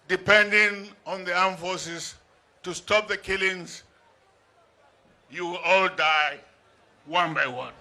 depending on the armed forces to stop the killings, you will all die one by one.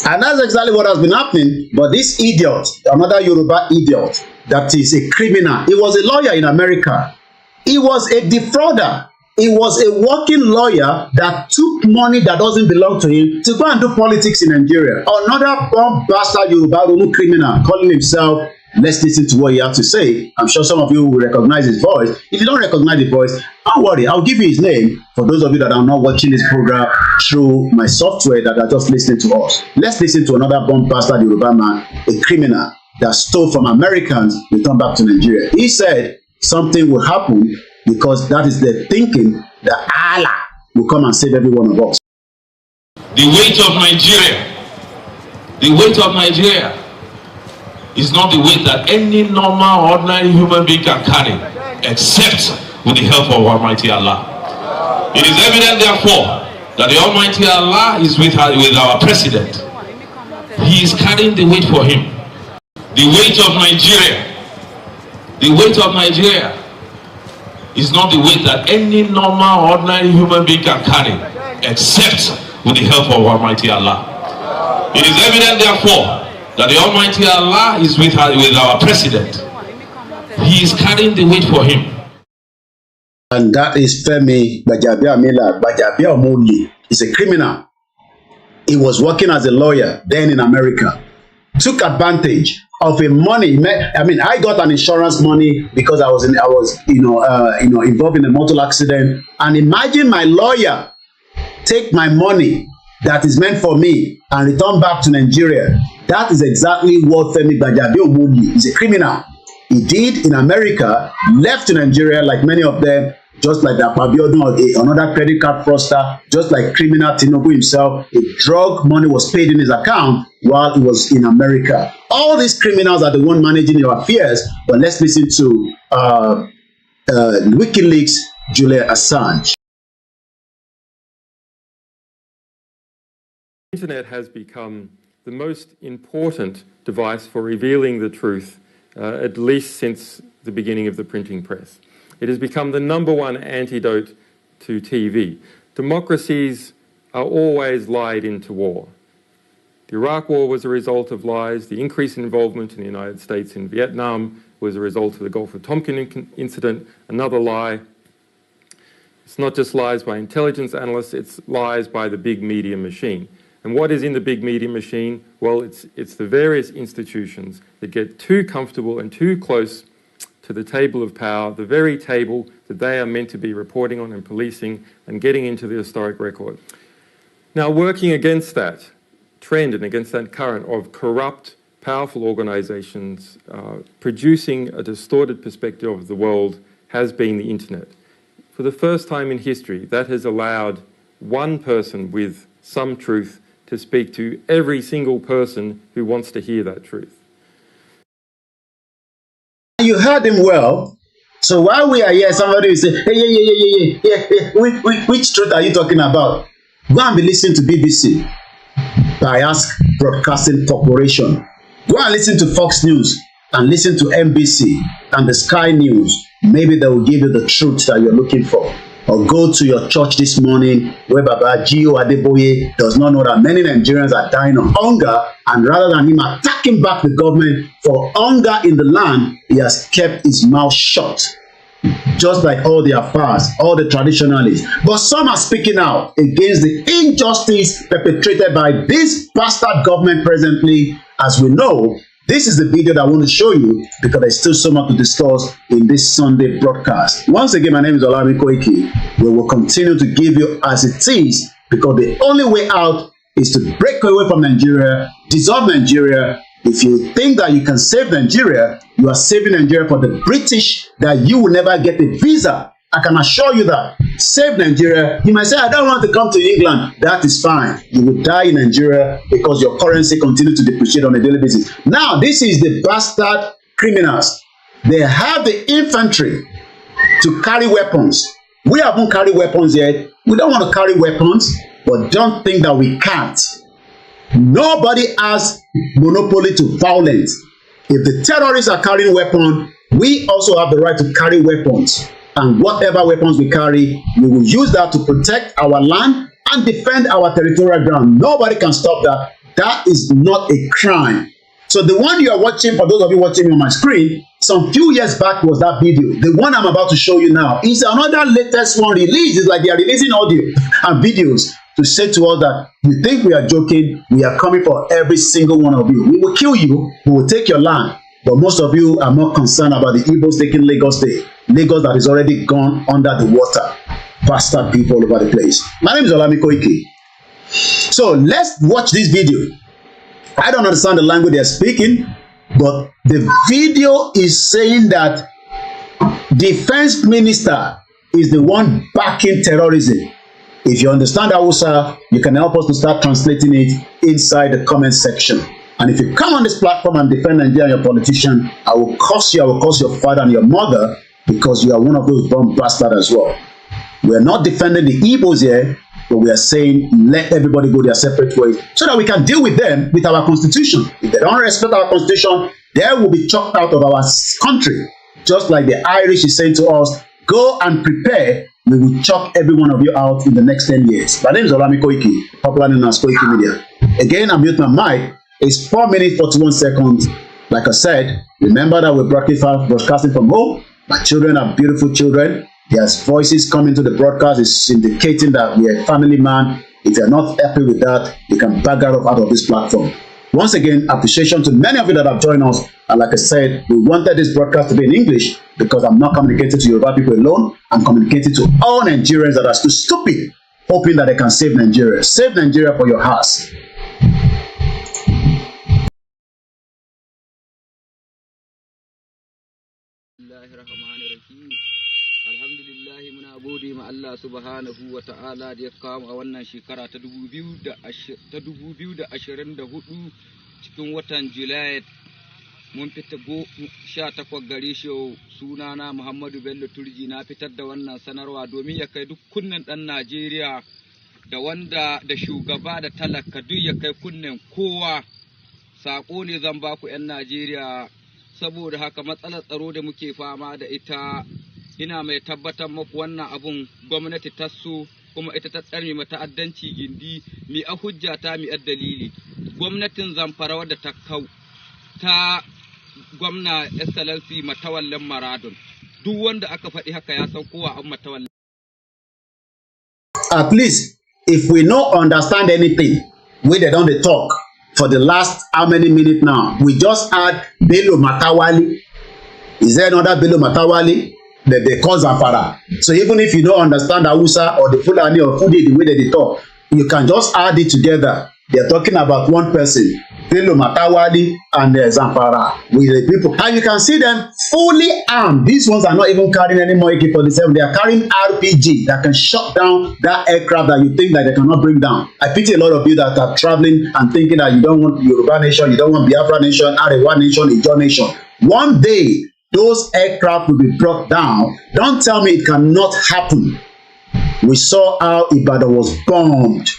And that's exactly what has been happening. But this idiot, another Yoruba idiot, that is a criminal, he was a lawyer in America. He was a defrauder. He was a working lawyer that took money that doesn't belong to him to go and do politics in Nigeria. Another bomb bastard Yoruba criminal calling himself. Let's listen to what he has to say. I'm sure some of you will recognize his voice. If you don't recognize his voice, don't worry. I'll give you his name for those of you that are not watching this program through my software that are just listening to us. Let's listen to another bomb bastard Yoruba man, a criminal that stole from Americans to come back to Nigeria. He said something will happen because that is the thinking that Allah will come and save every one of us. The weight of Nigeria is not the weight that any normal, ordinary human being can carry, except with the help of Almighty Allah. It is evident, therefore, that the Almighty Allah is with our president. He is carrying the weight for him. The weight of Nigeria is not the weight that any normal, ordinary human being can carry, except with the help of Almighty Allah. It is evident, therefore, that the Almighty Allah is with our president. He is carrying the weight for him. And that is Femi Gbajabiamila. He's a criminal. He was working as a lawyer then in America. Took advantage of a money. I mean, I got an insurance money because I was involved in a motor accident. And imagine my lawyer take my money that is meant for me and return back to Nigeria. That is exactly what Femi Gbajabiamila is, a criminal. He did in America, left to Nigeria like many of them, just like that Abiodun, another credit card fraudster, just like criminal Tinubu himself. A drug money was paid in his account while he was in America. All these criminals are the one managing your affairs. But let's listen to WikiLeaks' Julian Assange. The internet has become the most important device for revealing the truth, at least since the beginning of the printing press. It has become the #1 antidote to TV. Democracies are always lied into war. The Iraq War was a result of lies. The increased involvement in the United States in Vietnam was a result of the Gulf of Tonkin incident, another lie. It's not just lies by intelligence analysts, it's lies by the big media machine. And what is in the big media machine? Well, it's the various institutions that get too comfortable and too close to the table of power, the very table that they are meant to be reporting on and policing and getting into the historic record. Now, working against that trend and against that current of corrupt, powerful organisations producing a distorted perspective of the world has been the internet. For the first time in history, that has allowed one person with some truth to speak to every single person who wants to hear that truth. You heard him well. So while we are here, somebody will say, hey, which truth are you talking about? Go and be listening to BBC, Bias Broadcasting Corporation. Go and listen to Fox News and listen to NBC and the Sky News. Maybe they will give you the truth that you're looking for. Or go to your church this morning where Baba Gio Adeboye does not know that many Nigerians are dying of hunger, and rather than him attacking back the government for hunger in the land, he has kept his mouth shut. Just like all the Afars, all the traditionalists. But some are speaking out against the injustice perpetrated by this bastard government presently. As we know, this is the video that I want to show you because there's still so much to discuss in this Sunday broadcast. Once again, my name is Koiki. We will continue to give you as it is because the only way out is to break away from Nigeria, dissolve Nigeria. If you think that you can save Nigeria, you are saving Nigeria for the British, that you will never get a visa. I can assure you that. Save Nigeria. You might say, I don't want to come to England. That is fine. You will die in Nigeria because your currency continues to depreciate on a daily basis. Now, this is the bastard criminals. They have the infantry to carry weapons. We haven't carried weapons yet. We don't want to carry weapons, but don't think that we can't. Nobody has monopoly to violence. If the terrorists are carrying weapons, we also have the right to carry weapons. And whatever weapons we carry, we will use that to protect our land and defend our territorial ground. Nobody can stop that. That is not a crime. So the one you are watching, for those of you watching me on my screen, some few years back was that video. The one I'm about to show you now is another latest one released. It's like they are releasing audio and videos to say to us that you think we are joking, we are coming for every single one of you. We will kill you, we will take your land. But most of you are more concerned about the Igbos taking Lagos State. Lagos that is already gone under the water. Bastard people all over the place. My name is Koiki. So let's watch this video. I don't understand the language they're speaking, but the video is saying that defense minister is the one backing terrorism. If you understand Hausa, you can help us to start translating it inside the comment section. And if you come on this platform and defend Nigeria and your politician, I will curse you, I will curse your father and your mother because you are one of those bomb bastards as well. We are not defending the Igbos here, but we are saying let everybody go their separate ways so that we can deal with them with our constitution. If they don't respect our constitution, they will be chucked out of our country. Just like the Irish is saying to us, go and prepare. We will chuck every one of you out in the next 10 years. My name is Koiki, popularly known as Koiki Media. Again, I'm mute my mic. It's 4 minutes 41 seconds. Like I said, remember that we're broadcasting from home. My children are beautiful children. There's voices coming to the broadcast. It's indicating that we're a family man. If you're not happy with that, you can back out of this platform. Once again, appreciation to many of you that have joined us. And like I said, we wanted this broadcast to be in English because I'm not communicating to Yoruba people alone. I'm communicating to all Nigerians that are still stupid, hoping that they can save Nigeria. Save Nigeria for your house. Gode ma Allah subhanahu wa ta'ala da ya kawo a wannan shekara ta 2024 cikin watan Julai mun fita 18 gare shi sunana Muhammadu Bello Turji na fitar da wannan sanarwa domin ya kai duk kunnen dan Najeriya da wanda da shugaba da talaka duk ya kai kunnen kowa. Sako ne zan ba ku 'yan Najeriya saboda haka matsalar tsaro da muke fama da ita ina mai tabbatar muku wannan abun gwamnati ta so kuma ita ta tsarmi mata ta'addanci gindi mi a hujja ta mi dalili gwamnatin Zamfara wadda ta kau ta gwamna excellency Matawallan Maradon duk wanda aka faɗi haka ya san kowa an Matawallan at least if we no understand anything wey they don dey talk for the last how many minutes now, we just add Bello Matawali. Is there another Bello Matawali that they call Zamfara? So even if you don't understand Hausa or the Fulani or Fudi the way that they talk, you can just add it together. They're talking about one person, Bello Matawali and Zamfara with the people. And you can see them fully armed. These ones are not even carrying any more AK-47. They are carrying RPG that can shut down that aircraft that you think that they cannot bring down. I pity a lot of you that are traveling and thinking that you don't want Yoruba nation, you don't want Biafra nation, Arewa nation, Ijaw nation. One day, those aircraft will be brought down. Don't tell me it cannot happen. We saw how Ibadan was bombed.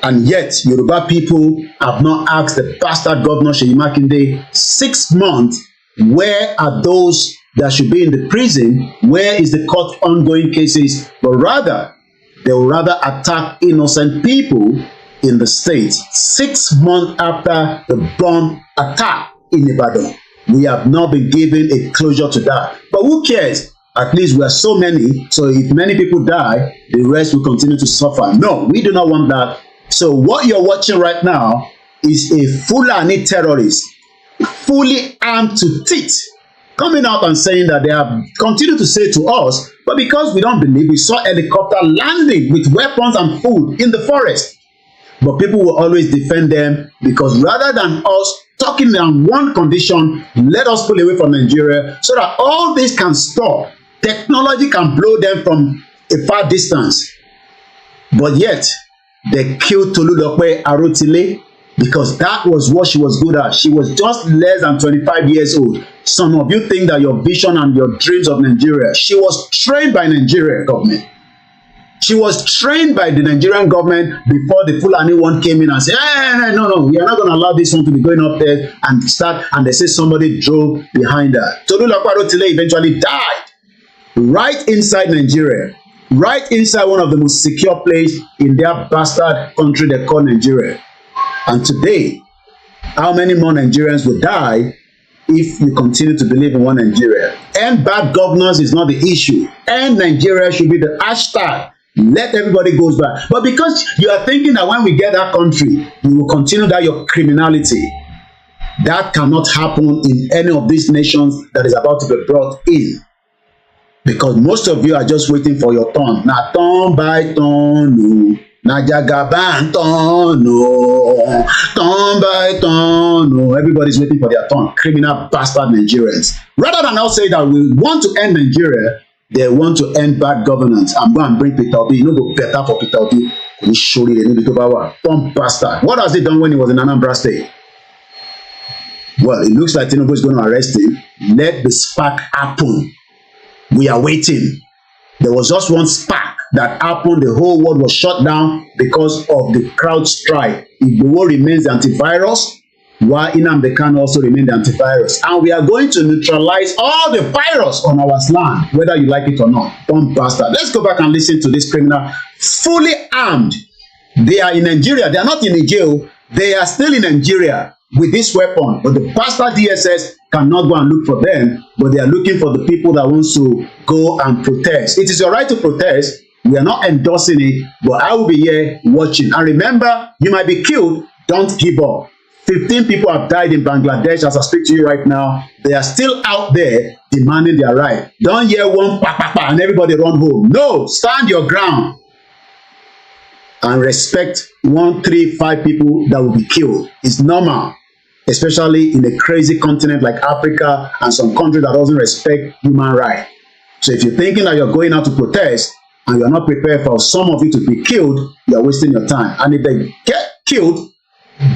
And yet, Yoruba people have not asked the bastard governor Seyi Makinde 6 months, where are those that should be in the prison? Where is the court ongoing cases? But rather, they will rather attack innocent people in the state. 6 months after the bomb attack in Ibadan, we have not been given a closure to that. But who cares? At least we are so many, so if many people die, the rest will continue to suffer. No, we do not want that. So what you're watching right now is a Fulani terrorist, fully armed to teeth, coming out and saying that they have continued to say to us, but because we don't believe, we saw helicopter landing with weapons and food in the forest. But people will always defend them because rather than us talking on one condition, let us pull away from Nigeria so that all this can stop. Technology can blow them from a far distance. But yet, they killed Tolulope Arotile because that was what she was good at. She was just less than 25 years old. Some of you think that your vision and your dreams of Nigeria, she was trained by Nigeria government. She was trained by the Nigerian government before the Fulani one came in and said, hey, no, we are not going to allow this one to be going up there and start. And they say somebody drove behind her. Tolulope Arotile eventually died right inside Nigeria. Right inside one of the most secure places in their bastard country they call Nigeria. And today, how many more Nigerians will die if you continue to believe in one Nigeria? And bad governance is not the issue. And Nigeria should be the hashtag. Let everybody goes back. But because you are thinking that when we get that country, you will continue that your criminality. That cannot happen in any of these nations that is about to be brought in. Because most of you are just waiting for your turn. Na turn by turn, no. Na jagaban turn, no. Turn by turn, no. Everybody's waiting for their turn. Criminal bastard Nigerians. Rather than now say that we want to end Nigeria, they want to end bad governance. I'm going to bring Peter Obi. You know, go better for Peter Obi. We show you the new power. Turn bastard. What has he done when he was in Anambra State? Well, it looks like Tinubu is going to arrest him. Let the spark happen. We are waiting. There was just one spark that happened. The whole world was shut down because of the crowd strike. Igboho remains the antivirus, while Nnamdi Kanu also remains the antivirus. And we are going to neutralize all the virus on our land, whether you like it or not. Don't bastard. Let's go back and listen to this criminal, fully armed. They are in Nigeria. They are not in the jail. They are still in Nigeria with this weapon. But the bastard DSS cannot go and look for them, but they are looking for the people that wants to go and protest. It is your right to protest. We are not endorsing it, but I will be here watching. And remember, you might be killed. Don't give up. 15 people have died in Bangladesh as I speak to you right now. They are still out there demanding their right. Don't hear one pa pa pa and everybody run home. No, stand your ground and respect 1, 3, 5 people that will be killed. It's normal. Especially in a crazy continent like Africa and some country that doesn't respect human rights. So if you're thinking that you're going out to protest and you're not prepared for some of you to be killed, you're wasting your time. And if they get killed,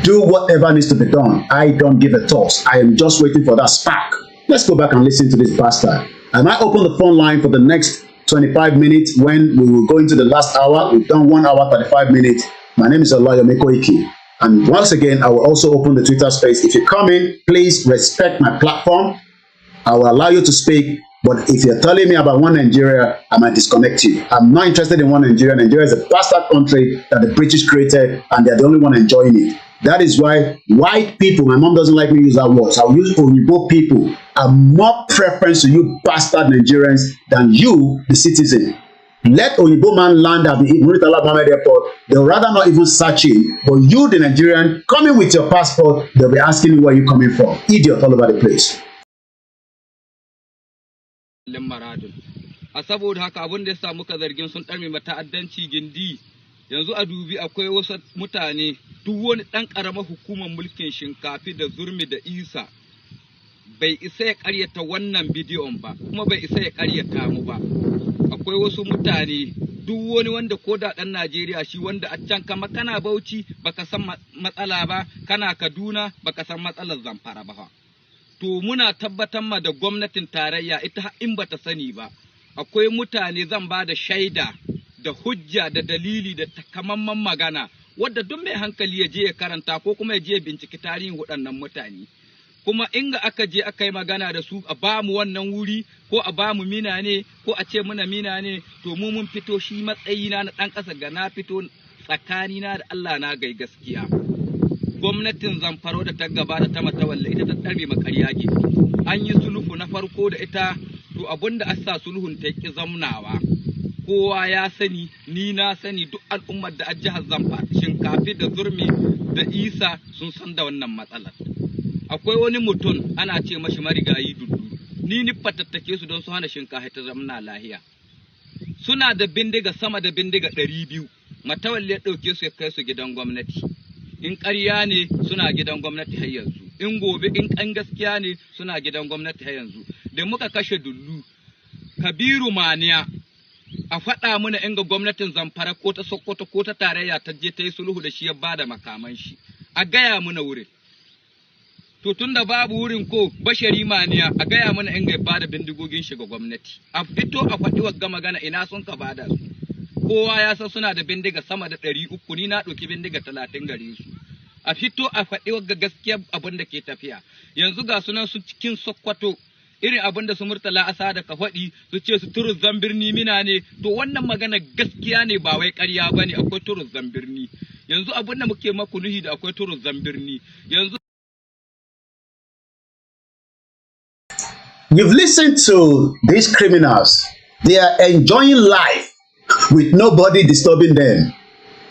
do whatever needs to be done. I don't give a toss. I am just waiting for that spark. Let's go back and listen to this bastard. I might open the phone line for the next 25 minutes when we will go into the last hour. We've done 1 hour, 35 minutes. My name is Oluwole Koiki. And once again, I will also open the Twitter space. If you come in, please respect my platform. I will allow you to speak. But if you're telling me about one Nigeria, I might disconnect you. I'm not interested in one Nigeria. Nigeria is a bastard country that the British created, and they're the only one enjoying it. That is why white people, my mom doesn't like me use that word, so I'll use Oyibo people, are more preference to you bastard Nigerians than you, the citizen. Let Oyibo man land at the Muritala Mohammed Airport. They'll rather not even search him. But you, the Nigerian, coming with your passport, they'll be asking you where you're coming from. Idiot all over the place. A saboda haka abin da ya sa muka zargin sun ɗarme mata'addanci gindi yanzu a dubi akwai wasu mutane duk wani ɗan ƙaramar hukumar mulkin shinkafi da zurmi da isa bai isa ya ƙaryata wannan bidiyon ba kuma bai isa ya ƙaryata mu ba. Akwai wasu mutane duk wani wanda ko da ɗan Najeriya shi wanda a can kama kana Bauchi baka san matsala ba, kana Kaduna baka san matsalar Zamfara ba. To muna tabbatar ma da gwamnatin tarayya ita in bata sani ba. Akwai mutane zan ba da shaida da hujja da dalili da takamaiman magana wadda duk mai hankali ya je ya karanta ko kuma ya je ya binciki tarihin waɗannan mutane. Kuma inga aka je aka yi magana da su a ba mu wannan wuri ko a ba mu mina ne ko a ce muna mina ne to mu mun fito shi matsayina na ɗan ƙasa ga na fito tsakanina da Allah na gai gaskiya. Gwamnatin Zamfaro da ta gaba da ta Matawalle ita ta ɗarbe makarya ke. An yi sulhu na farko da ita to abinda asa sulhun ta ki zamnawa. Kowa ya sani, ni na sani duk al'ummar da a jihar Zamfara, Shinkafi da Zurmi da Isa sun san da wannan matsalar. Akwai wani mutum ana ce mashi marigayi dudu, ni fatattake su don su hana Shinkafi ta zamna lahiya. Suna da bindiga sama da bindiga 200, Matawalle ya ɗauke su ya kai su gidan gwamnati. In ƙarya ne suna gidan gwamnati har yanzu, in gobe in ƙan gaskiya ne suna gidan gwamnati har yanzu. Da muka kashe Dullu, Kabiru Maniya, a faɗa mana inga gwamnatin Zamfara ko ta Sokoto ko ta tarayya ta je ta yi sulhu da shi ya bada makaman shi, a gaya mana wurin. To tunda babu wurin ko Bashari Maniya a gaya mana inga ya bada bindigogin shi ga gwamnati. A fito a faɗi wagga magana ina sun ka bada su. Kowa ya san suna da bindiga sama da 300, ni na ɗauki bindiga 30 gare su. A fito a faɗi wagga gaskiya abin da ke tafiya. Yanzu ga sunan su cikin Sokoto irin abin da su Murtala Asada ka faɗi su ce su turu zambirni mina ne, to wannan magana gaskiya ne ba wai ƙarya ba ne, akwai turu zambirni. Yanzu abin da muke maku nuhi da akwai turu zambirni. Yanzu You've listened to these criminals. They are enjoying life with nobody disturbing them.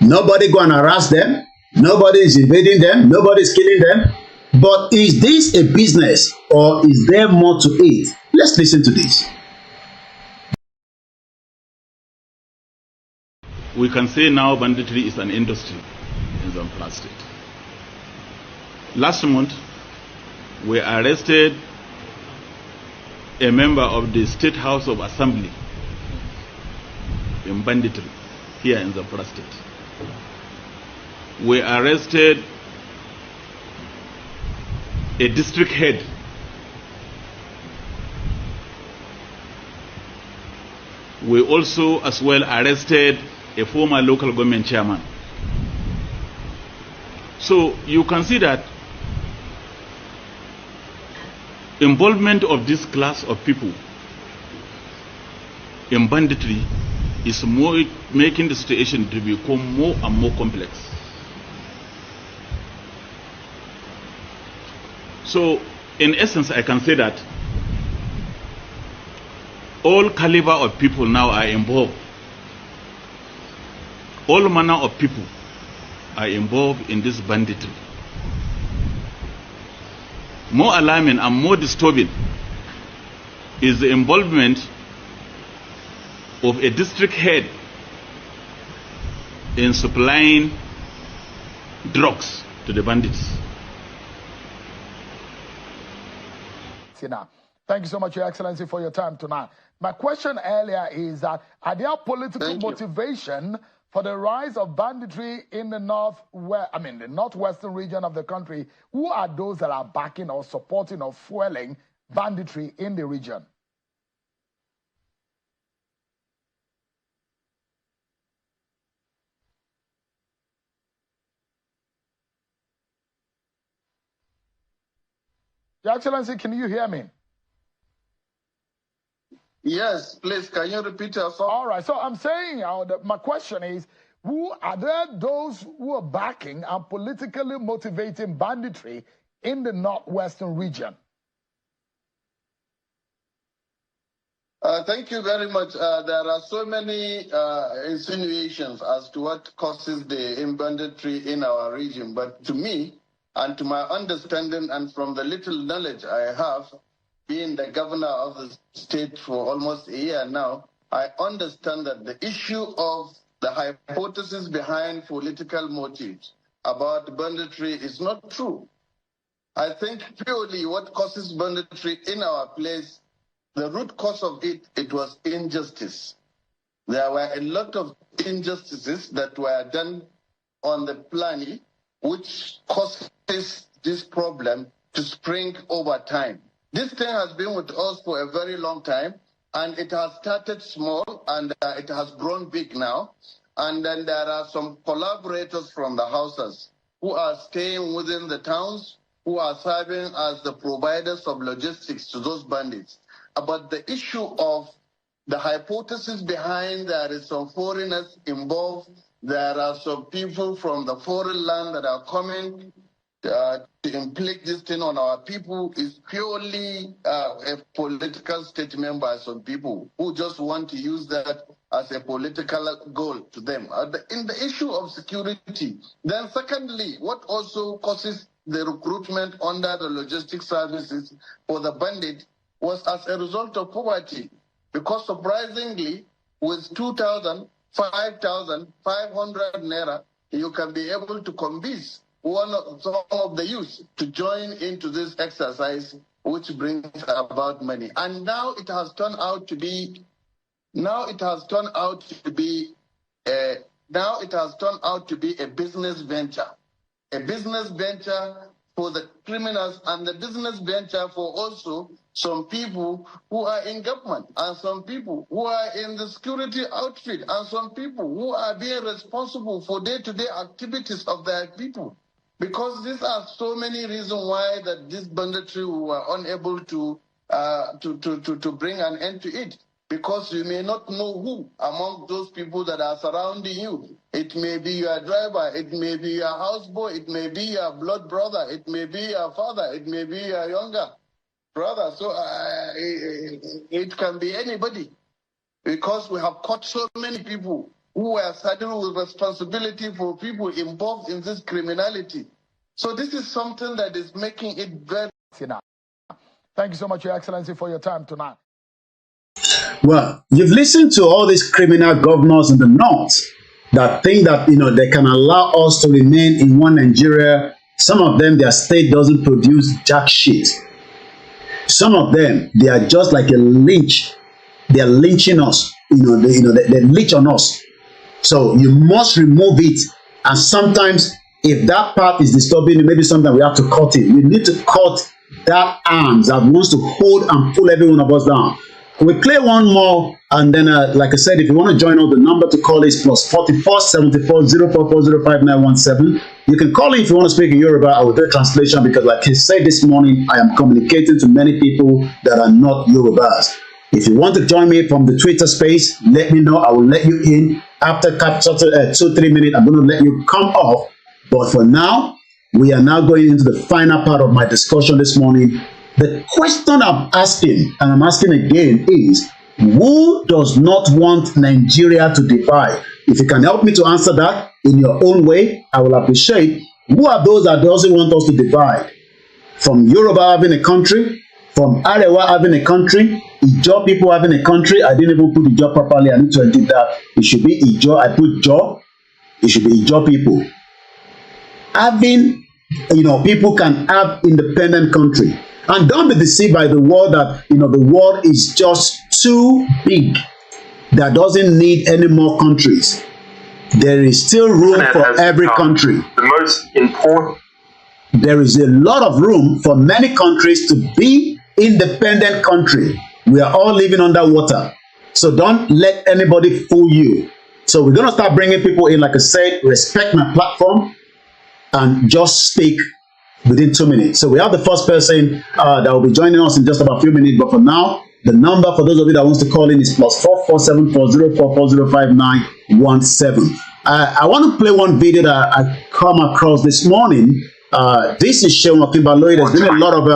Nobody go and harass them. Nobody is invading them. Nobody is killing them. But is this a business or is there more to it? Let's listen to this. We can say now banditry is an industry in Zamfara State. Last month, we arrested a member of the State House of Assembly in banditry here in Zamfara State. We arrested a district head we also as well arrested a former local government chairman. So you can see that involvement of this class of people in banditry is more making the situation to become more and more complex. So in essence, I can say that all caliber of people now are involved. All manner of people are involved in this banditry. More alarming and more disturbing is the involvement of a district head in supplying drugs to the bandits. Thank you so much, Your Excellency, for your time tonight. My question earlier is that are there political motivation for the rise of banditry in the the northwestern region of the country? Who are those that are backing or supporting or fueling banditry in the region? Your Excellency, can you hear me? Yes, please, can you repeat yourself? All right, so I'm saying, my question is, who are there those who are backing and politically motivating banditry in the northwestern region? Thank you very much. There are so many insinuations as to what causes the banditry in our region. But to me, and to my understanding, and from the little knowledge I have, being the governor of the state for almost a year now, I understand that the issue of the hypothesis behind political motives about banditry is not true. I think purely what causes banditry in our place, the root cause of it was injustice. There were a lot of injustices that were done on the planet, which causes this problem to spring over time. This thing has been with us for a very long time, and it has started small, and it has grown big now. And then there are some collaborators from the houses who are staying within the towns, who are serving as the providers of logistics to those bandits. But the issue of the hypothesis behind there is some foreigners involved, there are some people from the foreign land that are coming to inflict this thing on our people is purely a political statement by some people who just want to use that as a political goal to them. In the issue of security, then secondly, what also causes the recruitment under the logistics services for the bandit was as a result of poverty. Because surprisingly, with 2,000, 5,500 naira, you can be able to convince some of the youth to join into this exercise, which brings about money. And now it has turned out to be a business venture. A business venture for the criminals and the business venture for also some people who are in government and some people who are in the security outfit and some people who are being responsible for day-to-day activities of their people. Because these are so many reasons why that this banditry were unable to bring an end to it. Because you may not know who among those people that are surrounding you. It may be your driver, it may be your houseboy, it may be your blood brother, it may be your father, it may be your younger brother. So it can be anybody. Because we have caught so many people who are saddled with responsibility for people involved in this criminality. So this is something that is making it very... Thank you so much, Your Excellency, for your time tonight. Well, you've listened to all these criminal governors in the north that think that, they can allow us to remain in one Nigeria. Some of them, their state doesn't produce jack shit. Some of them, they are just like a lynch. They are lynching us. They lynch on us. So you must remove it. And sometimes, if that part is disturbing you, maybe sometimes we have to cut it. We need to cut that arms that wants to hold and pull every one of us down. We play one more, and then, like I said, if you want to join us, the number to call is +44 74 044 05917. You can call in if you want to speak in Yoruba. I will do a translation because, like I said this morning, I am communicating to many people that are not Yorubas. If you want to join me from the Twitter space, let me know. I will let you in. After 2-3 minutes, I'm going to let you come off. But for now, we are now going into the final part of my discussion this morning. The question I'm asking, and I'm asking again, is who does not want Nigeria to divide? If you can help me to answer that in your own way, I will appreciate. Who are those that doesn't want us to divide? From Yoruba having a country, from Arewa having a country, Ijo people having a country. I didn't even put Ijo properly. I need to edit that. It should be Ijo. I put Jo. It should be Ijo people. Having, people can have independent country. And don't be deceived by the world that, the world is just too big. That doesn't need any more countries. There is still room for every country. The most important. There is a lot of room for many countries to be independent country. We are all living underwater. So don't let anybody fool you. So we're going to start bringing people in, like I said, respect my platform and just speak within 2 minutes. So we have the first person that will be joining us in just about a few minutes. But for now, the number for those of you that wants to call in is +44 74 044 05917. I want to play one video that I come across this morning. This is Sheon Okinbaloye. There's been a lot of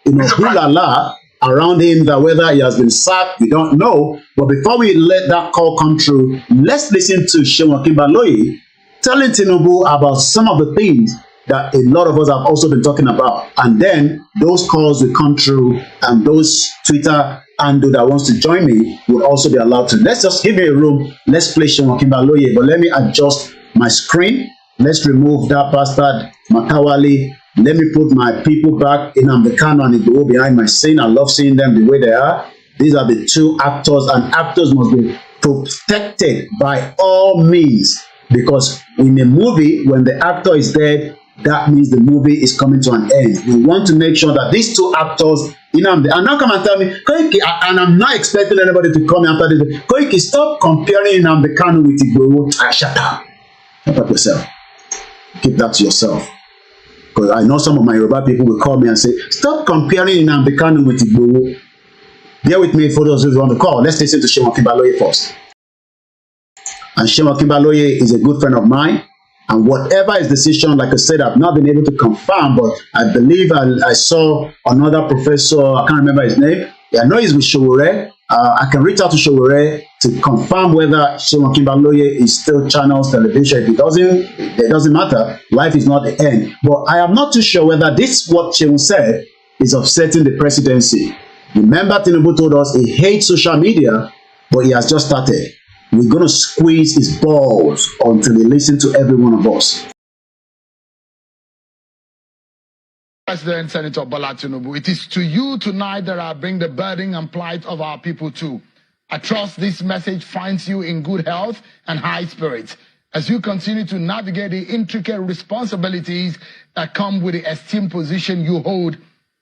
hoo-la-la around him that whether he has been sacked, we don't know. But before we let that call come true, let's listen to Seun Okinbaloye telling Tinubu about some of the things that a lot of us have also been talking about. And then those calls will come true, and those Twitter handle that wants to join me will also be allowed to. Let's just give me a room. Let's play Seun Okinbaloye, but let me adjust my screen. Let's remove that bastard Matawali. Let me put my people back in Ambekano and Igbo behind my scene. I love seeing them the way they are. These are the two actors, and actors must be protected by all means, because in a movie, when the actor is dead, that means the movie is coming to an end. We want to make sure that these two actors, and now come and tell me, Koiki, and I'm not expecting anybody to come after this. Koiki, stop comparing Ambekano with Igbo. Shut up. Shut up yourself. Keep that to yourself. Because I know some of my Yoruba people will call me and say, stop comparing Ambekano with Igbo. Bear with me for those who want to call. Let's listen to Seun Okinbaloye first. And Seun Okinbaloye is a good friend of mine. And whatever his decision, like I said, I've not been able to confirm, but I believe I saw another professor, I can't remember his name. I know he's with Showore. I can reach out to Showore to confirm whether Seun Okinbaloye is still channels television. If it doesn't matter. Life is not the end. But I am not too sure whether this, what Seun said, is upsetting the presidency. Remember, Tinubu told us he hates social media, but he has just started. We're going to squeeze his balls until he listens to every one of us. President Senator Bola Tinubu, it is to you tonight that I bring the burden and plight of our people too. I trust this message finds you in good health and high spirits as you continue to navigate the intricate responsibilities that come with the esteemed position you hold.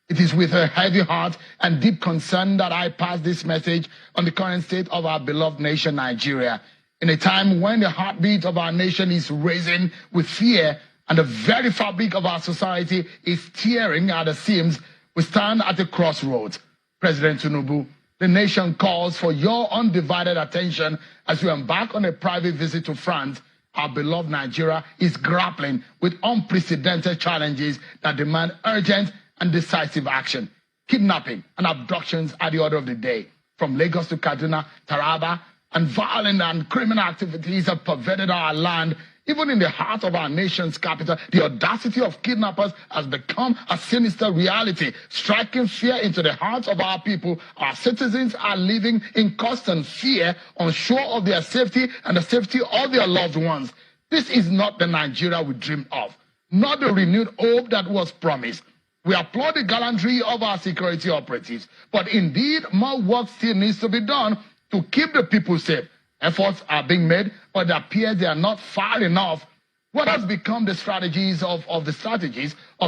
It is with a heavy heart and deep concern that I pass this message on the current state of our beloved nation, Nigeria. In a time when the heartbeat of our nation is racing with fear and the very fabric of our society is tearing at the seams, we stand at a crossroads. President Tinubu, the nation calls for your undivided attention as you embark on a private visit to France. Our beloved Nigeria is grappling with unprecedented challenges that demand urgent and decisive action. Kidnapping and abductions are the order of the day. From Lagos to Kaduna, Taraba, and violent and criminal activities have pervaded our land. Even in the heart of our nation's capital, the audacity of kidnappers has become a sinister reality, striking fear into the hearts of our people. Our citizens are living in constant fear, unsure of their safety and the safety of their loved ones. This is not the Nigeria we dreamed of, not the renewed hope that was promised. We applaud the gallantry of our security operatives, but indeed more work still needs to be done to keep the people safe. Efforts are being made, but it appears they are not far enough. What has become the strategies of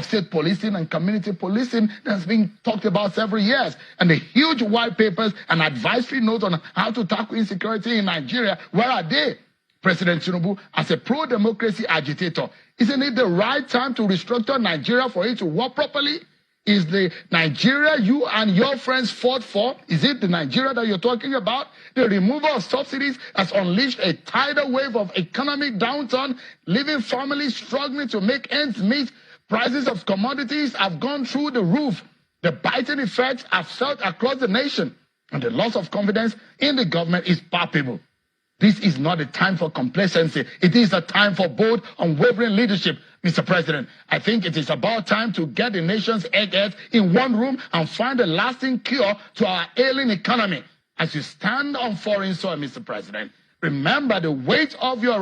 state policing and community policing that's been talked about several years, and the huge white papers and advisory notes on how to tackle insecurity in Nigeria, where are they? President Tinubu, as a pro-democracy agitator, isn't it the right time to restructure Nigeria for it to work properly? Is the Nigeria you and your friends fought for, is it the Nigeria that you're talking about? The removal of subsidies has unleashed a tidal wave of economic downturn, leaving families struggling to make ends meet. Prices of commodities have gone through the roof. The biting effects are felt across the nation, and the loss of confidence in the government is palpable. This is not a time for complacency. It is a time for bold, unwavering leadership. Mr. President, I think it is about time to get the nation's eggheads in one room and find a lasting cure to our ailing economy. As you stand on foreign soil, Mr. President, remember the weight of your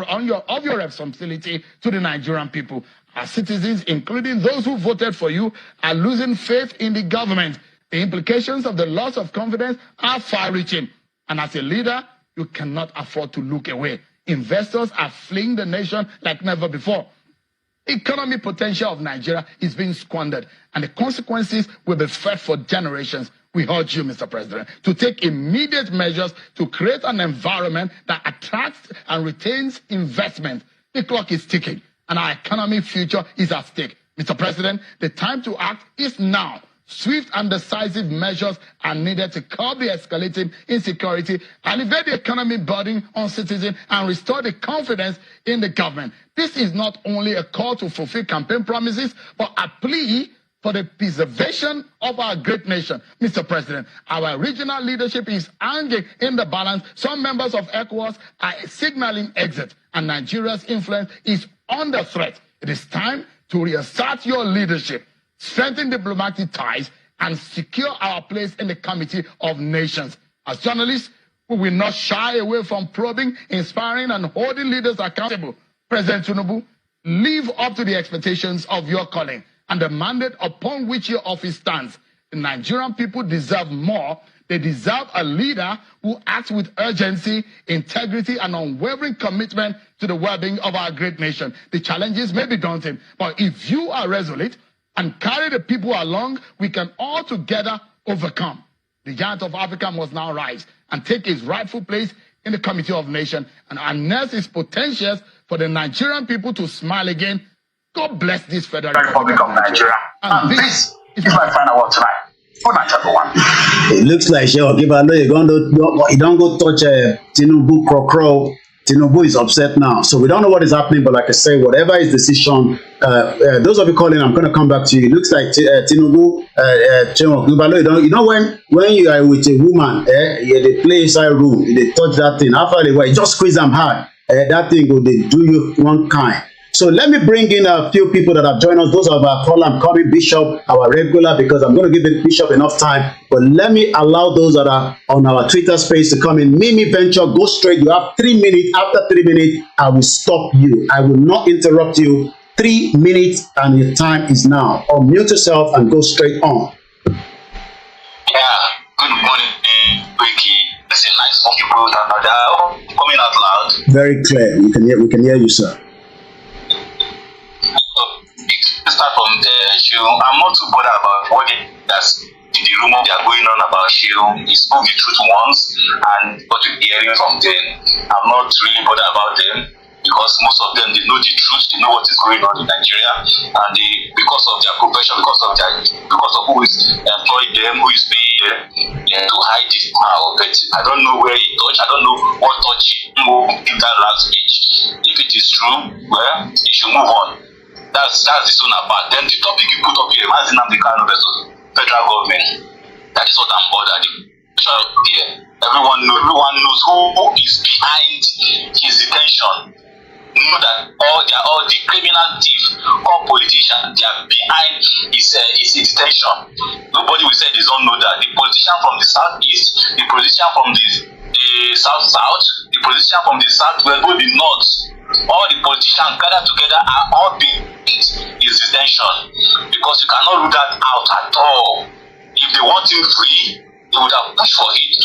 responsibility to the Nigerian people. Our citizens, including those who voted for you, are losing faith in the government. The implications of the loss of confidence are far-reaching. And as a leader, you cannot afford to look away. Investors are fleeing the nation like never before. Economic potential of Nigeria is being squandered, and the consequences will be felt for generations. We urge you, Mr. President, to take immediate measures to create an environment that attracts and retains investment. The clock is ticking, and our economic future is at stake. Mr. President, the time to act is now. Swift and decisive measures are needed to curb the escalating insecurity, alleviate the economic burden on citizens, and restore the confidence in the government. This is not only a call to fulfill campaign promises, but a plea for the preservation of our great nation. Mr. President, our regional leadership is hanging in the balance. Some members of ECOWAS are signaling exit, and Nigeria's influence is under threat. It is time to reassert your leadership, strengthen diplomatic ties, and secure our place in the Committee of Nations. As journalists, we will not shy away from probing, inspiring, and holding leaders accountable. President Tinubu, live up to the expectations of your calling and the mandate upon which your office stands. The Nigerian people deserve more. They deserve a leader who acts with urgency, integrity, and unwavering commitment to the well-being of our great nation. The challenges may be daunting, but if you are resolute and carry the people along, we can all together overcome. The giant of Africa must now rise and take his rightful place in the Committee of Nations and harness his potentials for the Nigerian people to smile again. God bless this Federal Republic of Nigeria. And this is my final word tonight. Good night, everyone. It looks like you don't go touch Tinubu Crow. Tinubu is upset now. So we don't know what is happening, but like I say, whatever his decision, those of you calling, I'm going to come back to you. It looks like Tinubu, you know when you are with a woman, they play inside room, they touch that thing, after they you just squeeze them hard, that thing will they do you one kind. So let me bring in a few people that have joined us. Those of our call and coming Bishop, our regular, because I'm going to give the Bishop enough time. But let me allow those that are on our Twitter space to come in. Mimi Venture, go straight. You have 3 minutes. After 3 minutes, I will stop you. I will not interrupt you. 3 minutes and your time is now. Unmute yourself and go straight on. Yeah, good morning, Koiki. This is nice of you, coming out loud. Very clear. We can hear you, sir. Start from the issue. I'm not too bothered about what that's the rumor they are going on about you. He spoke the truth once, and what you're hearing from them, I'm not really bothered about them because most of them they know the truth, they know what is going on in Nigeria, and because of their profession, because of who is employed them, who is paying them, to hide this power. But I don't know where he touched. I don't know what touched him in that last speech. If it is true, well, he should move on. That's the zone about. Then the topic you put up here, Akintoye versus federal government. That is what I'm bothered here. Everyone knows who is behind his detention. Know that all the criminal thieves, all politicians, they are behind his detention. Nobody will say they don't know that. The politician from the southeast, the politician from the south, the politician from the southwest, both the north. All the politicians gathered together are all being his detention because you cannot rule that out at all. If they want him free, they would have pushed for it.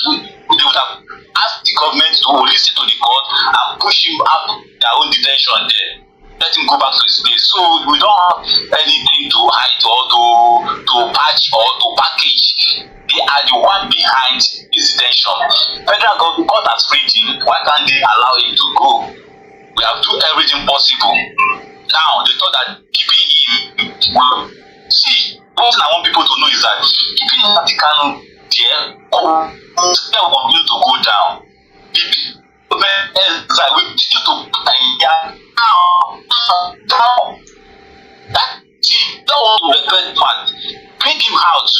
They would have asked the government to listen to the court and push him out their own detention there. Let him go back to his place. So we don't have anything to hide or to patch or to package. They are the one behind his detention. Federal government court has freed him. Why can't they allow him to go? We have to do everything possible. Now, they thought that keeping him will see. One thing I want people to know is that keeping Vatican there will continue to go down. We need to put down. That was the third part. Bring him out.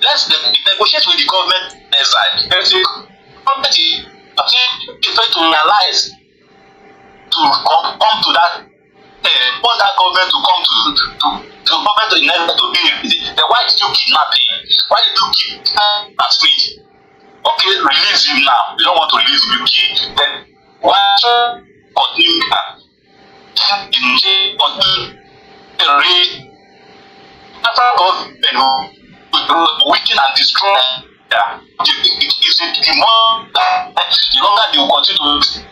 Let's negotiate with the government side. Let's say, government is trying to realize to come to that, want that government to come to government to be then why did you kidnap him? Why did you keep him as free? Okay, release him now. You don't want to release him, you keep then why continue after government weaken and destroy the more the longer they will continue to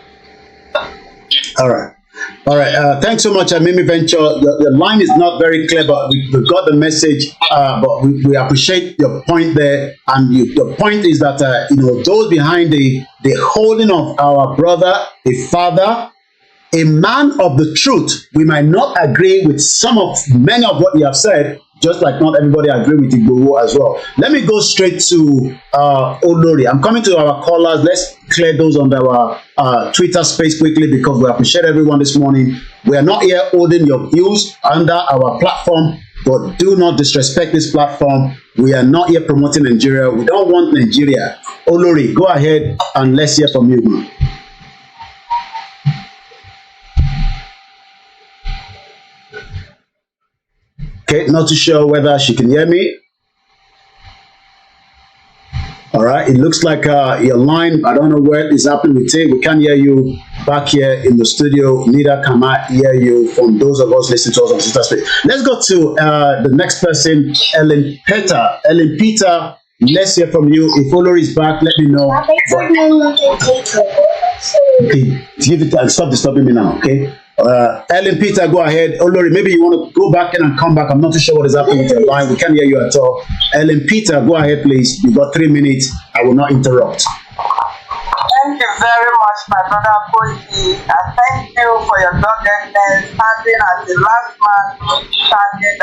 All right. Thanks so much, Mimi Venture. The line is not very clear, but we got the message. But we appreciate your point there. And your point is that those behind the holding of our brother, a father, a man of the truth. We might not agree with many of what you have said, just like not everybody agree with Igboho as well. Let me go straight to Olori. I'm coming to our callers. Let's clear those on our Twitter space quickly because we appreciate everyone this morning. We are not here holding your views under our platform, but do not disrespect this platform. We are not here promoting Nigeria. We don't want Nigeria. Olori, go ahead and let's hear from you, man. Okay, not too sure whether she can hear me. All right, it looks like your line, I don't know what is happening with it. We can't hear you back here in the studio. Neither can I hear you from those of us listening to us on Sister Space. Let's go to the next person, Ellen Peter. Ellen Peter, let's hear from you. If Olori is back, let me know. Okay, give it time. Stop disturbing me now, okay? Ellen Peter, go ahead. Olori, maybe you want to go back in and come back. I'm not too sure what is happening with your line. We can't hear you at all. Ellen Peter, go ahead, please. You got 3 minutes. I will not interrupt. Thank you very much, my brother Koiki. And thank you for your doggedness, standing as the last man standing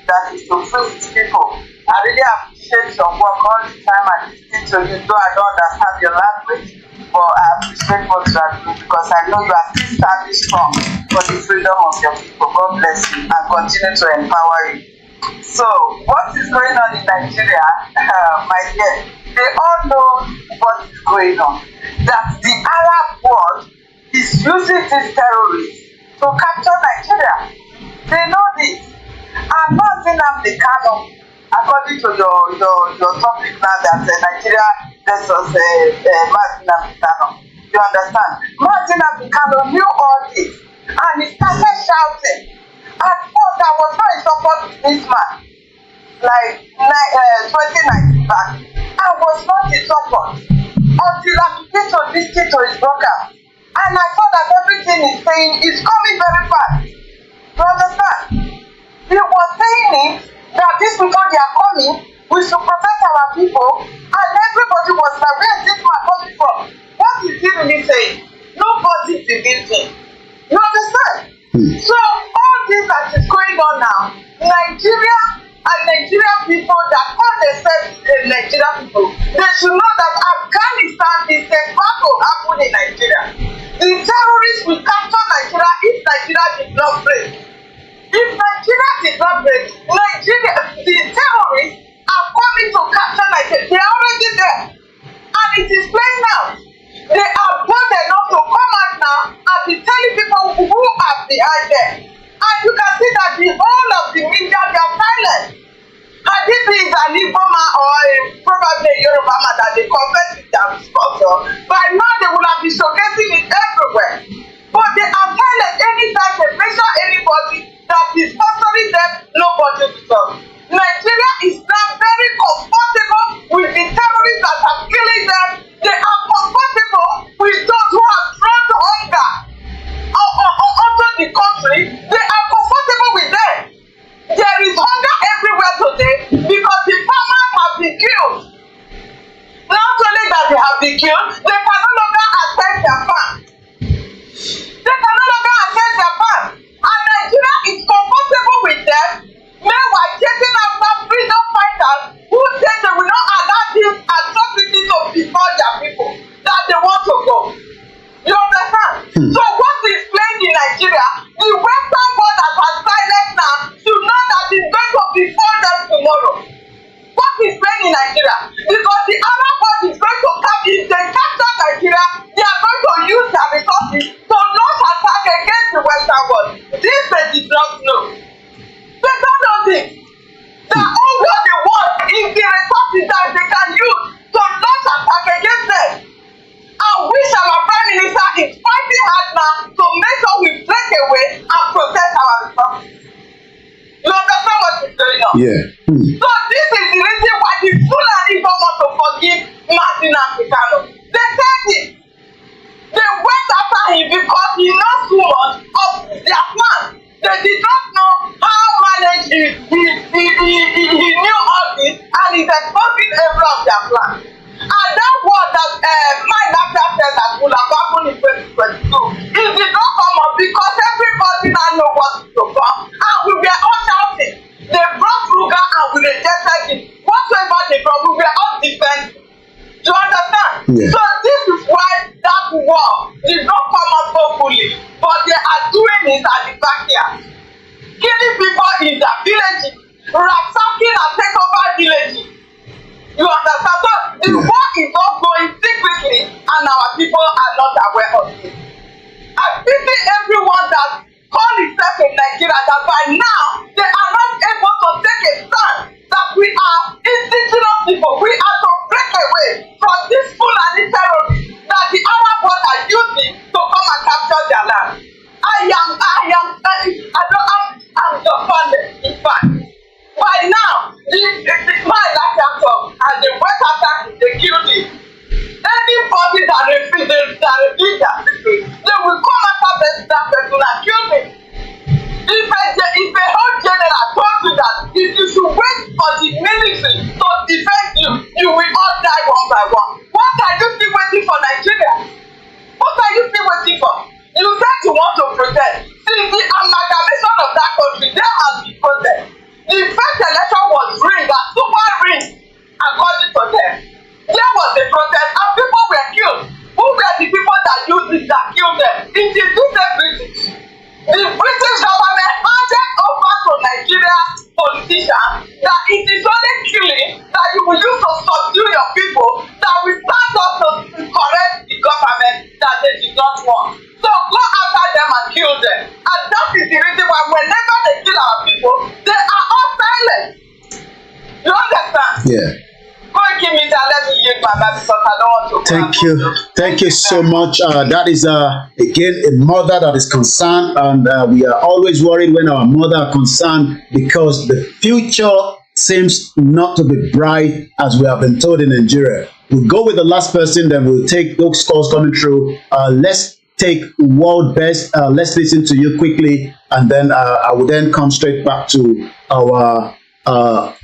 that is to free his people. I really appreciate your work all the time and listening to you, though I don't understand your language. But I appreciate what you are doing because I know you are still standing strong for the freedom of your people. God bless you and continue to empower you. So, what is going on in Nigeria, my dear? They all know what is going on. That the Arab world is using these terrorists to capture Nigeria. They know this. I'm not saying I'm the canon. According to your topic now that Nigeria versus Martin Africano. You understand? Martin Africano knew all this and he started shouting. At first I was not in support with this man. Like 2019 back. I was not in support until I began to listen to his program. And I saw that everything he's saying is coming very fast. You understand? He was saying it that these people they are coming, we should protect our people, and everybody was like, where is this man coming from? What is he really saying? Nobody believed him. You understand? So all this that is going on now, Nigeria and Nigerian people that call themselves Nigerian people, they should know that Afghanistan is about to happen in Nigeria. The terrorists will capture Nigeria if Nigeria did not break. If Nigeria did not break, Nigeria, the terrorists are coming to capture Nigeria. They are already there. And it is playing out. They are bold enough to come out now and be telling people who are behind them. And you can see that the whole of the media, they are silent. And this is an Iboma or probably a Yoruba man that they confess with their sponsor. By now they will have been showcasing it everywhere. But they are silent anytime they measure anybody that is sponsoring them, nobody will talk. Nigeria is now very comfortable with the terrorists that are killing them. They are comfortable with those who have thrown hunger onto the country. They are comfortable with them. There is hunger everywhere today because the farmers have been killed. Not only that they have been killed, they can no longer access their farm. They can no longer access their farm. And Nigeria is comfortable with them. Meanwhile, chasing after freedom fighters who say they will not allow this atrocity to befall their people, that they want to go. You understand? So what is playing in Nigeria, the Western world that has silent now should know that it's going to befall them tomorrow. What is playing in Nigeria? Because the Arab world is going to come, if they capture Nigeria, they are going to use their resources to launch attack against the Western world. This they did not know. They don't know this. They are all what they want is the resources that they can use to launch attack against them. I wish our Prime Minister is fighting hard now to make sure we break away and protect our resources. You understand what is going on? Yeah. So this is the reason why the Fulani don't want to forgive Martin Africano. They said it. They went after him because he knows too much of their plan. They did not know how managed he knew all this and he's exposing every of their plan. And that word that Mind After said that will have happened in 2022, it did not come up because everybody now know what is to come. And we were all shouting. They brought Ruga and we rejected it. Whatever they brought, we were all defending. Do you understand? Yeah. So this is why that war did not come up openly, but they are doing it at the backyard. Killing people in their villages, ransacking and take over villages. You understand? So the war is not going secretly, and our people are not aware of it. I pity everyone that call itself a Nigeria that by now they are not able to take a stand that we are indigenous people. We are to break away from this Fulani terrorists that the Arab world are using to come and capture their land. I'm dumbfounded, in fact. By now, my life and the West Africa, they killed it. Anybody that refuses their secret, they will come after that person and kill me. If a whole general told you that if you should wait for the military to defend you, you will all die one by one. What are you still waiting for, Nigeria? What are you still waiting for? You said you want to protest. See, the amalgamation of that country, there has been protest. The first election was rigged, and super rigged, according to them. There was a protest, and people were killed. Who were the people that used it, that killed them? It is the British. The British government handed over to Nigeria politicians that it is only killing that you will use to subdue your people that will stand up to correct the government that they did not want. So go after them and kill them. And that is the reason why whenever they kill our people, they are all silent. You understand? Yeah. Koiki Media, let me use my mouth because I don't want to. Thank you. Thank you so much. That is, again, a mother that is concerned, and we are always worried when our mother are concerned because the future seems not to be bright as we have been told in Nigeria. We'll go with the last person, then we'll take those calls coming through. Let's take World Best. Let's listen to you quickly, and then I will then come straight back to our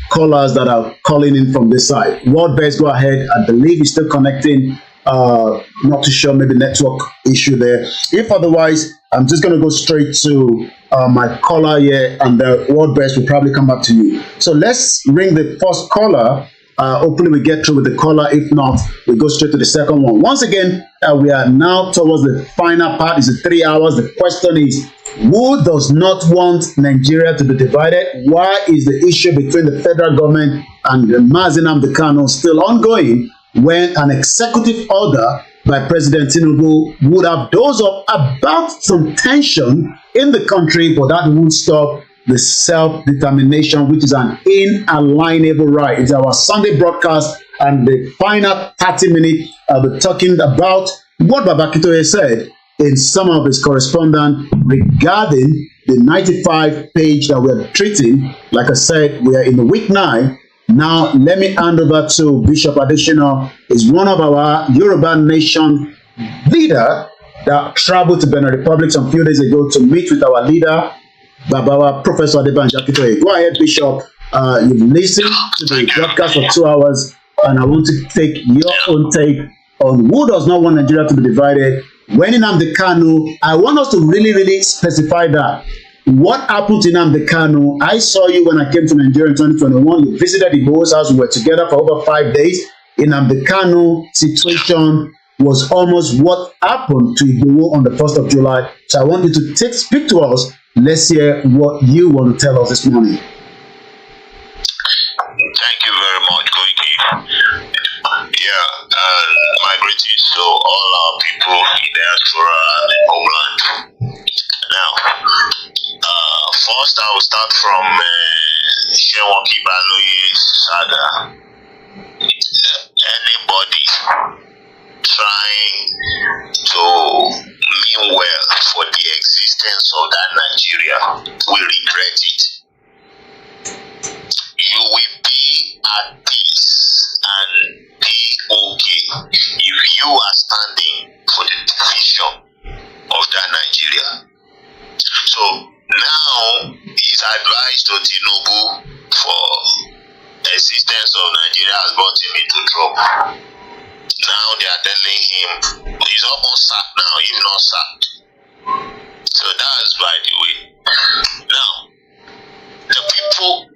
callers that are calling in from this side. World Best, go ahead. I believe he's still connecting. Not too sure, maybe network issue there. If otherwise, I'm just going to go straight to my caller here, and the World Best will probably come back to you. So let's ring the first caller. Hopefully we get through with the caller. If not, we go straight to the second one. Once again, we are now towards the final part. It's 3 hours. The question is, who does not want Nigeria to be divided? Why is the issue between the federal government and Mazi Nnamdi Kanu still ongoing when an executive order by President Tinubu would have dozed up about some tension in the country, but that won't stop the self-determination, which is an inalienable right? It's our Sunday broadcast, and the final 30 minutes, I'll be talking about what Baba Akintoye said in some of his correspondence regarding the 95 page that we're treating. Like I said, we are in the week 9. Now, let me hand over to Bishop Adesina. Is one of our Yoruba nation leader that traveled to Benin Republic some few days ago to meet with our leader, Babawa, Professor ADEBANJI Akintoye. Go ahead, Bishop. You've listened to the broadcast for 2 hours, and I want to take your own take on who does not want Nigeria to be divided. When Nnamdi Kanu, I want us to really specify that. What happened to Nnamdi Kanu? I saw you when I came to Nigeria in 2021. You visited Igboho's house. We were together for over 5 days. Nnamdi Kanu situation was almost what happened to Igboho on the 1st of July. So I want you to speak to us. Let's hear what you want to tell us this morning. Thank you very much, Koiki. My greetings to all our people in the diaspora and the homeland. Now, first I will start from Shewoki Baloye's saga. Anybody trying to mean well for the existence of that Nigeria will regret it. You will be at peace and be okay if you are standing for the division of that Nigeria. So now his advice to Tinubu for existence of Nigeria has brought him into trouble. Now they are telling him he's almost sacked now, if not sacked. So that's by the way. Now, the people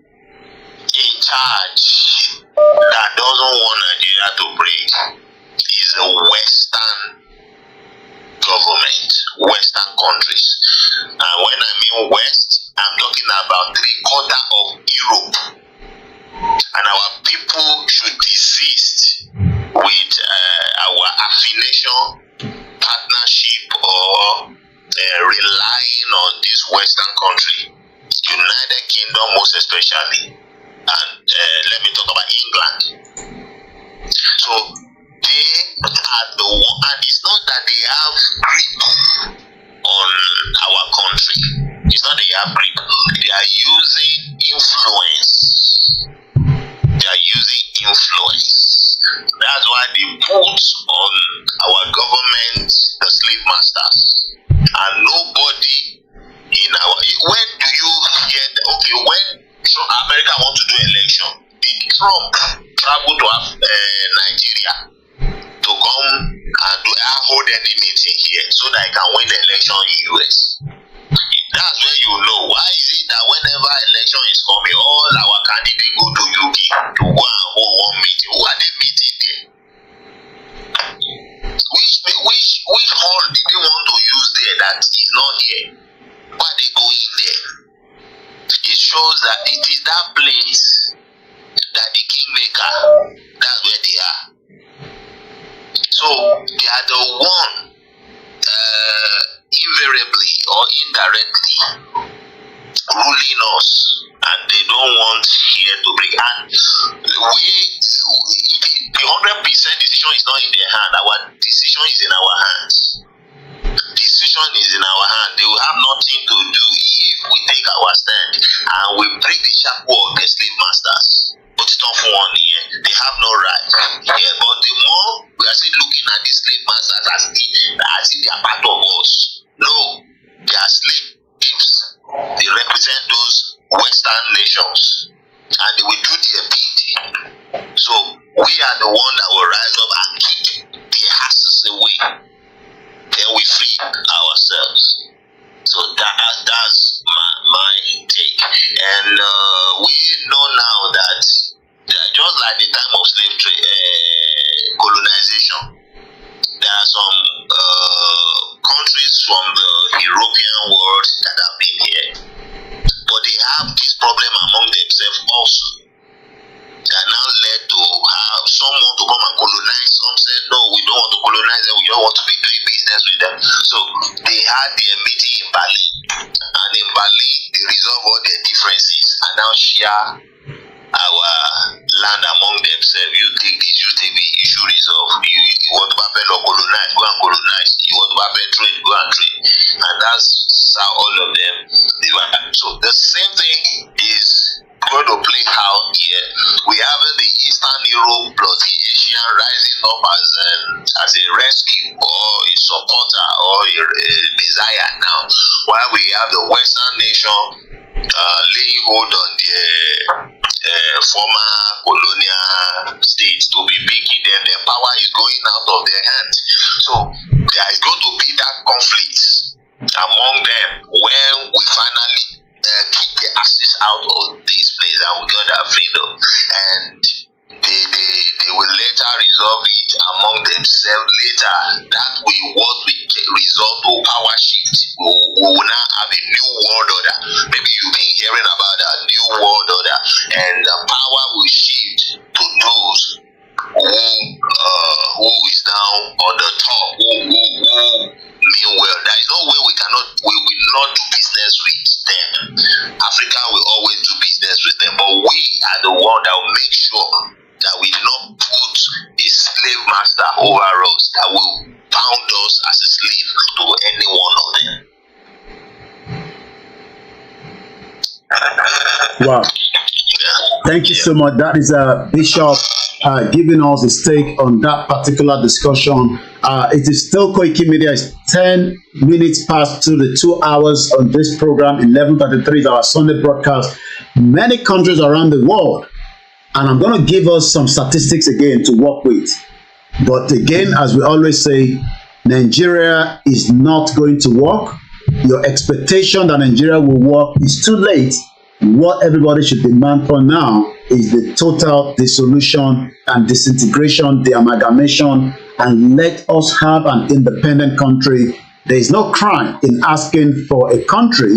in charge that doesn't want Nigeria to break is the Western government, Western countries. And when I mean West, I'm talking about 3/4 Western country, United Kingdom most especially, and let me talk about England. So they are the one, and it's not that they have grip on our country. It's not that they have grip. They are using influence. They are using influence. That's why they put on our government the slave masters, and nobody in our. When do you hear? Okay, when America want to do election, did Trump travel to Nigeria to come and hold any meeting here so that he can win the election in US? That's where you know. Why is it that whenever election is coming, all our candidates go to UK to go and hold one meeting? Who are they meeting there? Which hall did they want to use there that is not here? Why are they going there? It shows that it is that place that the kingmaker, that's where they are. So they are the one invariably or indirectly ruling us, and they don't want here to bring. And the 100% decision is not in their hand. Our decision is in our hands. Decision is in our hand. They will have nothing to do if we take our stand and we break the shackle of the slave masters. But it's not for one here. They have no right. Yeah, but the more we are still looking at the slave masters as if they are part of us. No, they are slaves. They represent those Western nations, and they will do their bid. So we are the one that will rise up and keep the asses away. Then we free ourselves. So that's my take. And we know now that just like the time of slave trade, colonization, there are some countries from the European world that have been here, but they have this problem among themselves also. That now led to have someone to come and colonize. Some said, no, we don't want to colonize them, we don't want to be doing business with them. So they had their meeting in Bali, and in Bali they resolve all their differences and now share our land among themselves. You take this, you take the issue resolved. You want to colonize, go and colonize. You want to trade, go and trade. And that's how all of them live. So the same thing is going to play out here. We have the Eastern Europe plus the Asian rising up as a rescue or a supporter or a desire now, while we have the Western nation laying hold on the former colonial states to be making them. Their power is going out of their hands. So there is going to be that conflict among them when we finally kick the asses out of this place and we got our freedom. And they will later resolve it among themselves later. That what we resolve to power shift. We will now have a new world order. Maybe you've been hearing about that new world order, and the power will shift to those who is down on the top, who mean well. There is no way we will not do business with them. Africa will always do business with them, but we are the one that will make sure that we do not put a slave master over us that will bound us as a slave to any one of them. Wow. Thank you so much. That is Bishop giving us his take on that particular discussion. It is still Koiki Media. It's 10 minutes past to the 2 hours on this program. 11:33 is our Sunday broadcast. Many countries around the world, and I'm going to give us some statistics again to work with. But again, as we always say, Nigeria is not going to work. Your expectation that Nigeria will work is too late. What everybody should demand for now is the total dissolution and disintegration, the amalgamation, and let us have an independent country. There is no crime in asking for a country.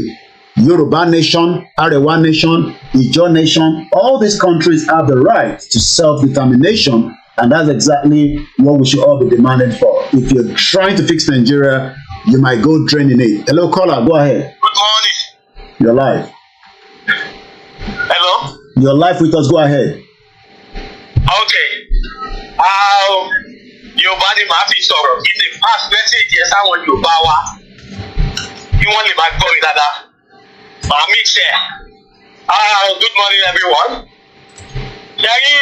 Yoruba nation, Arewa nation, Ijo nation, all these countries have the right to self-determination, and that's exactly what we should all be demanding for. If you're trying to fix Nigeria, you might go drain in it. Hello, caller, go ahead. Good morning. You're live. Hello? You're live with us. Go ahead. Okay. Yorùbá ni màá fi sọ̀rọ̀ kí lè pass message yẹn sáwọn Yorùbá wa kí wọ́n lè máa gbọ́ mi dáadáa. Màá mix ẹ̀. Good morning everyone. Yẹ́rí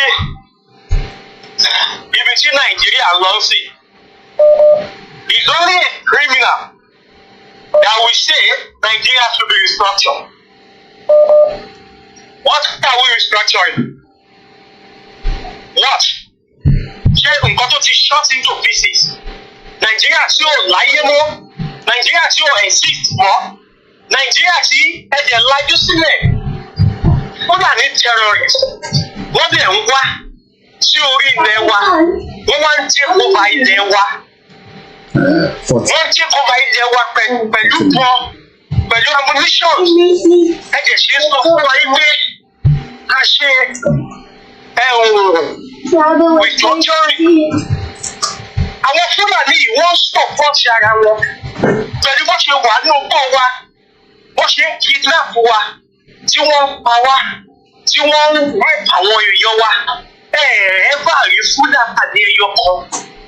ibi tí Nàìjíríà lọ sí. It's only a criminal that will say Nigeria should be restructured. What are we restructuring? What? Ṣé nǹkan tó ti short into pieces? Nàìjíríà tí ò láyé mọ́, Nàìjíríà tí ò exist mọ́, Nàìjíríà tí ẹ̀jẹ̀ lajú sílẹ̀. Fúlàní terrorist wọ́n dẹ̀ ń wá sí orí ilẹ̀ wa, wọ́n wá ń take over ilẹ̀ wa. Wọ́n take over ilẹ̀ wa pẹ̀lú bọ́, pẹ̀lú ammunition. Ẹ̀jẹ̀ ṣe sọ fún wa yí pé a ṣe restructuring. Àwọn Fúlàní yìí wọ́n support ara wọn pẹ̀lú bó ṣe wà ní ọgbọ́n wa, bó ṣe kidnap wa, tí wọ́n pa wá, tí wọ́n rape àwọn èèyàn wa. Ẹ̀ẹ́dẹ́gbà rí Fúlàní ẹyọ kan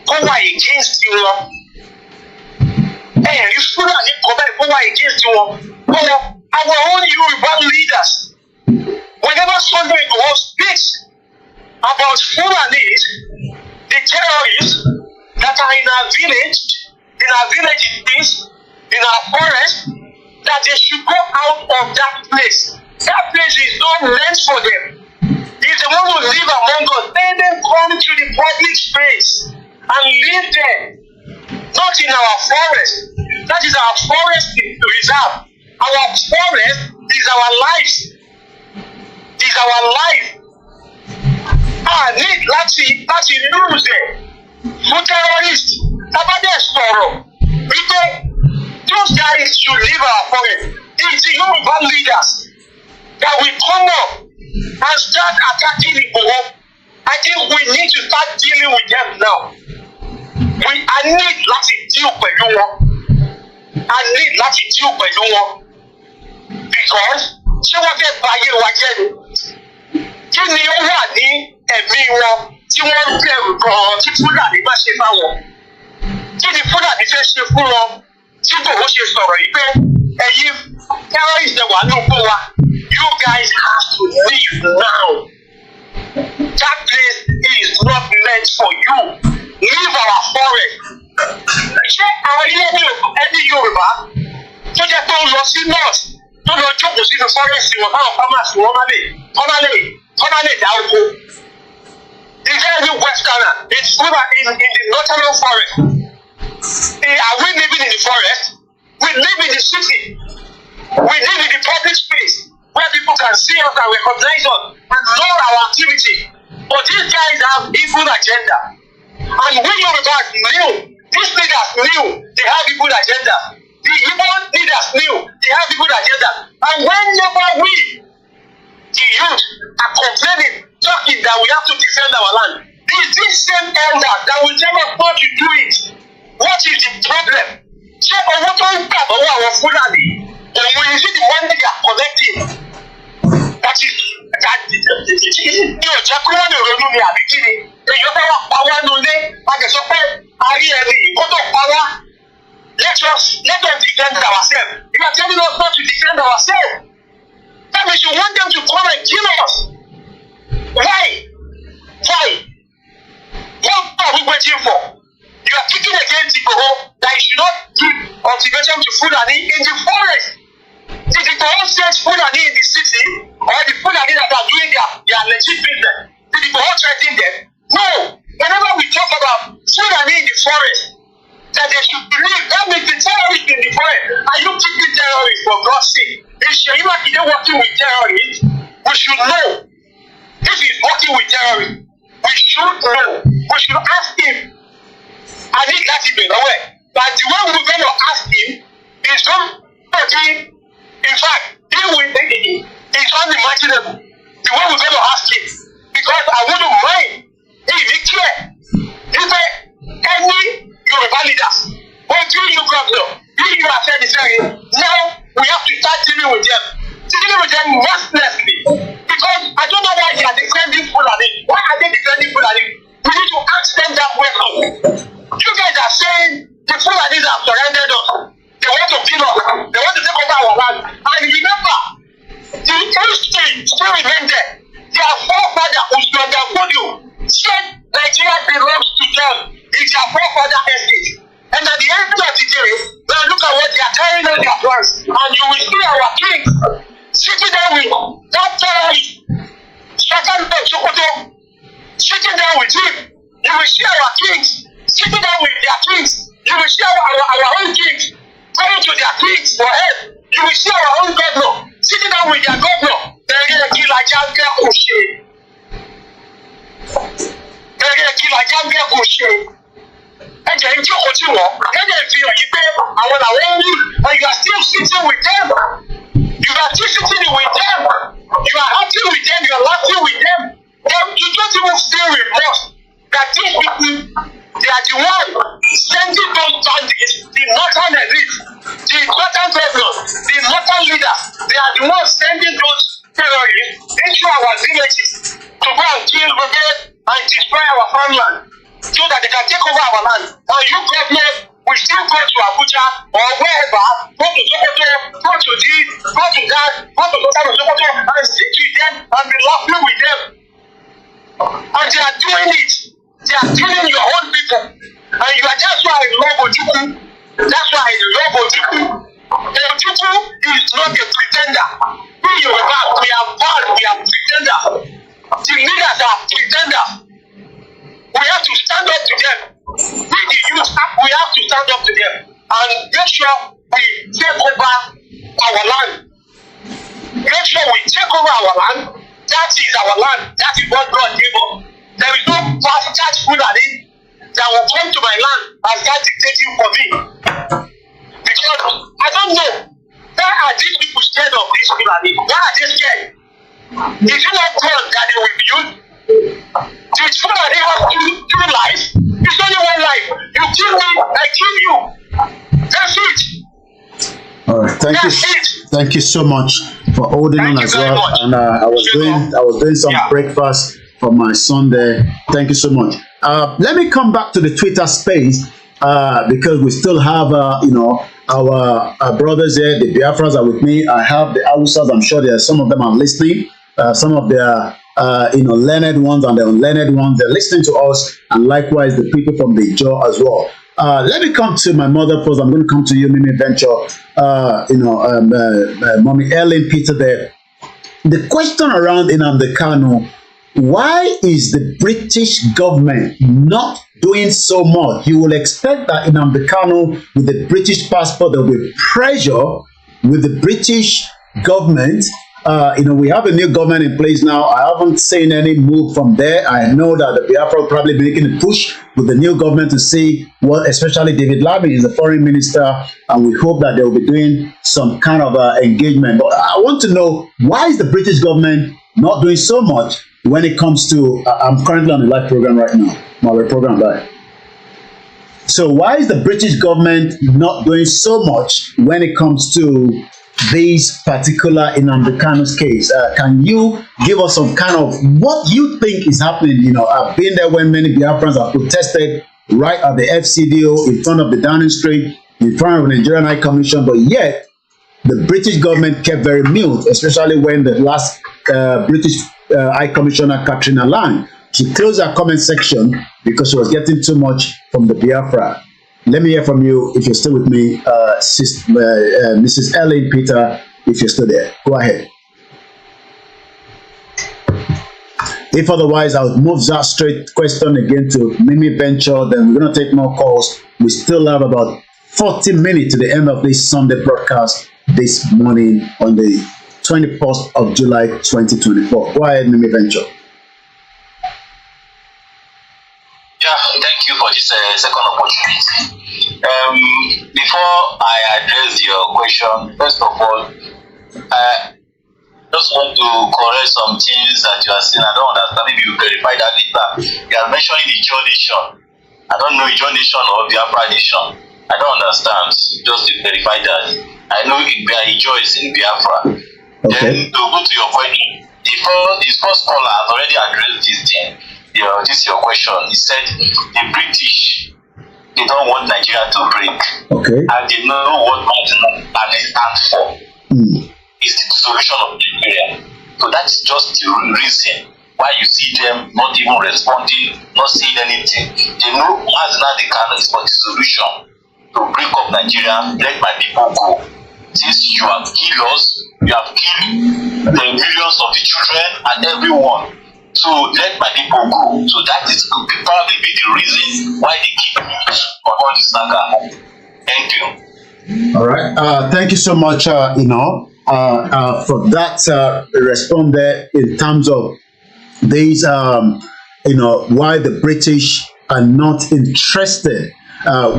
kó wà against wọn. Ẹ̀ẹ́rí Fúlàní kan bẹ́ẹ̀ kó wà against wọn. Our own Yoruba leaders, whenever somebody speaks about Fulanis, the terrorists that are in our villages, in our forest, that they should go out of that place. That place is not meant for them. If they want to live among us, let them come to the public space and live there, not in our forest. That is our forest reserve. Our forest is our lives. Is our life. Need láti lose ẹ̀ fún terrorist. Tábàdé sọ̀rọ̀ wípé those guys should leave our forest. It's the Yoruba leaders that will come up and start attacking Igboho. I think we need to start dealing with them now. I need láti deal pẹ̀lú wọn. Because ṣé wọ́n fẹ́ bà ayé wa jẹ́ ni? Kí ni ó wà ní ẹ̀mí wọn tí wọ́n ń bẹ̀rù gan-an tí Fúlàní bá ṣe fáwọn? Kí ni Fúlàní fẹ́ ṣe fún wọn tí Igboho ṣe sọ̀rọ̀ yìí pé ẹ̀yin terrorists ẹ̀ wà ní ògbó wa? You guys have to leave now. That place is not meant for you. Leave our forest. Ṣé àwọn ilé ẹbí Yorùbá tó jẹ́ pé ó lọ sí north tó lọ jókòó sínú forest wọn káwọn farmers wọn má lè dá oko? Is there any westerner in the northern forest? Are we living in the forest? We live in the city. We live in the public space where people can see us and recognize us and know our activity. But these guys have evil agenda. And we Yorubas knew, these leaders knew they have evil agenda. The Igbo leaders knew they have evil agenda. And whenever we, the youth, are complaining, talking that we have to defend our land, it is this same elder that will tell us not to do it. What is the problem? Ṣé owó tó ń gbà lọ́wọ́ àwọn Fúlàní, òun is it the one they are collecting? That is ní ọjà kí wọ́n lè ronú ni àbí kí ni? Èyí ọ̀pọ̀ wa pa wá nulẹ̀, a kò sọ pé a rí ẹni kó tó pa wá. Let us defend ourselves. You are telling us not to defend ourselves. That means you want them to come and kill us. Why? What are we waiting for? You are kicking against Igboho that you should not give cultivation to Fulani in the forest. Did Igboho send Fulani in the city or the Fulani that are doing their legit business? Did Igboho threaten them? No. Whenever we talk about Fulani in the forest, that they should believe, that means the terrorists in the forest. Are you keeping terrorists for God's sake? Is Shehima Kide working with terrorists? We should know. If he's working with terrorists, we should know. We should ask him. I need that even away. But the way we're going to ask him is going to be, in fact, it's unimaginable. The way we're going to ask him. Because I wouldn't mind if he cared. If any Yoruba leaders, or you governor, you Afenifere, now we have to start dealing with them. deal with them mercilessly. Because I don't know why they are defending Fulani. Why are they defending Fulani? We need to ask them that question. You guys are saying the Fulanis have surrendered us. They want to kill us. They want to take over our land. And remember, the history still remains there. Their forefather, Usmangafodio, said Nigeria belongs to them. It's their forefather estate. And at the end of the day, now look at what they are telling us their plans. And you will see our kings sitting there with that terrorist, sitting there with him. You will see our kings sitting there with their kings. You will see our own kings going to their kings for help. You will see our own governor sitting down with their governor. They're going to kill a Jamaica O'Shea. They're going to kill a Jamaica O'Shea. And then you go to war. And then you pay our own rule. And you are still sitting with them. You are still sitting with them. You are happy with them. You are laughing with them. Then you don't even feel remorse that these people, they are the one sending those bandits, the northern elite, the northern governors, the northern leaders. They are the ones sending those terrorists into our villages to go and kill and destroy our farmland so that they can take over our land. And you government will still go to Abuja or wherever, go to Sokoto, go to this, go to that, go to Sokoto and sit with them and be laughing with them. And they are doing it. They are killing your own people. And you are, that's why I love Ojukwu. That's why I love Ojukwu. Ojukwu is not a pretender. We Yoruba, we are bad, we are pretenders. The leaders are pretenders. We have to stand up to them. We the youth, we have to stand up to them. And make sure we take over our land. Make sure we take over our land. That is our land. That is what God gave us. There is no bastard Fulani that will come to my land and start dictating for me. Because I don't know, why are these people scared of this Fulani? Why are they scared? Is it not God that they will use? This Fulani has two lives. It's only one life. You kill me, I kill you. That's it. All right, thank you so much for holding on as well. Much. And I was doing some breakfast for my son there. Thank you so much. Let me come back to the Twitter space because we still have our brothers here. The Biafras are with me. I have the Hausas. I'm sure there are some of them are listening. Some of their learned ones and the unlearned ones, they're listening to us, and likewise the people from the jaw as well. Let me come to my mother first. I'm going to come to you, Mimi Venture, Mommy Ellen Peter there. The question around Nnamdi Kanu, why is the British government not doing so much? You will expect that Nnamdi Kanu, with the British passport, there will be pressure with the British government. We have a new government in place now. I haven't seen any move from there. I know that the Biafra will probably be making a push with the new government to see what, especially David Lammy is the foreign minister, and we hope that they will be doing some kind of engagement. But I want to know, why is the British government not doing so much when it comes to, I'm currently on a live program right now, my program live. So why is the British government not doing so much when it comes to this particular Nnamdi Kanu's case? Can you give us some kind of what you think is happening? I've been there when many Biafrans have protested right at the FCDO, in front of the Downing Street, in front of the Nigerian High Commission, but yet the British government kept very mute, especially when the last British High Commissioner, Katrina Lang, she closed her comment section because she was getting too much from the Biafra. Let me hear from you if you're still with me, Mrs. Ellen Peter, if you're still there. Go ahead. If otherwise, I'll move that straight question again to Mimi Venture. Then we're going to take more calls. We still have about 40 minutes to the end of this Sunday broadcast this morning on the 21st of July 2024. Go ahead, Mimi Venture. Yeah, thank you for this second opportunity. Before I address your question, first of all, I just want to correct some things that you are saying. I don't understand. Maybe you verify that later. You are mentioning the Ijaw Nation. I don't know Ijaw Nation or Biafra Nation. I don't understand. Just to verify that. I know Ijaw is in Biafra. Then to go to your question, the first caller has already addressed this thing. This is your question. He said the British, they don't want Nigeria to break. Okay. And they know what marginal stands for. It's the solution of Nigeria. So that's just the reason why you see them not even responding, not saying anything. They know marginal is for the solution to break up Nigeria, let my people go. Since you have killed us, you have killed the millions of the children and everyone. So let my people go. So that is could probably be the reason why they keep on all this saga. Thank you. All right. Thank you so much. For that response there in terms of these, why the British are not interested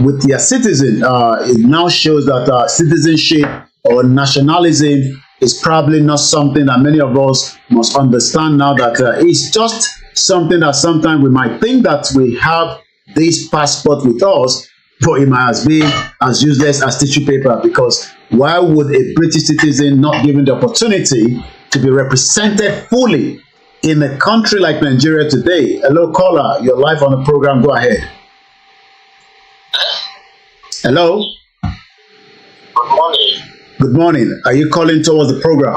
with their citizen. It now shows that citizenship or nationalism is probably not something that many of us must understand now, that it's just something that sometimes we might think that we have this passport with us, but it might be as useless as tissue paper, because why would a British citizen not given the opportunity to be represented fully in a country like Nigeria today? Hello, caller, you're live on the program. Go ahead. Hello. Good morning. Good morning. Are you calling towards the program?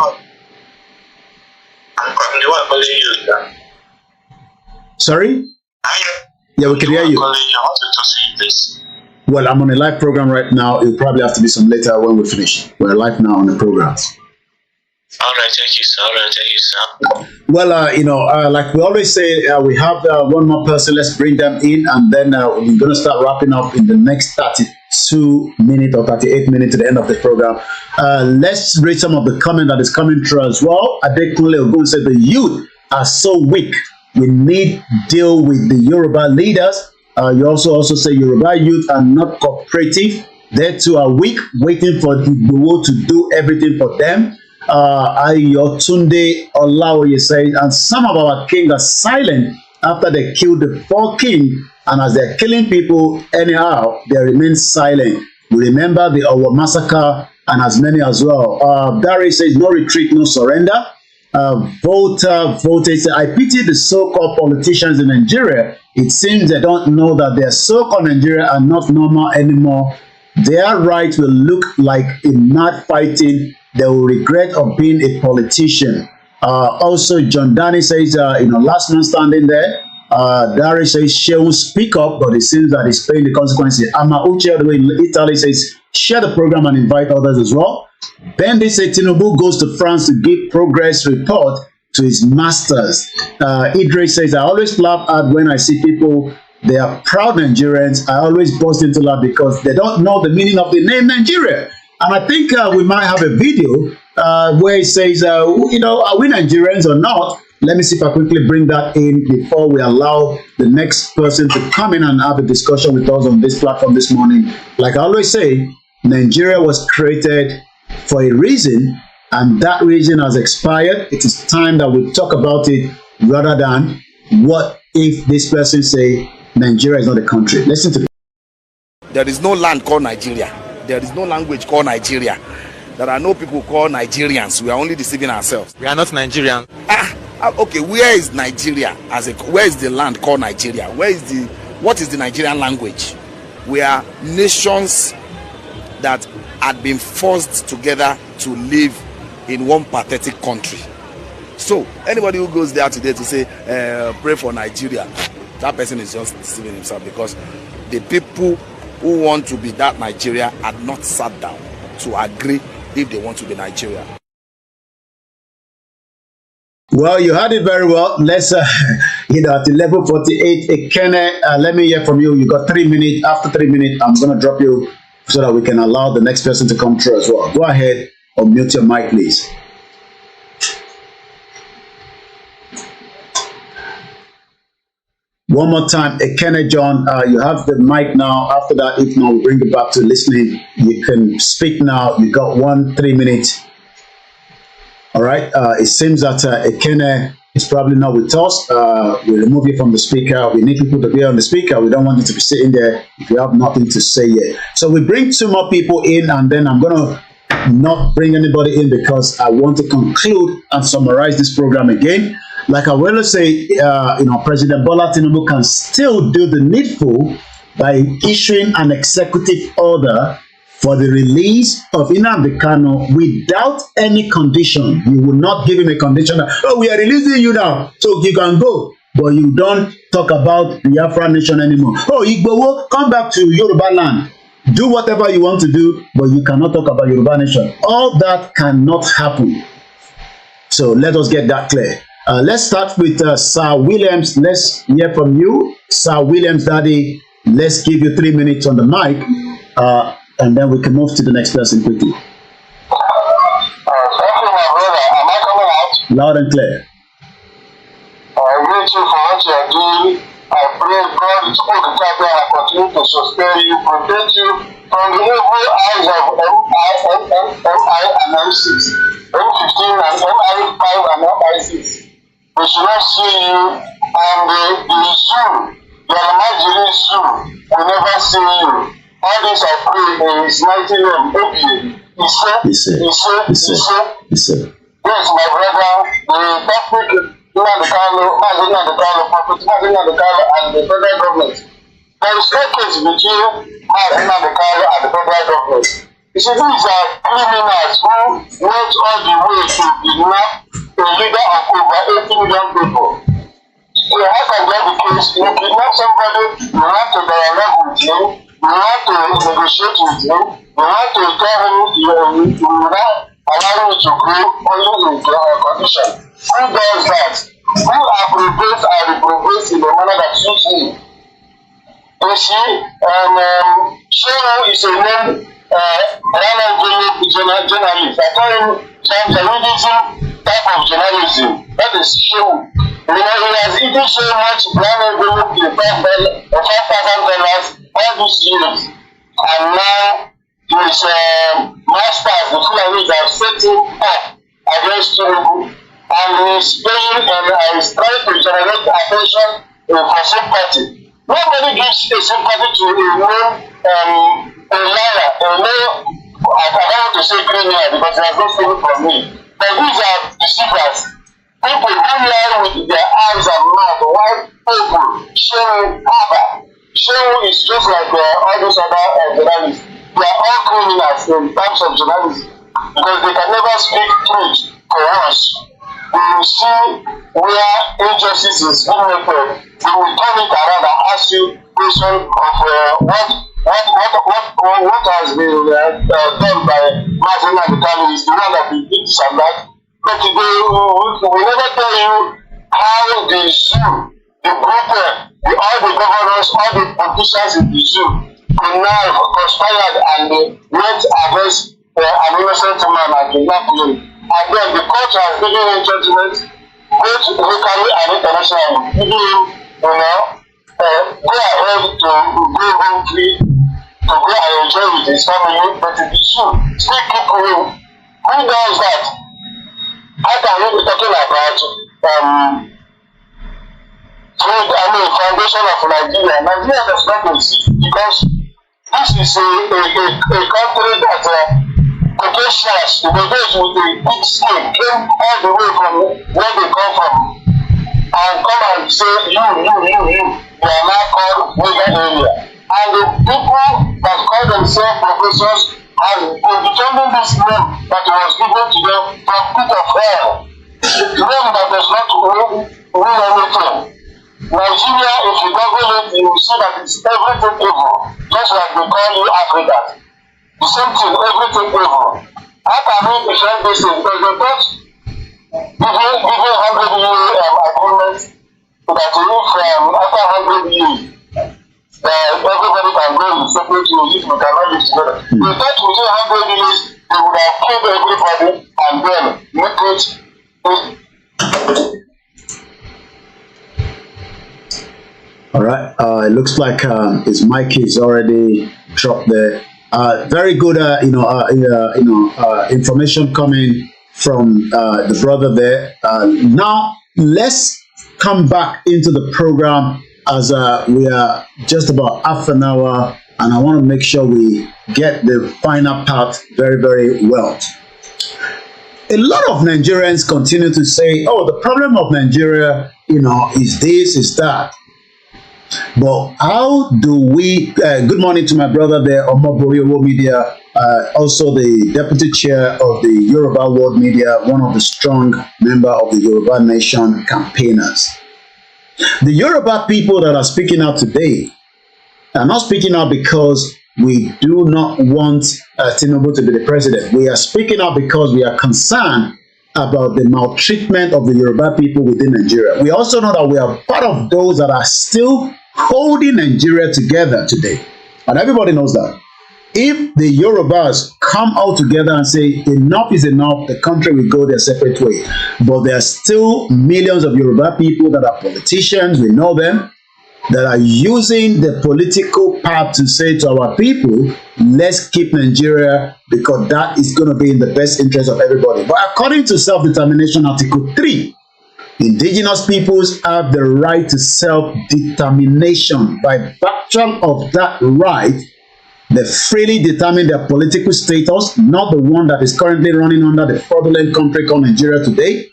I'm calling you. Sorry? Yeah, we can hear you. I want to see this. Well, I'm on a live program right now. It'll probably have to be some later when we finish. We're live now on the program. All right, thank you, sir. All right, thank you, sir. Well, like we always say, we have one more person. Let's bring them in, and then we're going to start wrapping up in the next 32 minutes or 38 minutes to the end of the program. Let's read some of the comment that is coming through as well. Adekunle Ogun said the youth are so weak. We need deal with the Yoruba leaders. You also say Yoruba youth are not cooperative. They too are weak, waiting for the world to do everything for them. Ayotunde Olaoye says, and some of our kings are silent after they killed the 4 kings, and as they're killing people anyhow, they remain silent. We remember the Owo massacre and as many as well. Dari says, no retreat, no surrender. Vote says, I pity the so-called politicians in Nigeria. It seems they don't know that their so-called Nigeria are not normal anymore. Their rights will look like a mad fighting. They will regret of being a politician. Also, John Danny says, last man standing there. Dari says, she will speak up, but it seems that he's paying the consequences. Ama Uche, the way in Italy, says, share the program and invite others as well. Banji said, Tinubu goes to France to give progress report to his masters. Idris says, I always laugh at when I see people, they are proud Nigerians. I always burst into laugh because they don't know the meaning of the name Nigeria. And I think we might have a video where it says, are we Nigerians or not? Let me see if I quickly bring that in before we allow the next person to come in and have a discussion with us on this platform this morning. Like I always say, Nigeria was created for a reason, and that reason has expired. It is time that we talk about it rather than what if this person say Nigeria is not a country. Listen to. There is no land called Nigeria. There is no language called Nigeria. There are no people called Nigerians. We are only deceiving ourselves. We are not Nigerian. Okay, where is Nigeria? Where is the land called Nigeria? What is the Nigerian language? We are nations that had been forced together to live in one pathetic country. So anybody who goes there today to say pray for Nigeria, that person is just deceiving himself, because the people who want to be that Nigeria had not sat down to agree if they want to be Nigeria. Well, you had it very well. Let's, at 11:48, Ekene, let me hear from you. You got 3 minutes. After 3 minutes, I'm going to drop you so that we can allow the next person to come through as well. Go ahead, unmute your mic, please. One more time, Ekene John, you have the mic now. After that, if not, we'll bring you back to listening. You can speak now. You got 3 minutes. All right. It seems that Ekene is probably not with us. We remove you from the speaker. We need people to be on the speaker. We don't want you to be sitting there if you have nothing to say yet. So we bring 2 more people in, and then I'm going to not bring anybody in because I want to conclude and summarize this program again. Like I will say, President Bola Tinubu can still do the needful by issuing an executive order for the release of Nnamdi Kanu without any condition. You will not give him a condition that, oh, we are releasing you now, so you can go. But you don't talk about the Biafra nation anymore. Oh, Igbowo, come back to Yoruba land. Do whatever you want to do, but you cannot talk about Yoruba nation. All that cannot happen. So let us get that clear. Let's start with Sir Williams. Let's hear from you. Sir Williams, Daddy, let's give you 3 minutes on the mic, and then we can move to the next person quickly. Thank you, my brother. Am I coming out? Loud and clear. I greet you for what you are doing. I pray God to put the top and continue to sustain you, protect you from the evil eyes of MI and M6, M15 and MI5 and MI6. We should not see you, and the zoo, the Almajiri zoo, will never see you. All this I pray in his mighty name. He said. Yes, my brother, the topic. Prophet and the federal government. There is no case between Nnamdi Kanu and the federal government. You see, these are criminals who went all the way to kidnap a leader of over 80 million people. So how can that be the case? You kidnap somebody, you want to dialogue with him, you want to negotiate with him, you want to tell him you will not allow him to grow only in condition. Who does that? Who appropriates and reprobates in the manner that suits him? You see, Shero is a name, journalist. I call him journalism type of journalism. That is Shero. He has eaten so much brown envelope in $5,000 all these years. And now his masters, the Fulanis, have set him up against Tinubu. And he's paying and he's trying to generate attention for sympathy. Nobody gives a sympathy to a liar, I don't want to say criminal because there's no story from me. But these are deceivers. People who lie with their eyes and mouth, white people, showing Abba. Show is just like all those other journalists. They are all criminals in terms of journalism because they can never speak truth for us. We will see where injustice is committed. We will turn it around and ask you question of what has been done by Martin and the Kanu is the one that we did this and that. But today we never tell you how the zoo, the group, all the governors, all the politicians in the zoo connive, conspired and went against an innocent man and kidnapped him. And then the court has given him judgment, both locally and internationally, giving him, go ahead to go home free, to go and enjoy with his family, but the issue still keep going. Who does that? How can we be talking about foundation of Nigeria? Nigeria does not exist because this is a country that potentials, the those with a big scale came all the way from where they come from and come and say, you are now called Niger area. And the people that call themselves professors have been determining this name that was given to them from pit of hell. The name that does not mean anything. Nigeria, if you Google it, you will see that it's everything evil, just like they call you Africa. The same thing, everything evil. How can we defend this thing? Because they thought giving 100-year agreement that if after 100 years everybody can go in separate ways, we cannot live together. They thought within 100 years they would have killed everybody and then make it. All right. It looks like his mic is already dropped there. Very good, information coming from the brother there. Now let's come back into the program as we are just about half an hour and I want to make sure we get the final part very, very well. A lot of Nigerians continue to say, oh, the problem of Nigeria, is this, is that. But how do we, good morning to my brother there, Yoruba Media, also the deputy chair of the Yoruba World Media, one of the strong member of the Yoruba Nation campaigners. The Yoruba people that are speaking out today are not speaking out because we do not want Tinubu to be the president. We are speaking out because we are concerned about the maltreatment of the Yoruba people within Nigeria. We also know that we are part of those that are still holding Nigeria together today. And everybody knows that. If the Yorubas come out together and say enough is enough, the country will go their separate way. But there are still millions of Yoruba people that are politicians, we know them, that are using the political path to say to our people, let's keep Nigeria because that is going to be in the best interest of everybody. But according to Self-Determination Article 3, indigenous peoples have the right to self-determination. By virtue of that right, they freely determine their political status, not the one that is currently running under the fraudulent country called Nigeria today.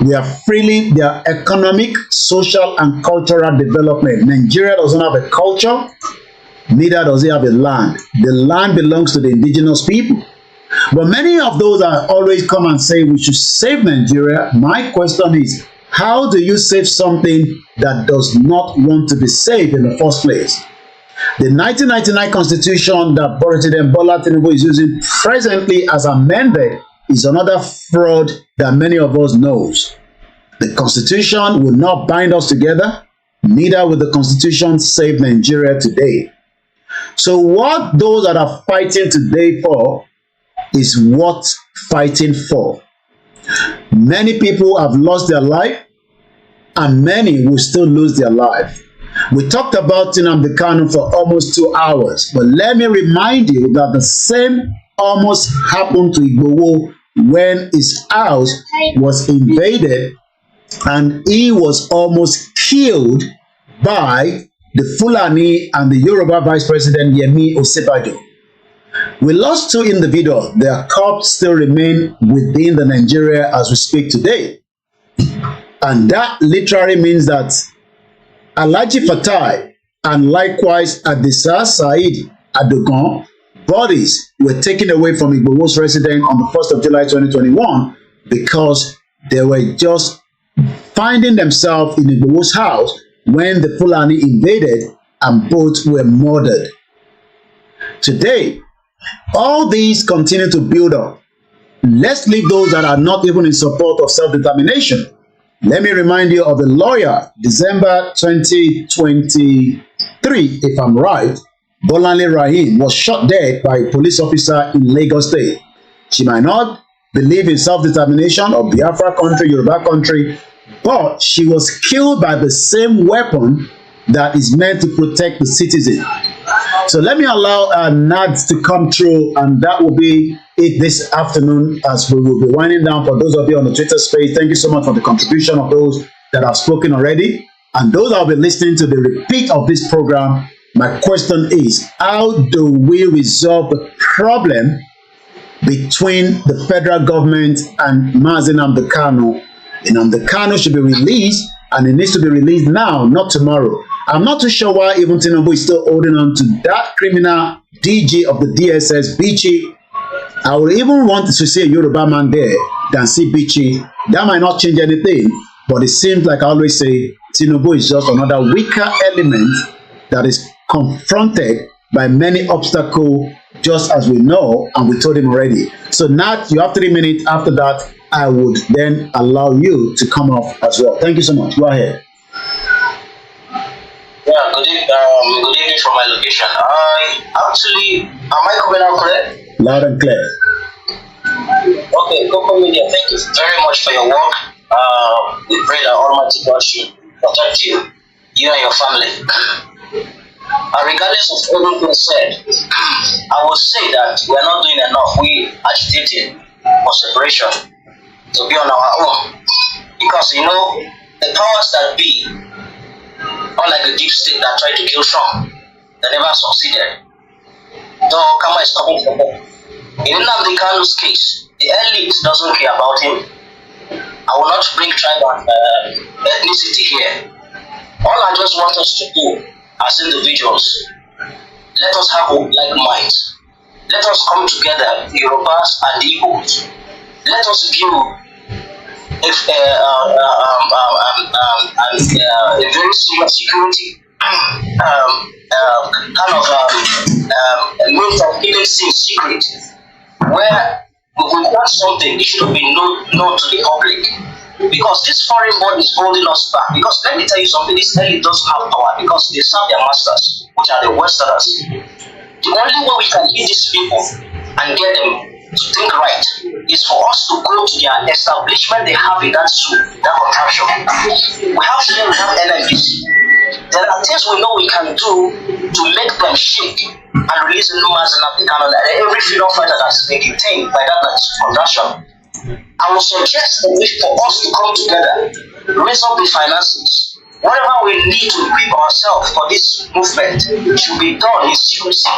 We are freely their economic, social, and cultural development. Nigeria doesn't have a culture, neither does it have a land. The land belongs to the indigenous people. But many of those that always come and say we should save Nigeria, my question is, how do you save something that does not want to be saved in the first place? The 1999 Constitution that President Bola Tinubu is using presently as amended is another fraud that many of us knows. The Constitution will not bind us together, neither will the Constitution save Nigeria today. So what those that are fighting today for is what fighting for. Many people have lost their life, and many will still lose their life. We talked about Nnamdi Kanu for almost 2 hours, but let me remind you that the same almost happened to Igboho when his house was invaded and he was almost killed by the Fulani and the Yoruba Vice President Yemi Osinbajo. We lost 2 individuals. Their corpses still remain within the Nigeria as we speak today. And that literally means that Alhaji Fatai and likewise Adisa Said Adogan bodies were taken away from Igboho's residence on the 1st of July 2021 because they were just finding themselves in Igboho's house when the Fulani invaded and both were murdered. Today, all these continue to build up. Let's leave those that are not even in support of self-determination. Let me remind you of a lawyer, December 2023, if I'm right, Bolanle Rahim was shot dead by a police officer in Lagos State. She might not believe in self-determination or Biafra country, Yoruba country, but she was killed by the same weapon that is meant to protect the citizen. So let me allow Nads to come through, and that will be it this afternoon as we will be winding down. For those of you on the Twitter space, thank you so much for the contribution of those that have spoken already. And those that will be listening to the repeat of this program, my question is, how do we resolve the problem between the federal government and Mazi Nnamdi Kanu? Nnamdi Kanu should be released, and it needs to be released now, not tomorrow. I'm not too sure why even Tinubu is still holding on to that criminal DG of the DSS, Bichi. I would even want to see a Yoruba man there than see Bichi. That might not change anything, but it seems like I always say, Tinubu is just another weaker element that is confronted by many obstacles, just as we know, and we told him already. So now you have 3 minutes. After that, I would then allow you to come off as well. Thank you so much. Go ahead. Yeah, good evening from my location. Am I coming out clear? Loud and clear. Okay, Coco Media, thank you very much for your work. We pray that Almighty God should protect you and your family. Regardless of everything said, I will say that we are not doing enough. We agitating for separation to be on our own. Because, the powers that be, unlike the deep state that tried to kill Trump, they never succeeded. though Kama is coming from them. In Nnamdi Kanu's case, the elite doesn't care about him. I will not bring tribe and ethnicity here. All I just want us to do as individuals, let us have a like mind. Let us come together, Yorubas and Igbos. Let us build a very serious security means of keeping things secret, where if we want something, it should be known to the public. Because this foreign body is holding us back. Because let me tell you something, this elite doesn't have power because they serve their masters, which are the Westerners. The only way we can lead these people and get them to think right is for us to go to their establishment they have in that zoo, that contraption. We have NNPC. There are things we know we can do to make them shake and release the numbers and African every freedom fighter that's been detained by that contraption. I will suggest that for us to come together, raise up the finances. Whatever we need to equip ourselves for this movement should be done in secrecy.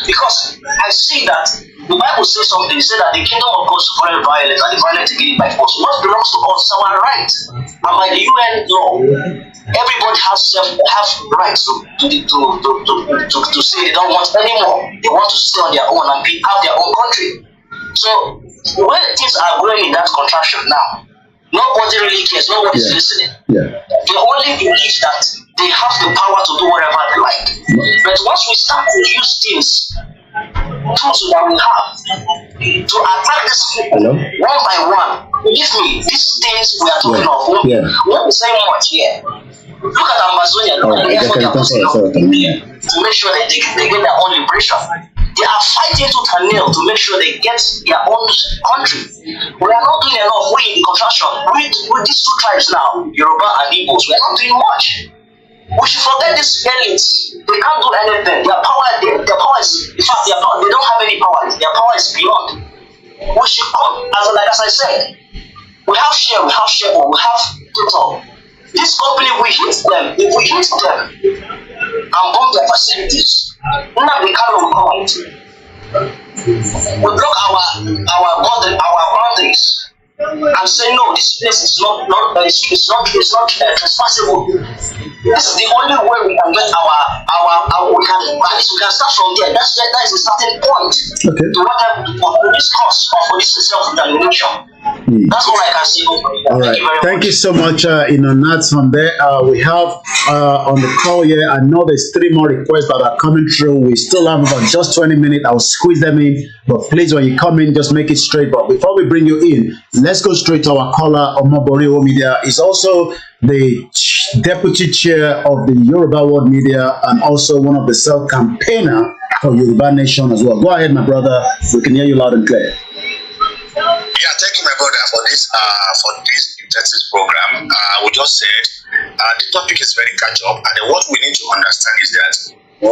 Because I see that the Bible says something, it says that the kingdom of God is very violent and the violent to get it by force. What belongs to us is our right. And by the UN law, everybody has rights to say they don't want anymore. They want to stay on their own and have their own country. So when things are going in that contraction now, nobody really cares, nobody's listening. They only believe that they have the power to do whatever they like. But once we start to use things, tools that we have, to attack these people one by one, believe me, these things we are talking of won't be saying much here. Look at Amazonia, look at the effort they are putting up to make sure that they get their own liberation. They are fighting tooth and nail to make sure they get their own country. We are not doing enough. We in the contraction, with these two tribes now, Yoruba and Igbos, we are not doing much. We should forget these elites. They can't do anything. Their power is, in fact, they don't have any power. Their power is beyond. We should come, as I said, we have share, we have total. This company, we hit them. If we hit them and bomb their facilities, now we can't come out. We block our boundaries and say no, this place is not trespassable. This is the only way we can get we can start from there. That is the starting point to whatever for this cause or for this self-determination. That's all I can say. All right. Thank you so much. Not from there. We have on the call here. I know there's 3 more requests that are coming through. We still have about just 20 minutes. I'll squeeze them in. But please, when you come in, just make it straight. But before we bring you in, let's go straight to our caller. Omobori Media is also the deputy chair of the Yoruba World Media and also one of the self-campaigner for Yoruba Nation as well. Go ahead, my brother. We can hear you loud and clear. Yeah, thank you, my brother, for this intensive program. We just said the topic is very catch up, and what we need to understand is that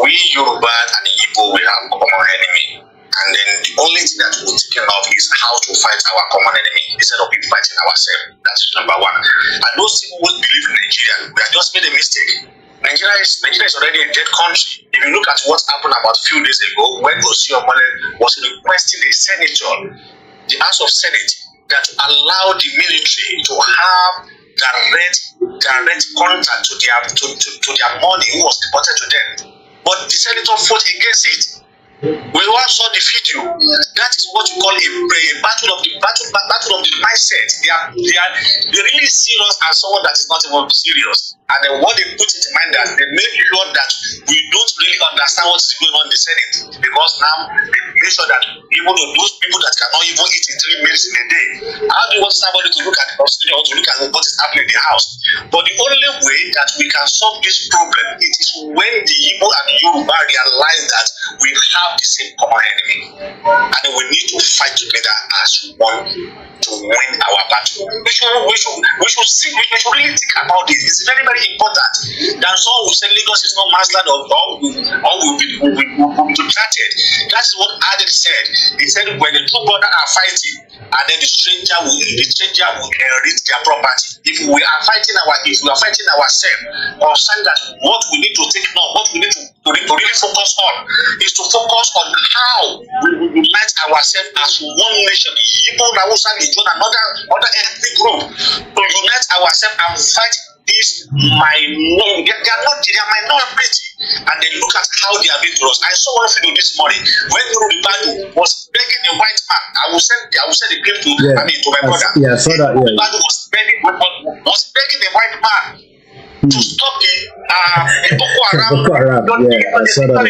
we Yoruba and Igbo, we have a common enemy, and then the only thing that we're thinking of is how to fight our common enemy instead of fighting ourselves. That's number one. And those people who believe in Nigeria, we have just made a mistake. Nigeria is already a dead country. If you look at what happened about a few days ago when Oluwole was requesting the senator, the House of Senate, that to allow the military to have direct contact to their money who was deported to them. But the senator fought against it. We all saw the video. That is what we call a battle of the mindset. They really see us as someone that is not even serious. And then what they put in mind that they make sure that we don't really understand what is going on in the Senate, because now they make sure that even those people that cannot even eat 3 meals in a day, how do you want somebody to look at the procedure or to look at what is happening in the house? But the only way that we can solve this problem, it is when the Igbo and the Yoruba realize that we have the same common enemy, and we need to fight together as one to win our battle. We should really think about this. It's very, very important. That some will say Lagos is not mastered or will be detracted. That's what Adel said. He said when the two brothers are fighting, and then the stranger will inherit their property. If we are fighting ourselves, concerned that what we need to take now, what we need to really focus on is to focus on how we will unite ourselves as one nation. Igbo, Hausa, Ijo, and other ethnic group to unite ourselves and fight this minority. They are minority, and they look at how they are being to us. I saw one video this morning when Yoruba was begging a white man. I will send the clip to my brother. Yeah, I saw that. Yeah. Yoruba was begging a white man to stop the Boko Haram. I saw that.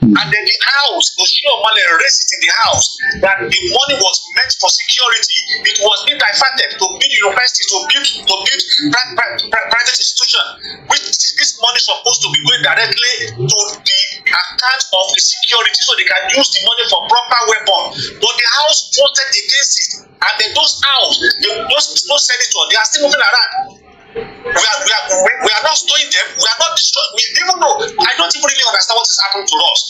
And then the house, Oshiomhole raised it in the house that the money was meant for security. It was being diverted to build universities, to build private institutions, which this money is supposed to be going directly to the account of the security, so they can use the money for proper weapon. But the house voted against it, and then those senators, they are still moving around. We are not storing them. We are not destroying. Even though I don't even really understand what is happening to us,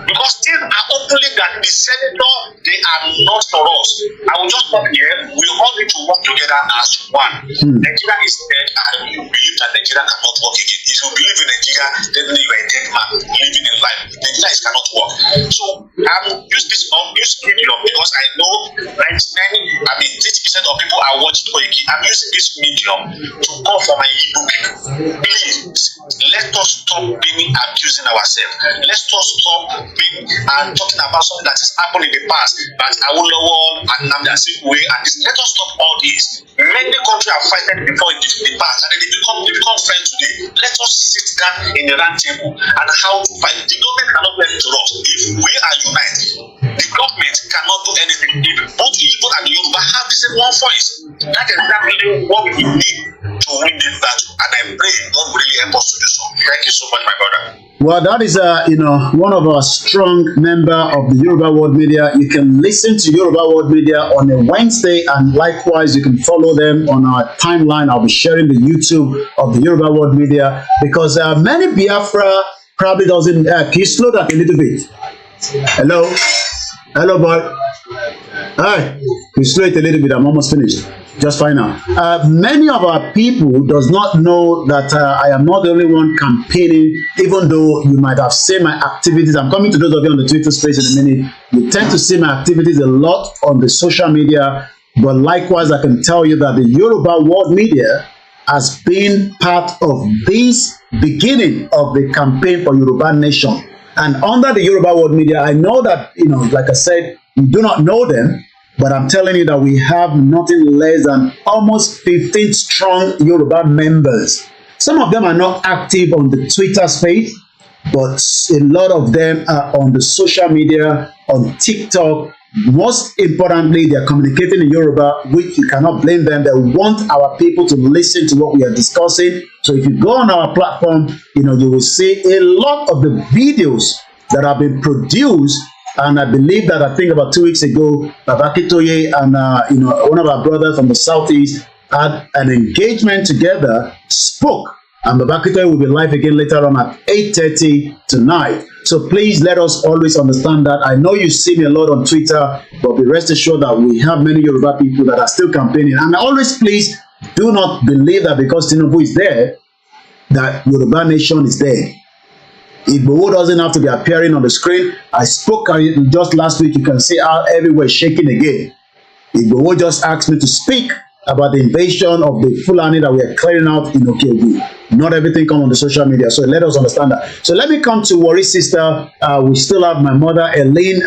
because things are openly that the senator, they are not for us. I will just stop here. We all need to work together as one. Nigeria is dead, and you believe that Nigeria cannot work again. If you believe in Nigeria, then you are a dead man living in life. Nigeria cannot work. So I will use this medium because I know 80% of people are watching Koiki. I'm using this medium to call for my Igbo people. Please, let us stop being accusing ourselves. Let's just stop being and talking about something that has happened in the past, that Oluwole and Nnamdi Azikiwe and this. Let us stop all this. Many countries have fighted before in the past, and they become friends today. Let us sit down in the round table and how to fight. The government cannot do anything to us if we are united. The government cannot do anything if both Igbo and Yoruba have the same one voice. That is exactly what we need to win this battle, and I pray God will really help us to do so. Thank you so much, my brother. Well, that is one of our strong member of the Yoruba World Media. You can listen to Yoruba World Media on a Wednesday, and likewise you can follow them on our timeline. I'll be sharing the YouTube of the Yoruba World Media, because many Biafra probably doesn't. Can you slow down a little bit? Hello, boy. Hi, can you slow it a little bit? I'm almost finished. Just fine now. Many of our people does not know that I am not the only one campaigning, even though you might have seen my activities. I'm coming to those of you on the Twitter space in a minute. You tend to see my activities a lot on the social media, but likewise, I can tell you that the Yoruba World Media has been part of this beginning of the campaign for Yoruba Nation. And under the Yoruba World Media, I know that, like I said, you do not know them, but I'm telling you that we have nothing less than almost 15 strong Yoruba members. Some of them are not active on the Twitter space, but a lot of them are on the social media, on TikTok. Most importantly, they are communicating in Yoruba, which you cannot blame them. They want our people to listen to what we are discussing. So if you go on our platform, you will see a lot of the videos that have been produced. And I believe that I think about 2 weeks ago, Akintoye and one of our brothers from the southeast had an engagement together, spoke, and Akintoye will be live again later on at 8:30 tonight. So please let us always understand that. I know you see me a lot on Twitter, but be rest assured that we have many Yoruba people that are still campaigning. And always please do not believe that because Tinubu is there, that Yoruba Nation is there. Igbo doesn't have to be appearing on the screen. I spoke just last week. You can see how everywhere is shaking again. Igbo just asked me to speak about the invasion of the Fulani that we are clearing out in Okeogun. Not everything come on the social media, so let us understand that. So let me come to Worry Sister. We still have my mother, Elaine.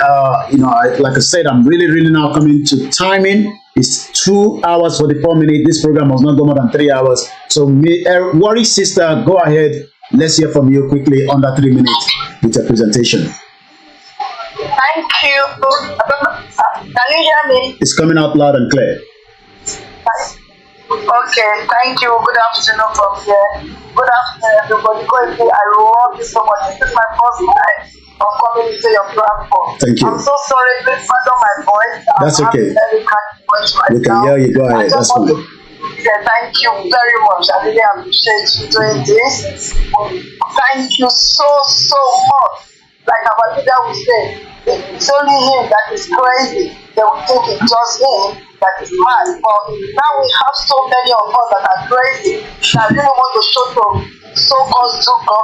Like I said, I'm really now coming to timing. It's 2 hours 44 minutes. This program must not go more than 3 hours. So Worry Sister, go ahead. Let's hear from you quickly under 3 minutes with your presentation. Thank you. Can you hear me? It's coming out loud and clear. Okay, thank you. Good afternoon from here. Good afternoon, everybody. Koiki, I love you so much. This is my first time of coming into your platform. Thank you. I'm so sorry, please pardon my voice. That's okay. We can hear you. Go ahead. That's fine. Thank you very much. I really appreciate you doing this. Thank you so much. Like our leader would say, it's only him that is crazy. They will think it's just him that is mad. But now we have so many of us that are crazy that really want to show to so-called Zuko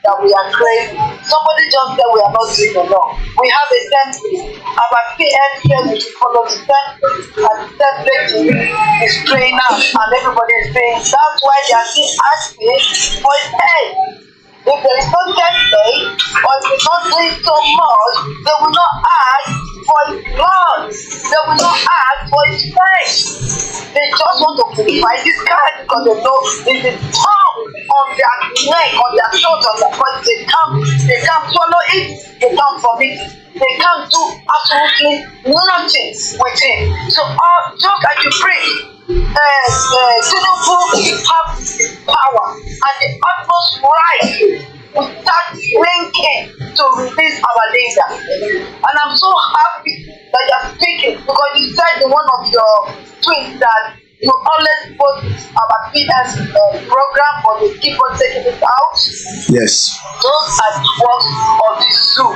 that we are crazy. Somebody just said we are not doing enough. We have a template. Our PM said we should follow the template, and the template is playing out, and everybody is saying that's why they are still asking for his head. If there is no template, or if it's not doing so much, they will not ask for his blood. They will not ask for his flesh. They just want to purify this guy because they know it's the tongue on their neck, on their shoulder, on their body. They can't swallow it, they can't vomit it. They can't do absolutely nothing with him. So just like you pray, Tinubu have power and the utmost right to start thinking to release our leader. And I'm so happy that you're speaking because you said in one of your tweets that you always post our PS program, but they keep on taking it out. Yes. Those are the works of the zoo.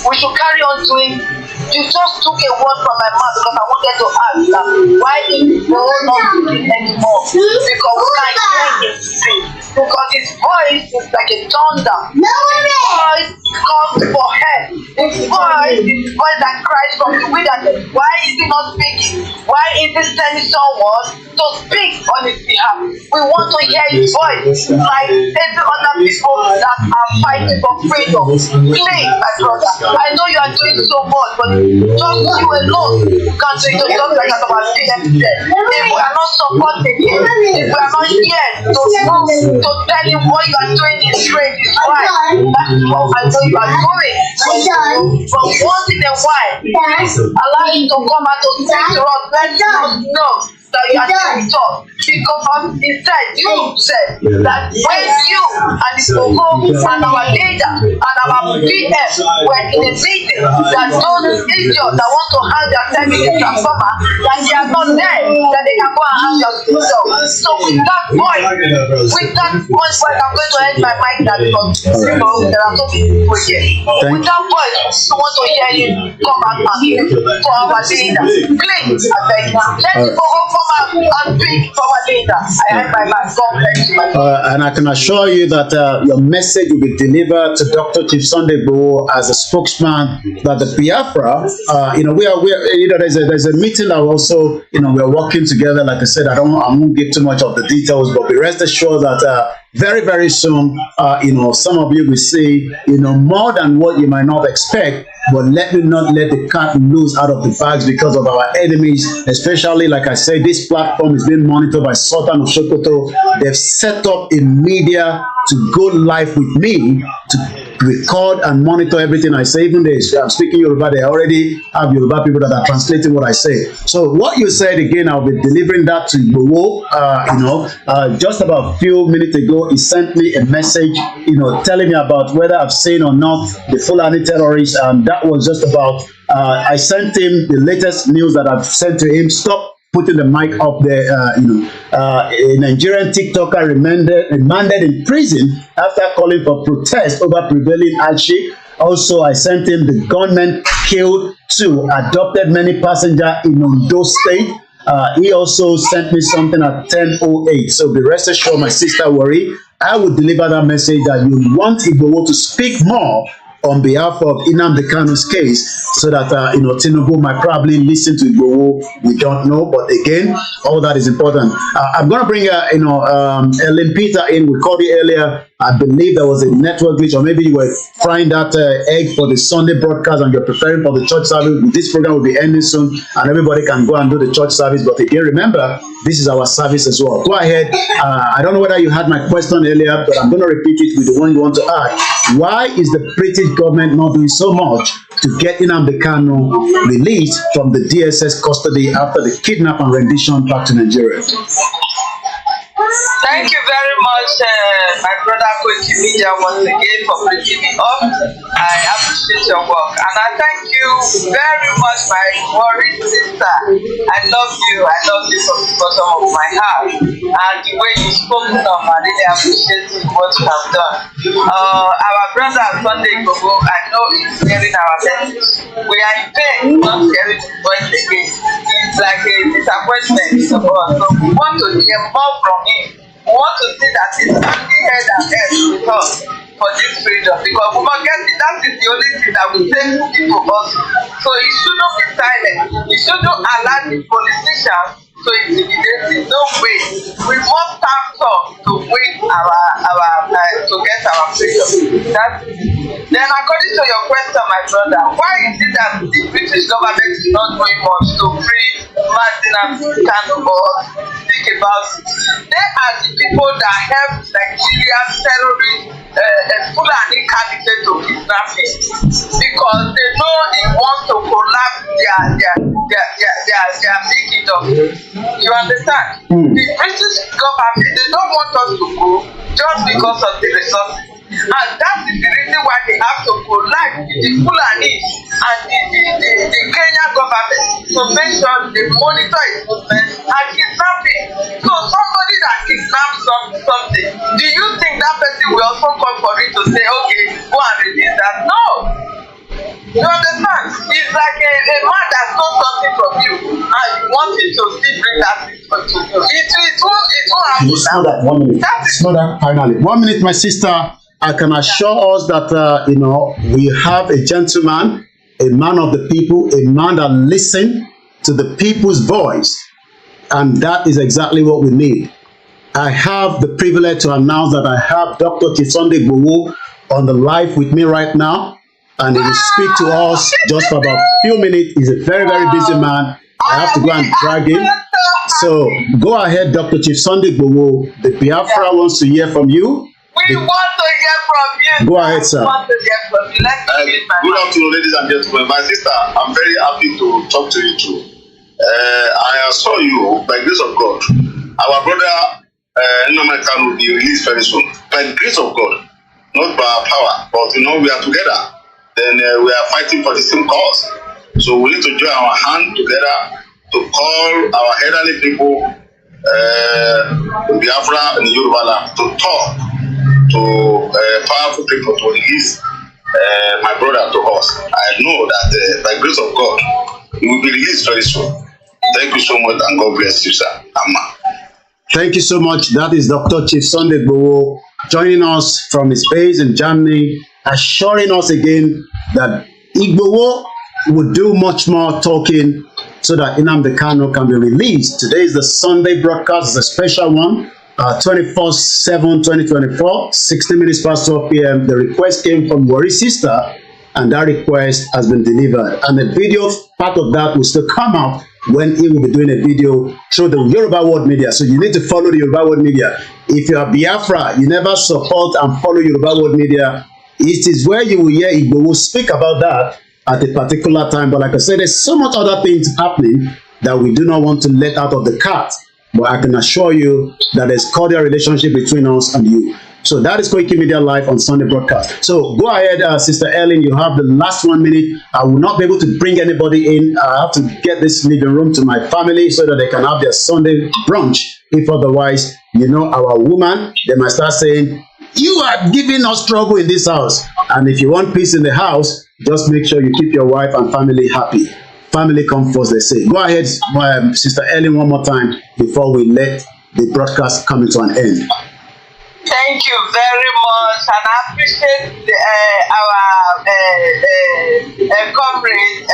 We should carry on doing. You just took a word from my mouth because I wanted to ask that why is the world not speaking anymore? Because we can't hear him speak. Because his voice is like a thunder. His voice comes for help. His voice is the voice that cries from the wilderness. Why is he not speaking? Why is he sending someone to speak on his behalf? We want to hear his voice like every other people that are fighting for freedom. Please, my brother, I know you are doing so much, but just you alone can't do it. Just like our PM said. If we are not supporting him, if we are not here to tell him what you are doing is great, is right, that's what I know you are doing. But once in a while, please allow him to come out to speak to us. Let us know that you are doing tough. Because he said, you said that when you and the Togo and our leader and our PM were in a meeting, that those idiots that want to have their time in the transformer, that they are not there, that they can go and have their studio. So with that point, I'm going to end my mic now because there are so many people here. With that point, I want to hear him come out and speak to our leader. Please, I beg you. Let the Togo come out and speak for our leader. I have my mic. God bless you. And I can assure you that your message will be delivered to Dr. Chief Sunday Igboho as a spokesman. That the Biafra, there's a meeting that also, we're working together. Like I said, I won't give too much of the details, but be rest assured that very, very soon, some of you will see, more than what you might not expect. But let me not let the cat loose out of the bags because of our enemies, especially, like I said, this platform is being monitored by Sultan of Sokoto. They've set up a media to go live with me to record and monitor everything I say. Even I'm speaking Yoruba, they already have Yoruba people that are translating what I say. So what you said again, I'll be delivering that to Igboho. Just about a few minutes ago, he sent me a message, telling me about whether I've seen or not the Fulani terrorists, and that was just about. I sent him the latest news that I've sent to him. Stop putting the mic up there. A Nigerian TikToker remanded in prison after calling for protest over prevailing hardship. Also, I sent him the gunmen killed 2 adopted many passengers in Ondo State. He also sent me something at 10:08. So be rest assured, my sister Worry, I will deliver that message that you want Igboho to speak more on behalf of Nnamdi Kanu's case, so that Tinubu might probably listen to Igboho. We don't know, but again, all that is important. I'm going to bring Ellen Peter in. We called you earlier. I believe there was a network glitch, or maybe you were frying that egg for the Sunday broadcast and you're preparing for the church service. This program will be ending soon and everybody can go and do the church service. But again, remember, this is our service as well. Go ahead. I don't know whether you had my question earlier, but I'm going to repeat it with the one you want to ask. Why is the British government not doing so much to get Nnamdi Kanu released from the DSS custody after the kidnap and rendition back to Nigeria? Thank you very much, my brother Koiki Media, once again for bringing me up. I appreciate your work, and I thank you very much, my worried sister. I love you from the bottom of my heart, and the way you spoke up, I really appreciate what you have done. Our brother Sunday Igboho, I know he's hearing our message. We are in pain not hearing his voice again. It's like a disappointment to us, so we want to hear more from him. We want to see that he's standing head and head with us for this freedom because we forget that is the only thing that will save people also. So he shouldn't be silent. He shouldn't allow the politicians to intimidate in no way. We must stand tall to win to get our freedom. Then according to your question, my brother, why is it that the British government is not doing much to free Martin and Kanu or think about it? They are the people that help Nigerian terrorists Fulani candidate to kidnapping because they know he wants to collapse their big kingdom. You understand? The British government, they don't want us to go just because of the resources. And that is the reason why they have to collide with the Fulani and the Kenyan government to make sure they monitor his movement and kidnapping. So somebody that kidnaps something, do you think that person will also come for it to say, okay, go and release that? No. You understand? It's like a man that stole something from you and you want him to still bring that thing to you. It won't happen. You slow that 1 minute. Slow that finally. 1 minute, my sister. I can assure us that, we have a gentleman, a man of the people, a man that listens to the people's voice. And that is exactly what we need. I have the privilege to announce that I have Dr. Chisunde Gbowo on the live with me right now. And he will speak to us just for about a few minutes. He's a very, very busy man. I have to go and drag him. So go ahead, Dr. Chisunde Gbowo. The Biafra wants to hear from you. We want to hear from you. Go ahead, sir. We want to hear from you. Good afternoon, ladies and gentlemen. My sister, I'm very happy to talk to you too. I assure you, by the grace of God, our brother Nnamdi will be released very soon. By the grace of God, not by our power, but we are together. Then we are fighting for the same cause. So we need to join our hand together to call our elderly people, Biafra and Yoruba land, to talk to powerful people to release my brother to us. I know that by the grace of God, he will be released very soon. Thank you so much and God bless you, sir. Amma. Thank you so much. That is Dr. Chisunde Gbowo joining us from his base in Germany, assuring us again that Igbowo would do much more talking so that Nnamdi Kanu can be released. Today is the Sunday broadcast, the special one. 24/7/2024, 60 minutes past 12 p.m. The request came from Wari's sister, and that request has been delivered. And the video part of that will still come out when he will be doing a video through the Yoruba World Media. So you need to follow the Yoruba World Media. If you are Biafra, you never support and follow Yoruba World Media. It is where you will hear Igbowo speak about that at a particular time. But like I said, there's so much other things happening that we do not want to let out of the cat. But I can assure you that there's cordial relationship between us and you. So that is Koiki Media Live on Sunday broadcast. So go ahead, Sister Ellen, you have the last 1 minute. I will not be able to bring anybody in. I have to get this living room to my family so that they can have their Sunday brunch. If otherwise, our woman, they might start saying, you are giving us trouble in this house. And if you want peace in the house, just make sure you keep your wife and family happy. Family come first, they say. Go ahead, Sister Ellen, one more time before we let the broadcast come into an end. Thank you very much, and I appreciate our comrade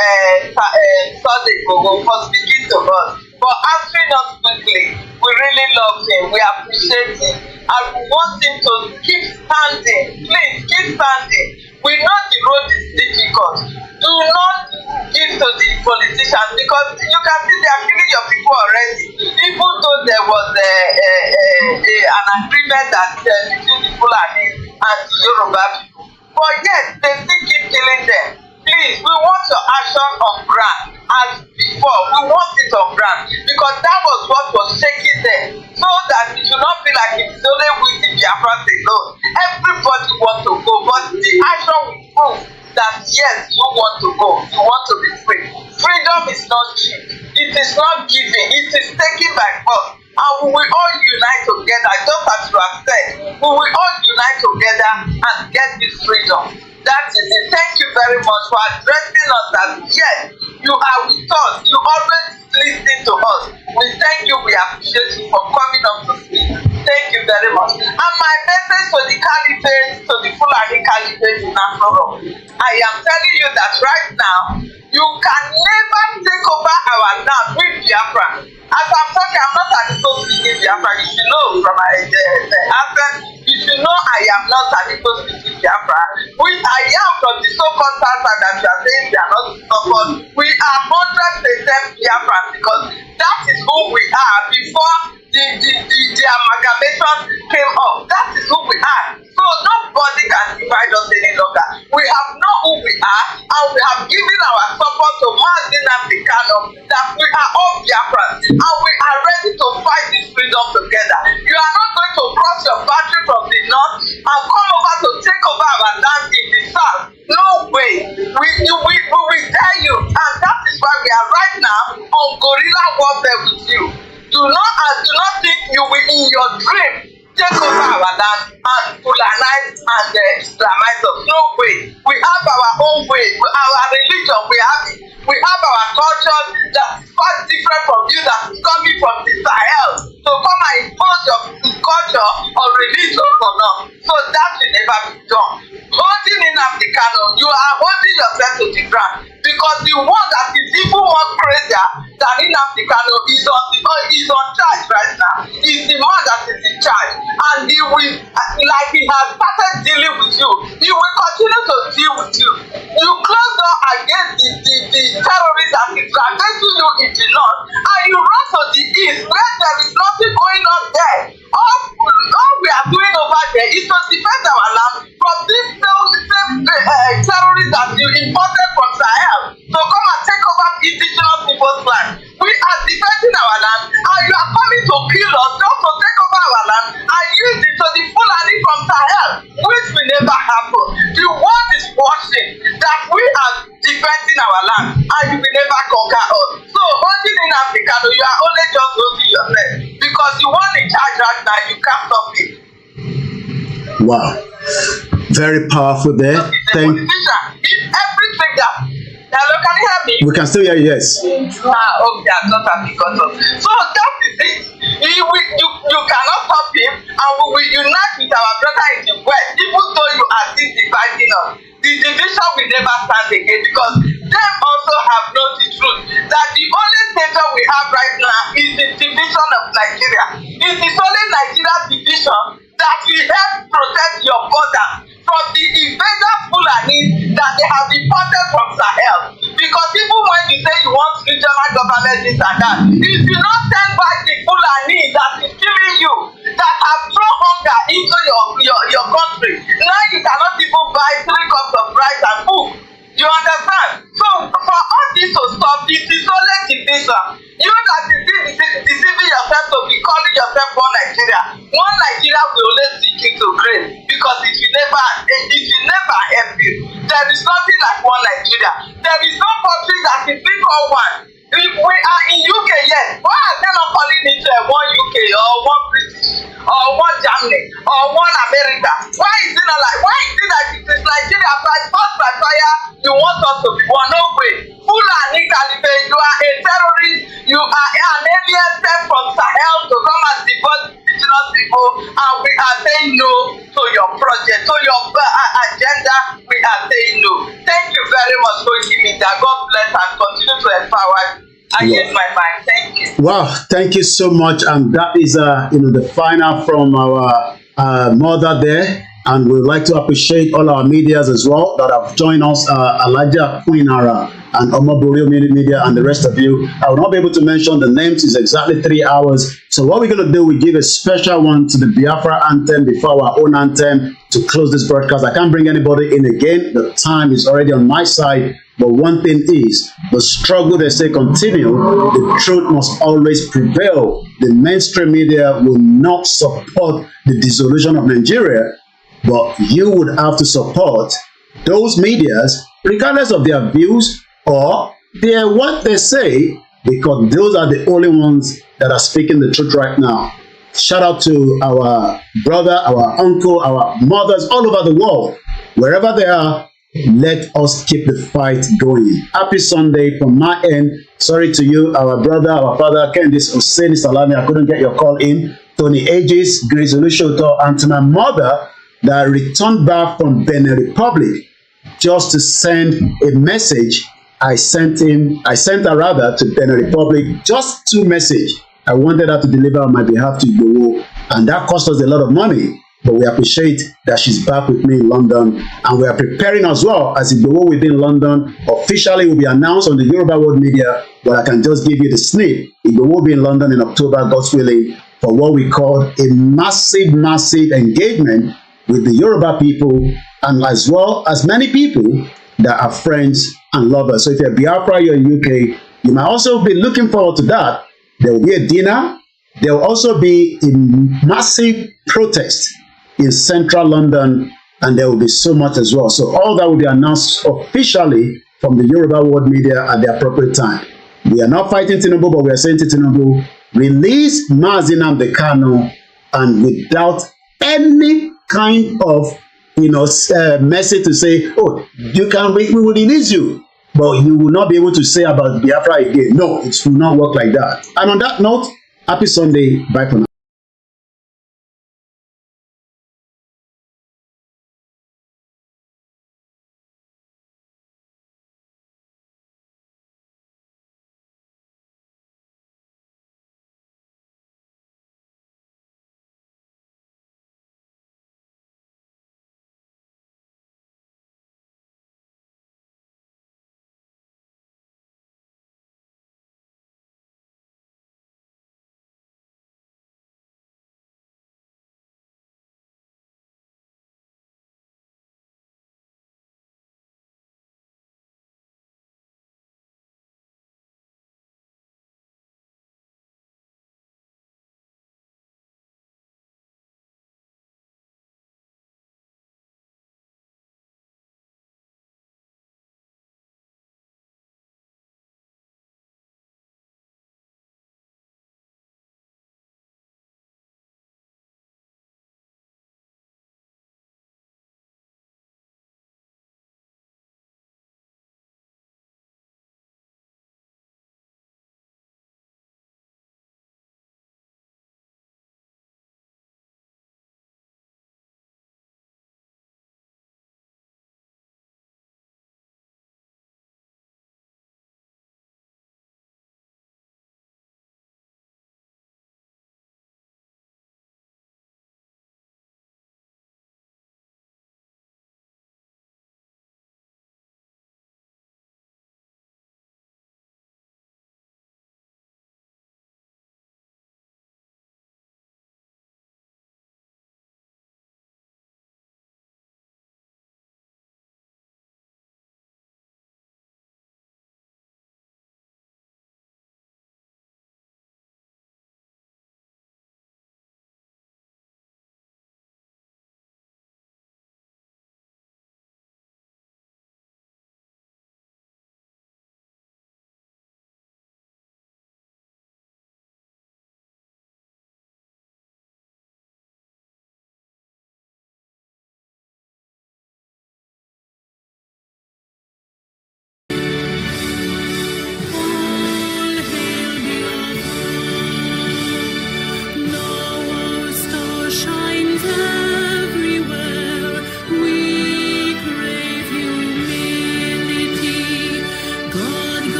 Sunday Gbowo for speaking to us, for answering us quickly. We really love him. We appreciate him, and we want him to keep standing. Please keep standing. We know the road is difficult. Do not give to the politicians because you can see they are killing your people already. Even though there was an agreement that between the Fulani and the Yoruba people, but yet they still keep killing them. Please, we want your action on ground as before. We want it on ground because that was what was shaking them, so that it should not be like it's only with the Biafrans alone. Everybody wants to go, but the action will prove that yes, you want to go, you want to be free. Freedom is not cheap. It is not given. It is taken by force. And we will all unite together, just as you have said. We will all unite together and get this freedom. That is it. Thank you very much for addressing us that yes, you are with us. You always listen to us. We thank you. We appreciate you for coming up to speak. Thank you. very much. And my message to the caliphate, to the Fulani caliphate in Afro, I am telling you that right now, you can never take over our land with Biafra. As I'm talking, I'm not speaking Biafra. You should know from the accent, you should know I am not speaking Biafra. I am from the so-called South that you are saying they are not so-called. We are 100% Biafra because that is who we are before the amalgamation came up. That is who we are. So nobody can divide us any longer. We have known who we are and we have given our support to Mazin Africano that we are all Biafrans and we are ready to fight this freedom together. You are not going to cross your boundary from the north and come over to take over our land in the south. No way. We will tell you, and that is why we are right now on guerrilla warfare with you. Do not think you will in your dream take over our land and Fulanize and Islamize us. No way. We have our own way, our religion, we have it. We have our culture that is quite different from you that is coming from the Sahel. So come and impose your culture or religion or not. So that will never be done. Holding in Africano, you are holding yourself to the ground because the one that is even more crazier than in Africano is on charge right now. Is the man that is in charge, and he will, like he has started dealing with you, he will continue to deal with you. You close door against the terrorists that is against you in the north, and you run to the east where there is nothing going on there. All we are doing over there is to defend our land from these same terrorists that you imported from Sahel to come and take over indigenous people's land. We are defending our land and you are coming to kill us just to take over our land and use it to the Fulani from Sahel, which will never happen. The world is watching that we are defending our land and you will never conquer us. So holding in Africa, you are only just holding yourself because the one in charge right now, you can't stop it. Wow. Very powerful there. Thank you. Everything that. Hello, can you hear me? We can still hear you, yes. Okay, I thought I because of. So that is it. You cannot stop him, and we will unite with our brother in the West, even though you are still dividing us. The division will never stand again because them also have known the truth that the only danger we have right now is the division of Nigeria. It is only Nigeria division that will help protect your border from the invader Fulani that they have imported from Sahel. Because even when you say you want regional government this and that, if you not send back the Fulani that is killing you, that have thrown hunger into your country, now you cannot even buy 3 cups of rice and food. You understand? So for all this to stop, it is only division. You that is deceiving yourself to be calling yourself one Nigeria. One Nigeria will only seek you to grave because it will never help you. There is nothing like one Nigeria. There is no country that is big or one. We are in UK, yes. Why are they not calling it one UK or one British or one Germany or one America? Why is it not like? Why is it that it is Nigeria by fire? You want us to be one? No way. Fulani Caliphate, you are a terrorist. You are an alien sent from Sahel to come and deport indigenous people, and we are saying no to your project, to your agenda. We are saying no. Thank you very much, Koiki Media. God bless and continue to empower you. I use my mind. Thank you. Wow, thank you so much. And that is the final from our mother there. And we'd like to appreciate all our medias as well that have joined us, Alaja Queenara and Omaburio Media and the rest of you. I will not be able to mention the names. It's exactly 3 hours. So what we're going to do, we give a special one to the Biafra anthem before our own anthem to close this broadcast. I can't bring anybody in again. The time is already on my side. But one thing is, the struggle, they say, continue. The truth must always prevail. The mainstream media will not support the dissolution of Nigeria. But you would have to support those medias, regardless of their views or what they say, because those are the only ones that are speaking the truth right now. Shout out to our brother, our uncle, our mothers all over the world. Wherever they are, let us keep the fight going. Happy Sunday from my end. Sorry to you, our brother, our father, Candice Hussein Salami. I couldn't get your call in. Tony Aegis, Grace Olushoto, and to my mother that returned back from Benin Republic just to send a message. I sent her rather to Benin Republic, just 2 messages. I wanted her to deliver on my behalf to Igboho, and that cost us a lot of money. But we appreciate that she's back with me in London, and we are preparing as well as Igboho will be in London. Officially will be announced on the Yoruba World Media, but I can just give you the snip. Igboho will be in London in October, God's willing, for what we call a massive engagement with the Yoruba people, and as well as many people that are friends and lovers. So if you're Biafra, you're in UK, you might also be looking forward to that. There will be a dinner. There will also be a massive protest in central London, and there will be so much as well. So all that will be announced officially from the Yoruba World Media at the appropriate time. We are not fighting Tinubu, but we are saying to Tinubu, release Mazi Nnamdi Kanu, and without any kind of message to say, oh, we will release you, but you will not be able to say about Biafra again. No, it will not work like that. And on that note, happy Sunday. Bye for now.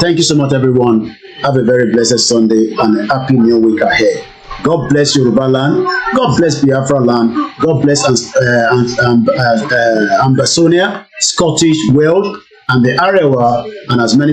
Thank you so much, everyone. Have a very blessed Sunday and a happy new week ahead. God bless Yoruba land. God bless Biafra land. God bless Ambasonia, Scottish world, and the Arewa, and as many people